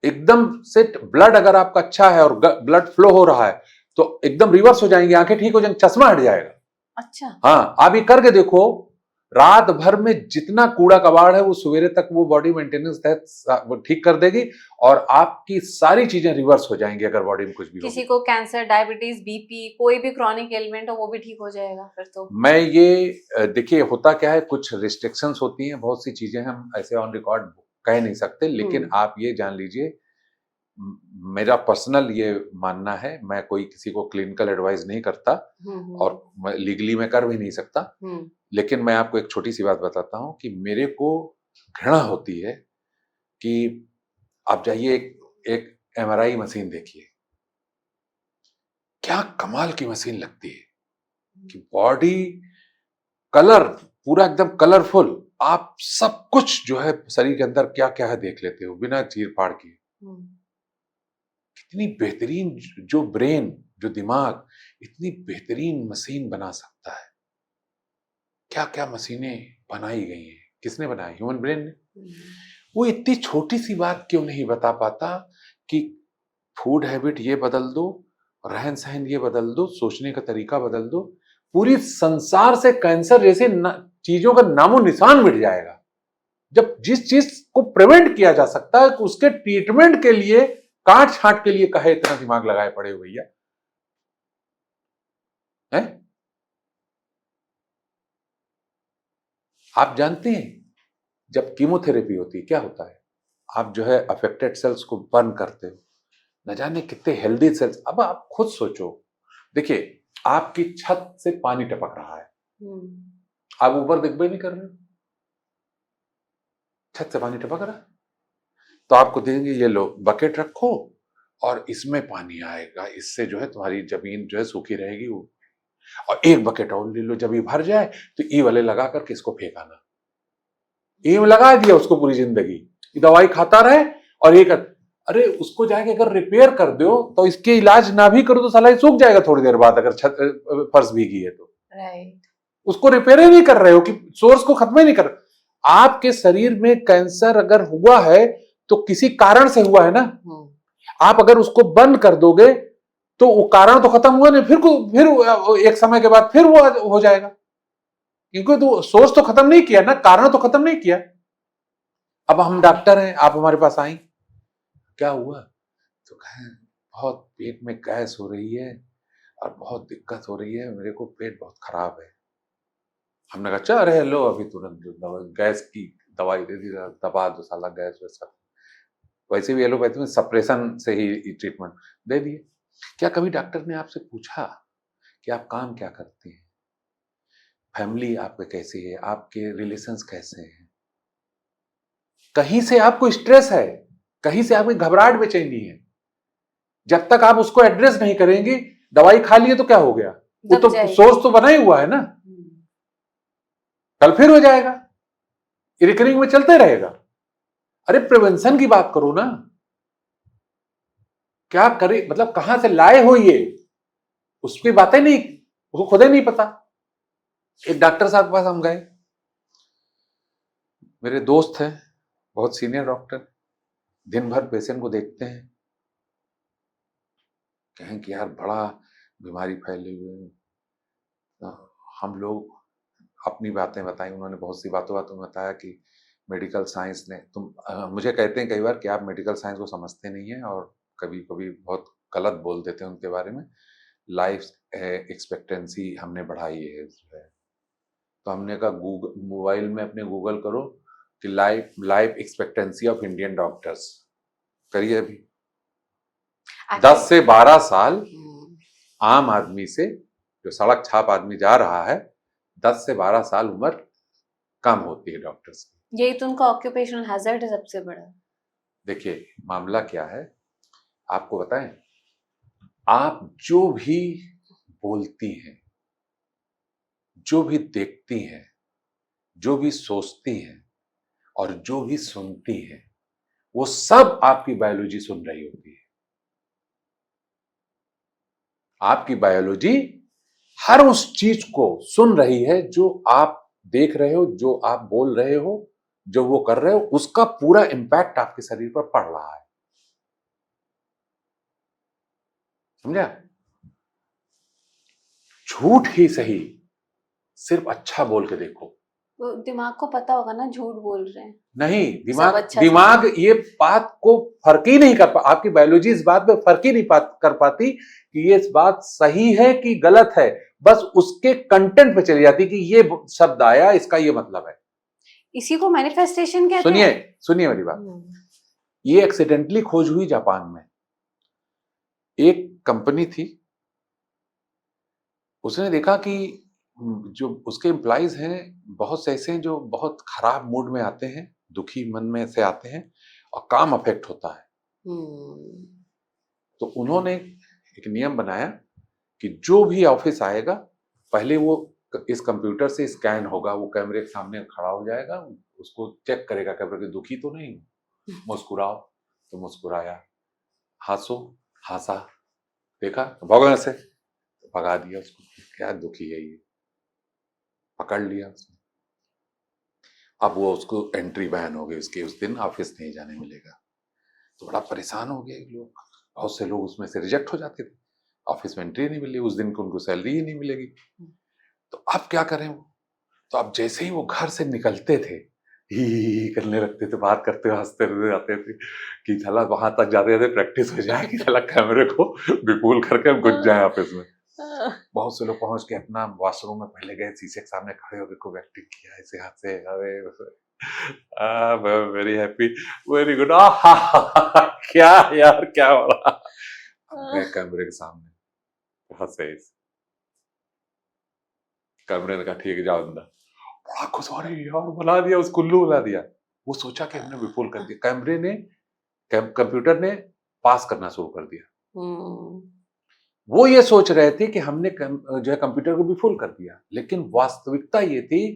एकदम से। ब्लड अगर आपका अच्छा है और ब्लड फ्लो हो रहा है तो एकदम रिवर्स हो जाएंगे, आंखें ठीक हो जाएंगी, चश्मा हट जाएगा। अच्छा, हाँ, आप ये करके देखो, रात भर में जितना कूड़ा कबाड़ है वो सवेरे तक वो बॉडी मेंटेनेंस तहत वो ठीक कर देगी और आपकी सारी चीजें रिवर्स हो जाएंगी। अगर बॉडी में कुछ भी किसी को कैंसर, डायबिटीज, बीपी, कोई भी क्रॉनिक एलिमेंट हो वो भी ठीक हो जाएगा फिर तो। मैं ये देखिए होता क्या है, कुछ रिस्ट्रिक्शंस होती हैं, बहुत सी चीजें हम ऐसे ऑन रिकॉर्ड कह नहीं सकते, लेकिन आप ये जान लीजिए, मेरा पर्सनल ये मानना है, मैं कोई किसी को क्लिनिकल एडवाइस नहीं करता और लीगली मैं कर भी नहीं सकता, लेकिन मैं आपको एक छोटी सी बात बताता हूं कि मेरे को घृणा होती है कि आप जाइए एक एमआरआई मशीन देखिए, क्या कमाल की मशीन लगती है कि बॉडी कलर पूरा एकदम कलरफुल, आप सब कुछ जो है शरीर के अंदर क्या क्या है देख लेते हो बिना चीर फाड़ किए। कितनी बेहतरीन, जो ब्रेन, जो दिमाग इतनी बेहतरीन मशीन बना सकता है। क्या क्या मशीनें बनाई गई हैं, किसने बनाई? ह्यूमन ब्रेन ने। वो इतनी छोटी सी बात क्यों नहीं बता पाता कि फूड हैबिट ये बदल दो, रहन सहन ये बदल दो, सोचने का तरीका बदल दो, पूरी संसार से कैंसर जैसे चीजों का नामो निशान मिट जाएगा। जब जिस चीज को प्रिवेंट किया जा सकता है उसके ट्रीटमेंट के लिए काट छांट के लिए कहे इतना दिमाग लगाए पड़े हो भैया, हैं? आप जानते हैं जब कीमोथेरेपी होती है क्या होता है, आप जो है अफेक्टेड सेल्स को बर्न करते हो, न जाने कितने हेल्दी सेल्स। अब आप खुद सोचो, देखिए आपकी छत से पानी टपक रहा है, आप ऊपर दिख भी नहीं कर रहे हो, छत से पानी टपक रहा है, तो आपको देंगे ये लो बकेट रखो और इसमें पानी आएगा, इससे जो है तुम्हारी जमीन जो है सूखी रहेगी, और एक बकेट और ले लो, जब ये भर जाए तो ई वाले लगा करके इसको फेंकाना। ई में लगा दिया उसको पूरी जिंदगी, दवाई खाता रहे और ये कर, अरे उसको जाके अगर रिपेयर कर दो तो इसके इलाज ना भी करो तो साला सूख जाएगा थोड़ी देर बाद, अगर छत फर्श भीगी है तो। राइट। उसको रिपेयर ही नहीं कर रहे हो कि सोर्स को खत्म ही नहीं कर रहे। आपके शरीर में कैंसर अगर हुआ है तो किसी कारण से हुआ है ना। आप अगर उसको बंद कर दोगे तो वो कारण तो खत्म हुआ नहीं, फिर एक समय के बाद फिर वो हो जाएगा, क्योंकि तो सोर्स तो खत्म नहीं किया ना, कारण तो खत्म नहीं किया। अब हम डॉक्टर हैं, आप हमारे पास आई, क्या हुआ तो कहें बहुत पेट में गैस हो रही है और बहुत दिक्कत हो रही है, मेरे को पेट बहुत खराब है। हमने कहा अच्छा, अरे लो अभी तुरंत गैस की दवाई दे दी, दबा दो साला गैस वैसा, वैसे भी एलोपैथी में सप्रेशन से ही ट्रीटमेंट दे दिए। क्या कभी डॉक्टर ने आपसे पूछा कि आप काम क्या करते हैं, फैमिली आपके कैसी है, आपके रिलेशंस कैसे हैं? कहीं से आपको स्ट्रेस है, कहीं से आपकी घबराहट बेचैनी है, जब तक आप उसको एड्रेस नहीं करेंगे, दवाई खा लिए तो क्या हो गया, वो तो सोर्स तो बना ही हुआ है ना, कल फिर हो जाएगा, रिकरिंग में चलते रहेगा। अरे प्रिवेंशन की बात करो ना, क्या करे, मतलब कहां से लाए हो ये, उसकी बातें नहीं, उसको खुद ही नहीं पता। एक डॉक्टर साहब के पास हम गए, मेरे दोस्त हैं, बहुत सीनियर डॉक्टर, दिन भर पेशेंट को देखते हैं, कहें कि यार बड़ा बीमारी फैली हुई है। हम लोग अपनी बातें बताई, उन्होंने बहुत सी बातों में बताया कि मेडिकल साइंस ने मुझे कहते हैं कई बार कि आप मेडिकल साइंस को समझते नहीं हैं और कभी कभी बहुत गलत बोल देते हैं उनके बारे में। लाइफ एक्सपेक्टेंसी हमने बढ़ाई है तो हमने कहा गूगल, मोबाइल में अपने गूगल करो कि life expectancy of Indian doctors, करिए अभी 10 से 12 साल आम आदमी से, जो सड़क छाप आदमी जा रहा है, 10 से 12 साल उम्र कम होती है डॉक्टर्स की। यही तो उनका ऑक्यूपेशनल हैजर्ड है सबसे बड़ा। देखिए मामला क्या है आपको बताएं, आप जो भी बोलती हैं, जो भी देखती हैं, जो भी सोचती हैं और जो भी सुनती हैं, वो सब आपकी बायोलॉजी सुन रही होती है। आपकी बायोलॉजी हर उस चीज को सुन रही है जो आप देख रहे हो, जो आप बोल रहे हो, जो वो कर रहे हो, उसका पूरा इंपैक्ट आपके शरीर पर पड़ रहा है। समझा? झूठ ही सही, सिर्फ अच्छा बोल के देखो। दिमाग को पता होगा ना झूठ बोल रहे हैं। नहीं, दिमाग ये बात को फर्क ही नहीं कर पा, आपकी बायोलॉजी इस बात पे फर्क ही नहीं कर पाती कि ये इस बात सही है कि गलत है, बस उसके कंटेंट पे चली जाती कि ये शब्द आया, इसका ये मतलब है। इसी को मैनिफेस्टेशन कहते हैं। सुनिए मेरी बात, ये एक्सीडेंटली खोज हुई जापान में। एक कंपनी थी, उसने देखा कि जो उसके एम्प्लॉइज हैं, बहुत से ऐसे हैं जो बहुत खराब मूड में आते हैं, दुखी मन में से आते हैं और काम अफेक्ट होता है। तो उन्होंने एक नियम बनाया कि जो भी ऑफिस आएगा, पहले वो इस कंप्यूटर से स्कैन होगा, वो कैमरे के सामने खड़ा हो जाएगा, उसको चेक करेगा कैमरे के, दुखी तो नहीं, मुस्कुराओ तो मुस्कुराया, हंसो हंसा, देखा भगवान से भगा दिया उसको, क्या दुखी है ये, पकड़ लिया उसने। अब वो उसको एंट्री बैन हो गई उसकी, उस दिन ऑफिस नहीं जाने मिलेगा। तो बड़ा परेशान हो गए लोग, बहुत से लोग उसमें से रिजेक्ट हो जाते थे, ऑफिस में एंट्री नहीं मिली, उस दिन को उनको सैलरी ही नहीं मिलेगी। तो अब क्या करें वो, तो अब जैसे ही वो घर से निकलते थे, ही करने लगते थे, बात करते हुए हंसते हुए जाते थे कि चला वहां तक जाते जाते प्रैक्टिस हो जाए कि चला कैमरे को विपुल करके हम घुस जाए ऑफिस में। बहुत से लोग पहुंच के अपना वॉशरूम में पहले गए, शीशे के सामने खड़े होकर खूब एक्टिंग किया, ऐसे हाथ से, अरे वेरी हैप्पी, वेरी गुड, क्या यार क्या हो रहा, मैं कैमरे के सामने हंसे, कैमरे ने कहा ठीक है जाओ अंदर, बड़ा खुश हो रही यार, बुला दिया उसको, कुल्लू बुला दिया। वो सोचा कि हमने विपुल कर दिया, कैमरे ने कंप्यूटर ने पास करना शुरू कर दिया। हम्म, वो ये सोच रहे थे कि हमने जो है कंप्यूटर को भी फुल कर दिया, लेकिन वास्तविकता ये थी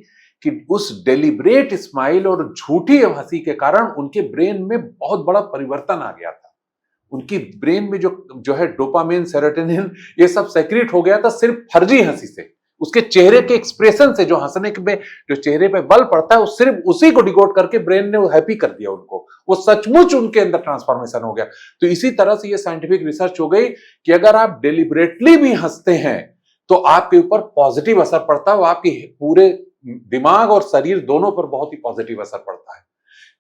कि उस डेलिब्रेट स्माइल और झूठी हंसी के कारण उनके ब्रेन में बहुत बड़ा परिवर्तन आ गया था। उनकी ब्रेन में जो जो है डोपामिन, सेरोटोनिन, ये सब सेक्रेट हो गया था सिर्फ फर्जी हंसी से। उसके चेहरे के एक्सप्रेशन से, जो हंसने में जो चेहरे पे बल पड़ता है, वो सिर्फ उसी को डिकोड करके ब्रेन ने हैप्पी कर दिया उनको। वो सचमुच उनके अंदर ट्रांसफॉर्मेशन हो गया। तो इसी तरह से ये साइंटिफिक रिसर्च हो गई कि अगर आप डेलिबरेटली भी हंसते हैं तो आपके ऊपर पॉजिटिव असर पड़ता है, वो आपके पूरे दिमाग और शरीर दोनों पर बहुत ही पॉजिटिव असर पड़ता है।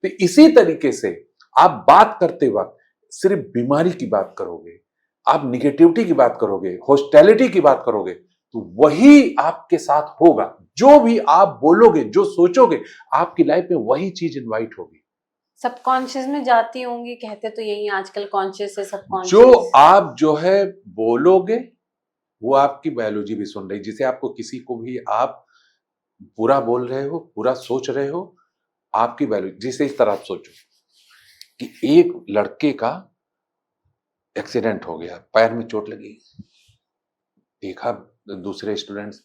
तो इसी तरीके से आप बात करते वक्त सिर्फ बीमारी की बात करोगे, आप निगेटिविटी की बात करोगे, हॉस्टिलिटी की बात करोगे, तो वही आपके साथ होगा। जो भी आप बोलोगे, जो सोचोगे, आपकी लाइफ में वही चीज इनवाइट होगी। सबकॉन्शियस में जाती होंगी, कहते तो यही आजकल कॉन्शियस से जो सबकॉन्शियस। आप जो है बोलोगे, वो आपकी बायोलॉजी भी सुन रही। जिसे आपको किसी को भी आप बुरा बोल रहे हो, बुरा सोच रहे हो, आपकी बायोलॉजी, जिसे इस तरह आप सोचो कि एक लड़के का एक्सीडेंट हो गया, पैर में चोट लगी, देखा दूसरे स्टूडेंट्स,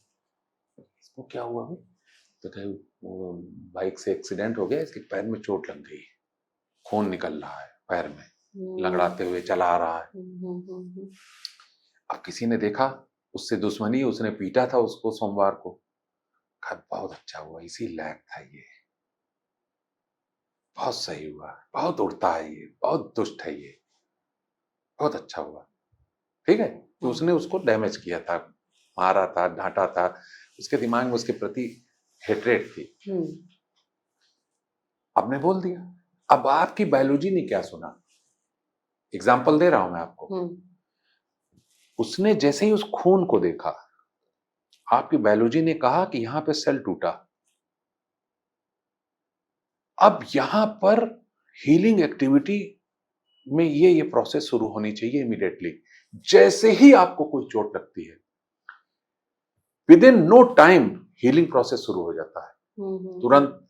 इसको क्या हुआ है, तो कहे वो बाइक से एक्सीडेंट हो गया, इसके पैर में चोट लग गई, खून निकल रहा है पैर में, लंगड़ाते हुए चला आ रहा है। अब किसी ने देखा, उससे दुश्मनी, उसने पीटा था उसको सोमवार को, कहा बहुत अच्छा हुआ, इसी लायक था ये, बहुत सही हुआ, बहुत उड़ता है ये, बहुत दुष्ट है ये, बहुत अच्छा हुआ। ठीक है, तो उसने उसको डैमेज किया था, मारा था, डांटा था, उसके दिमाग में उसके प्रति हेट्रेट थी। आपने बोल दिया। अब आपकी बायोलॉजी ने क्या सुना, एग्जाम्पल दे रहा हूं मैं आपको। उसने जैसे ही उस खून को देखा, आपकी बायोलॉजी ने कहा कि यहां पे सेल टूटा। अब यहां पर हीलिंग एक्टिविटी में ये प्रोसेस शुरू होनी चाहिए इमीडिएटली। जैसे ही आपको कोई चोट लगती है, within no time healing process शुरू हो जाता है। तुरंत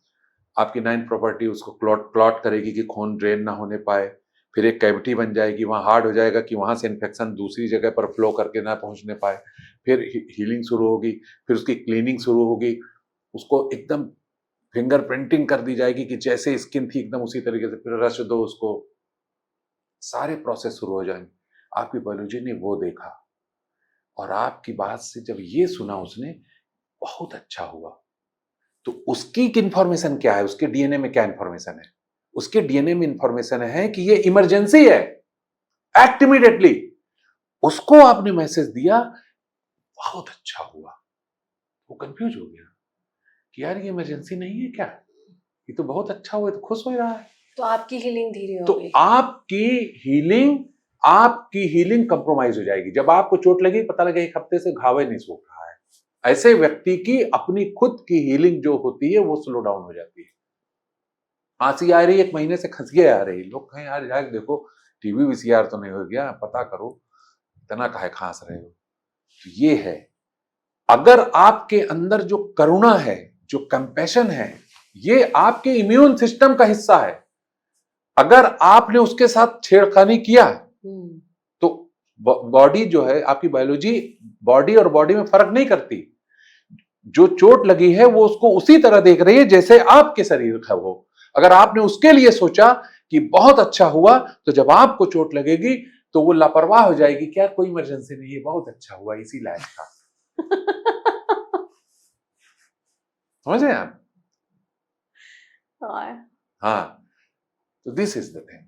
आपकी नाइन प्रॉपर्टी उसको क्लॉट करेगी कि खून ड्रेन ना होने पाए, फिर एक कैविटी बन जाएगी, वहां हार्ड हो जाएगा कि वहां से इन्फेक्शन दूसरी जगह पर फ्लो करके ना पहुंचने पाए, फिर हीलिंग शुरू होगी, फिर उसकी क्लीनिंग शुरू होगी, उसको एकदम फिंगर प्रिंटिंग कर दी जाएगी कि जैसे स्किन थी एकदम उसी तरीके से, फिर रश दो उसको, सारे प्रोसेस शुरू हो जाएंगे। आपकी बायोलॉजी ने वो देखा, और आपकी बात से जब ये सुना उसने, बहुत अच्छा हुआ। तो उसकी इंफॉर्मेशन क्या है, उसके डीएनए में क्या इंफॉर्मेशन है? उसके डीएनए में इंफॉर्मेशन है कि ये इमरजेंसी है, एक्ट इमीडिएटली। उसको आपने मैसेज दिया, बहुत अच्छा हुआ। वो कंफ्यूज हो गया कि यार ये इमरजेंसी नहीं है क्या, ये तो बहुत अच्छा हुआ, तो खुश हो रहा है। तो आपकी हीलिंग धीरे हो तो गई। आपकी हीलिंग कंप्रोमाइज हो जाएगी। जब आपको चोट लगी, पता लगे एक हफ्ते से घाव नहीं सूख रहा है, ऐसे व्यक्ति की अपनी खुद की हीलिंग जो होती है वो स्लो डाउन हो जाती है। खांसी आ रही है, 1 महीने से खंसिए आ रही, लोग कहें यार जाके देखो टीबी वीसीआर तो नहीं हो गया, पता करो, इतना काहे खांस रहे हो। तो ये है, अगर आपके अंदर जो करुणा है, जो कंपैशन है, ये आपके इम्यून सिस्टम का हिस्सा है। अगर आपने उसके साथ छेड़खानी किया तो बॉडी जो है, आपकी बायोलॉजी बॉडी और बॉडी में फर्क नहीं करती। जो चोट लगी है वो उसको उसी तरह देख रही है जैसे आपके शरीर का हो। अगर आपने उसके लिए सोचा कि बहुत अच्छा हुआ, तो जब आपको चोट लगेगी तो वो लापरवाह हो जाएगी, क्या कोई इमरजेंसी नहीं है, बहुत अच्छा हुआ, इसी लायक था। समझे आप? हाँ, तो दिस इज द थिंग।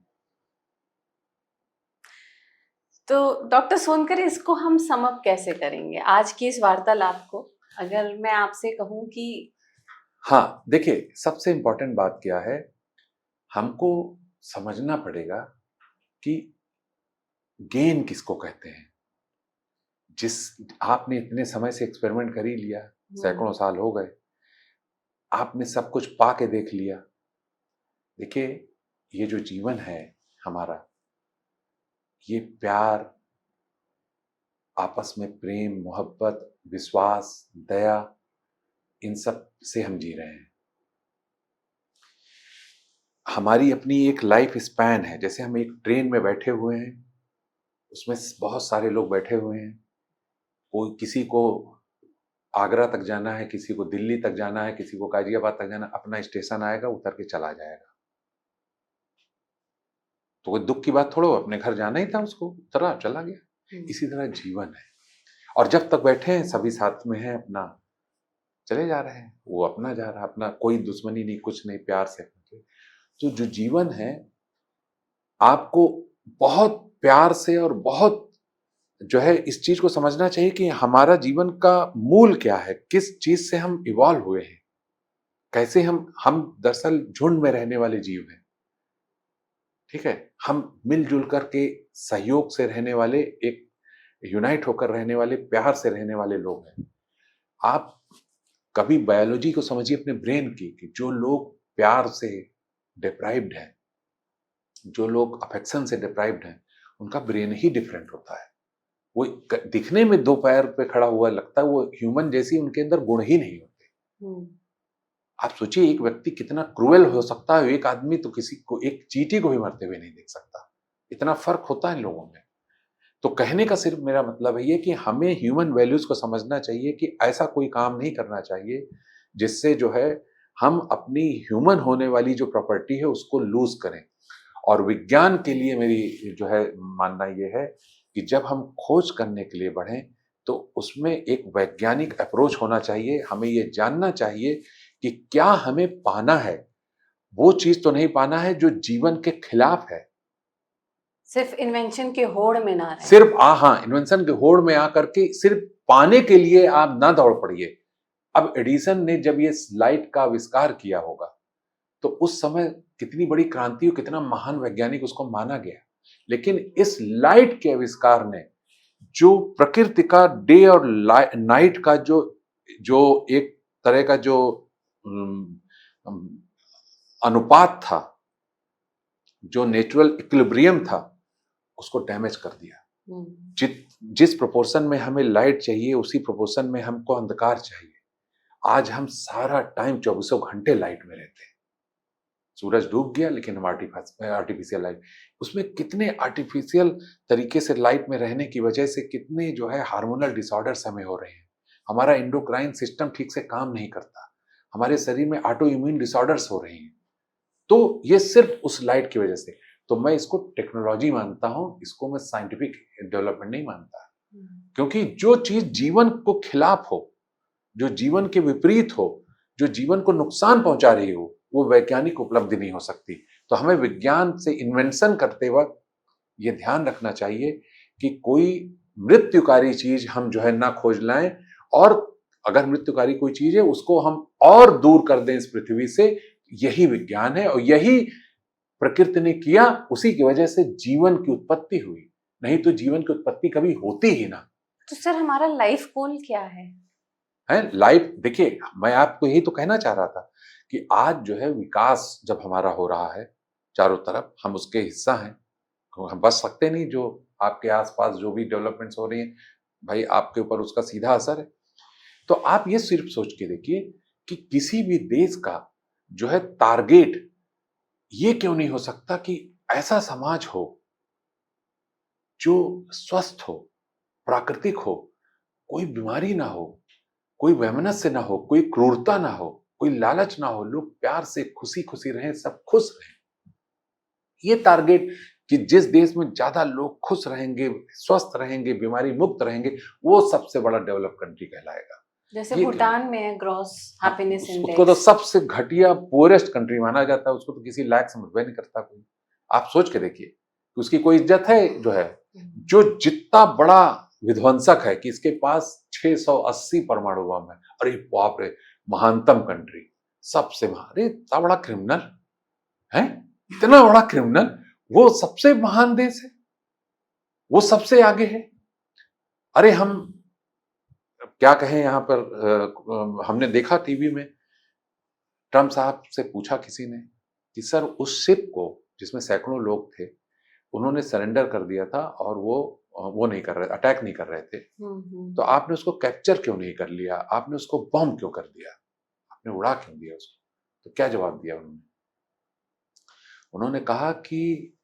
तो डॉक्टर सोनकर, इसको हम सम अप कैसे करेंगे आज की इस वार्तालाप को, अगर मैं आपसे कहूं कि? हाँ, देखिए, सबसे इंपॉर्टेंट बात क्या है, हमको समझना पड़ेगा कि गेन किसको कहते हैं। जिस आपने इतने समय से एक्सपेरिमेंट कर ही लिया, सैकड़ों साल हो गए, आपने सब कुछ पा के देख लिया। देखिए, ये जो जीवन है हमारा, ये प्यार, आपस में प्रेम, मोहब्बत, विश्वास, दया, इन सब से हम जी रहे हैं। हमारी अपनी एक लाइफ स्पैन है। जैसे हम एक ट्रेन में बैठे हुए हैं, उसमें बहुत सारे लोग बैठे हुए हैं। कोई, किसी को आगरा तक जाना है, किसी को दिल्ली तक जाना है, किसी को गाजियाबाद तक जाना है, अपना स्टेशन आएगा, उतर के चला जाएगा। तो कोई दुख की बात थोड़ा हो, अपने घर जाना ही था उसको, उतरा चला गया। इसी तरह जीवन है। और जब तक बैठे हैं सभी साथ में हैं, अपना चले जा रहे हैं, वो अपना जा रहा है, अपना कोई दुश्मनी नहीं, कुछ नहीं, प्यार से। तो जो जीवन है, आपको बहुत प्यार से और बहुत जो है इस चीज को समझना चाहिए कि हमारा जीवन का मूल क्या है, किस चीज से हम इवॉल्व हुए हैं, कैसे हम दरअसल झुंड में रहने वाले जीव हैं। ठीक है, हम मिलजुल करके सहयोग से रहने वाले, एक यूनाइट होकर रहने वाले, प्यार से रहने वाले लोग हैं। आप कभी बायोलॉजी को समझिए अपने ब्रेन की, कि जो लोग प्यार से डिप्राइव्ड हैं, जो लोग अफेक्शन से डिप्राइव्ड हैं, उनका ब्रेन ही डिफरेंट होता है। वो दिखने में दो पैर पे खड़ा हुआ लगता है, वो ह्यूमन जैसी उनके अंदर गुण ही नहीं होते। आप सोचिए एक व्यक्ति कितना क्रूएल हो सकता है, एक आदमी तो किसी को, एक चींटी को भी मरते हुए नहीं देख सकता। इतना फर्क होता है लोगों में। तो कहने का सिर्फ मेरा मतलब है ये कि हमें ह्यूमन वैल्यूज को समझना चाहिए कि ऐसा कोई काम नहीं करना चाहिए जिससे जो है हम अपनी ह्यूमन होने वाली जो प्रॉपर्टी है उसको लूज करें। और विज्ञान के लिए मेरी जो है मानना ये है कि जब हम खोज करने के लिए बढ़ें तो उसमें एक वैज्ञानिक अप्रोच होना चाहिए। हमें ये जानना चाहिए कि क्या हमें पाना है, वो चीज तो नहीं पाना है जो जीवन के खिलाफ है। सिर्फ इन्वेंशन के होड़ में ना रहे। सिर्फ हाँ, इन्वेंशन के होड़ में आकर के सिर्फ पाने के लिए आप ना दौड़ पड़िए। अब एडिसन ने जब ये लाइट का आविष्कार किया होगा तो उस समय कितनी बड़ी क्रांति और कितना महान वैज्ञानिक उसको माना गया। लेकिन इस लाइट के आविष्कार ने जो प्रकृति का डे और नाइट का जो जो एक तरह का जो अम, अम, अनुपात था, जो नेचुरल इक्विलिब्रियम था, उसको डैमेज कर दिया। जिस प्रोपोर्शन में हमें लाइट चाहिए उसी प्रोपोर्शन में हमको अंधकार चाहिए। आज हम सारा टाइम चौबीसों घंटे लाइट में रहते हैं। सूरज डूब गया लेकिन हम आर्टिफिशियल लाइट, उसमें कितने आर्टिफिशियल तरीके से लाइट में रहने की वजह से कितने जो है हार्मोनल डिसऑर्डर्स हमें हो रहे हैं। हमारा एंडोक्राइन सिस्टम ठीक से काम नहीं करता, हमारे शरीर में ऑटो इम्यून डिसऑर्डर्स हो रहे हैं। तो ये सिर्फ उस लाइट की वजह से। तो मैं इसको टेक्नोलॉजी मानता हूं, इसको मैं साइंटिफिक डेवलपमेंट नहीं मानता। क्योंकि जो चीज जीवन को खिलाफ हो, जो जीवन के विपरीत हो, जो जीवन को नुकसान पहुंचा रही हो, वो वैज्ञानिक उपलब्धि नहीं हो सकती। तो हमें विज्ञान से इन्वेंशन करते वक्त ये ध्यान रखना चाहिए कि कोई मृत्युकारी चीज हम जो है ना खोज लाएं, और अगर मृत्युकारी कोई चीज है उसको हम और दूर कर दें इस पृथ्वी से। यही विज्ञान है और यही प्रकृति ने किया, उसी की वजह से जीवन की उत्पत्ति हुई, नहीं तो जीवन की उत्पत्ति कभी होती ही ना। तो सर हमारा लाइफ गोल क्या है? लाइफ, देखिए मैं आपको यही तो कहना चाह रहा था कि आज जो है विकास जब हमारा हो रहा है चारों तरफ, हम उसके हिस्सा हैं, तो हम बच सकते नहीं। जो आपके आसपास जो भी डेवलपमेंट्स हो रही हैं, भाई आपके ऊपर उसका सीधा असर है। तो आप ये सिर्फ सोच के देखिए कि किसी भी देश का जो है टारगेट ये क्यों नहीं हो सकता कि ऐसा समाज हो जो स्वस्थ हो, प्राकृतिक हो, कोई बीमारी ना हो, कोई वैमनस्य ना हो, कोई क्रूरता ना हो, कोई लालच ना हो, लोग प्यार से खुशी खुशी रहें, सब खुश रहें। ये टारगेट कि जिस देश में ज्यादा लोग खुश रहेंगे, स्वस्थ रहेंगे, बीमारी मुक्त रहेंगे, वो सबसे बड़ा डेवलप कंट्री कहलाएगा। जैसे ये भूटान में है ग्रॉस हैप्पीनेस उसको तो इंडेक्स। सबसे घटिया पुअरेस्ट कंट्री माना जाता है, उसको तो किसी लायक समझ नहीं करता कोई। आप सोच के देखिए कि उसकी कोई इज्जत है जो है, जो जितना बड़ा विध्वंसक है कि इसके पास 680 परमाणु बम है। अरे बाप रे, महानतम कंट्री, सबसे महान, अरे इतना बड़ा क्रिमिनल है, इतना बड़ा क्रिमिनल, वो सबसे महान देश है, वो सबसे आगे है। अरे हम क्या कहें यहाँ पर, हमने देखा टीवी में, ट्रम्प साहब से पूछा किसी ने कि सर उस शिप को जिसमें सैकड़ों लोग थे, उन्होंने सरेंडर कर दिया था और वो नहीं कर रहे, अटैक नहीं कर रहे थे, तो आपने उसको कैप्चर क्यों नहीं कर लिया, आपने उसको बम क्यों कर दिया, आपने उड़ा क्यों दिया उसको? तो क्या जवाब दिया उन्होंने? उन्होंने कहा कि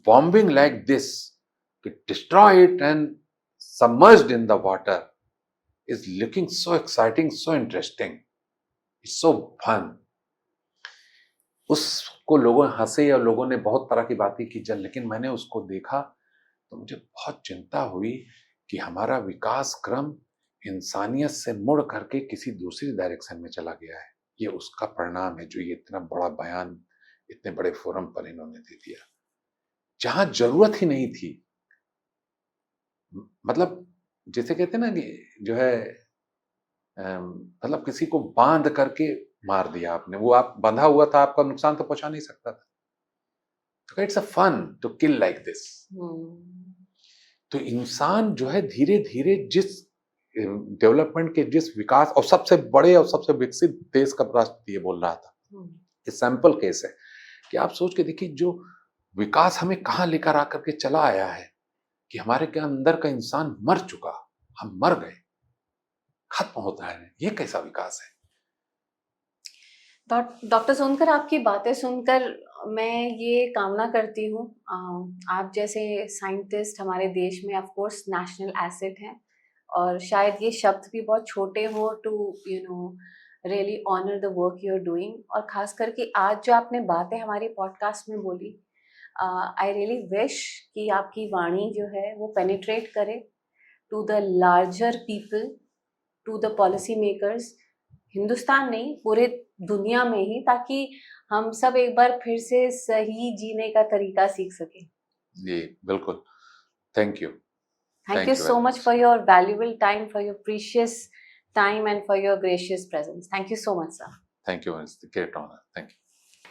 बॉम्बिंग लाइक दिस, कि destroy it and submerged in the water is looking so exciting, so interesting, it's so fun. उसको लोगों हंसे और लोगों ने बहुत तरह की बातें की, जब लेकिन मैंने उसको देखा तो मुझे बहुत चिंता हुई कि हमारा विकास क्रम इंसानियत से मुड़ करके किसी दूसरी डायरेक्शन में चला गया है। ये उसका परिणाम है जो ये इतना बड़ा बयान इतने बड़े फोरम पर इन्होंने दे दिया, जहां जरूरत ही नहीं थी। मतलब जैसे कहते हैं ना कि जो है मतलब किसी को बांध करके मार दिया आपने, वो आप बंधा हुआ था, आपका नुकसान तो पहुंचा नहीं सकता था। तो it's a fun to kill like this. तो इंसान जो है धीरे धीरे जिस डेवलपमेंट के, जिस विकास, और सबसे बड़े और सबसे विकसित देश का राष्ट्रपति ये बोल रहा था, ये सैंपल केस है कि आप सोच के देखिए जो विकास हमें कहां लेकर आकर के चला आया है, कि हमारे के अंदर का इंसान मर चुका, हम मर गए, खत्म होता है, ये कैसा विकास है। डॉक्टर सोनकर, आपकी बातें सुनकर मैं ये कामना करती हूँ, आप जैसे साइंटिस्ट हमारे देश में ऑफ कोर्स नेशनल एसेट हैं, और शायद ये शब्द भी बहुत छोटे हों to really honour the work you are doing. और खास करके आज जो आपने बातें हमारी पॉडकास्ट में बोली, आई रियली विश कि आपकी वाणी जो है वो पेनिट्रेट करे to the larger people, to the policy makers, Hindustan नहीं पूरे दुनिया में ही, ताकि हम सब एक बार फिर से सही जीने का तरीका सीख सकें। जी बिल्कुल, thank you. Thank you so much for your valuable time, for your precious time and for your gracious presence. Thank you so much, sir. Thank you, it's great honour, thank you.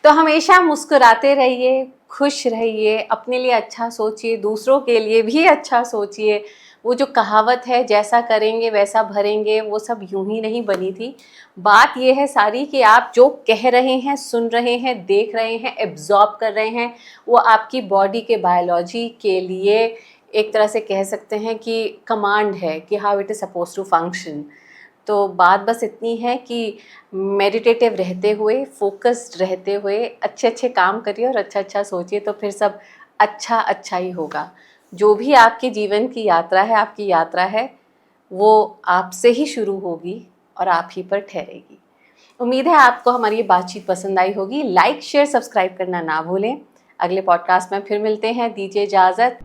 तो हमेशा मुस्कुराते रहिए, खुश रहिए, अपने लिए अच्छा सोचिए, दूसरों के लिए भी अच्छा सोचिए। वो जो कहावत है जैसा करेंगे वैसा भरेंगे, वो सब यूं ही नहीं बनी थी। बात ये है सारी कि आप जो कह रहे हैं, सुन रहे हैं, देख रहे हैं, एब्जॉर्ब कर रहे हैं, वो आपकी बॉडी के बायोलॉजी के लिए एक तरह से कह सकते हैं कि कमांड है कि how it is suppose to function. तो बात बस इतनी है कि मेडिटेटिव रहते हुए, फोकस्ड रहते हुए अच्छे अच्छे काम करिए और अच्छा अच्छा सोचिए, तो फिर सब अच्छा अच्छा ही होगा। जो भी आपके जीवन की यात्रा है, आपकी यात्रा है, वो आपसे ही शुरू होगी और आप ही पर ठहरेगी। उम्मीद है आपको हमारी ये बातचीत पसंद आई होगी। लाइक, शेयर, सब्सक्राइब करना ना भूलें। अगले पॉडकास्ट में फिर मिलते हैं, दीजिए इजाज़त।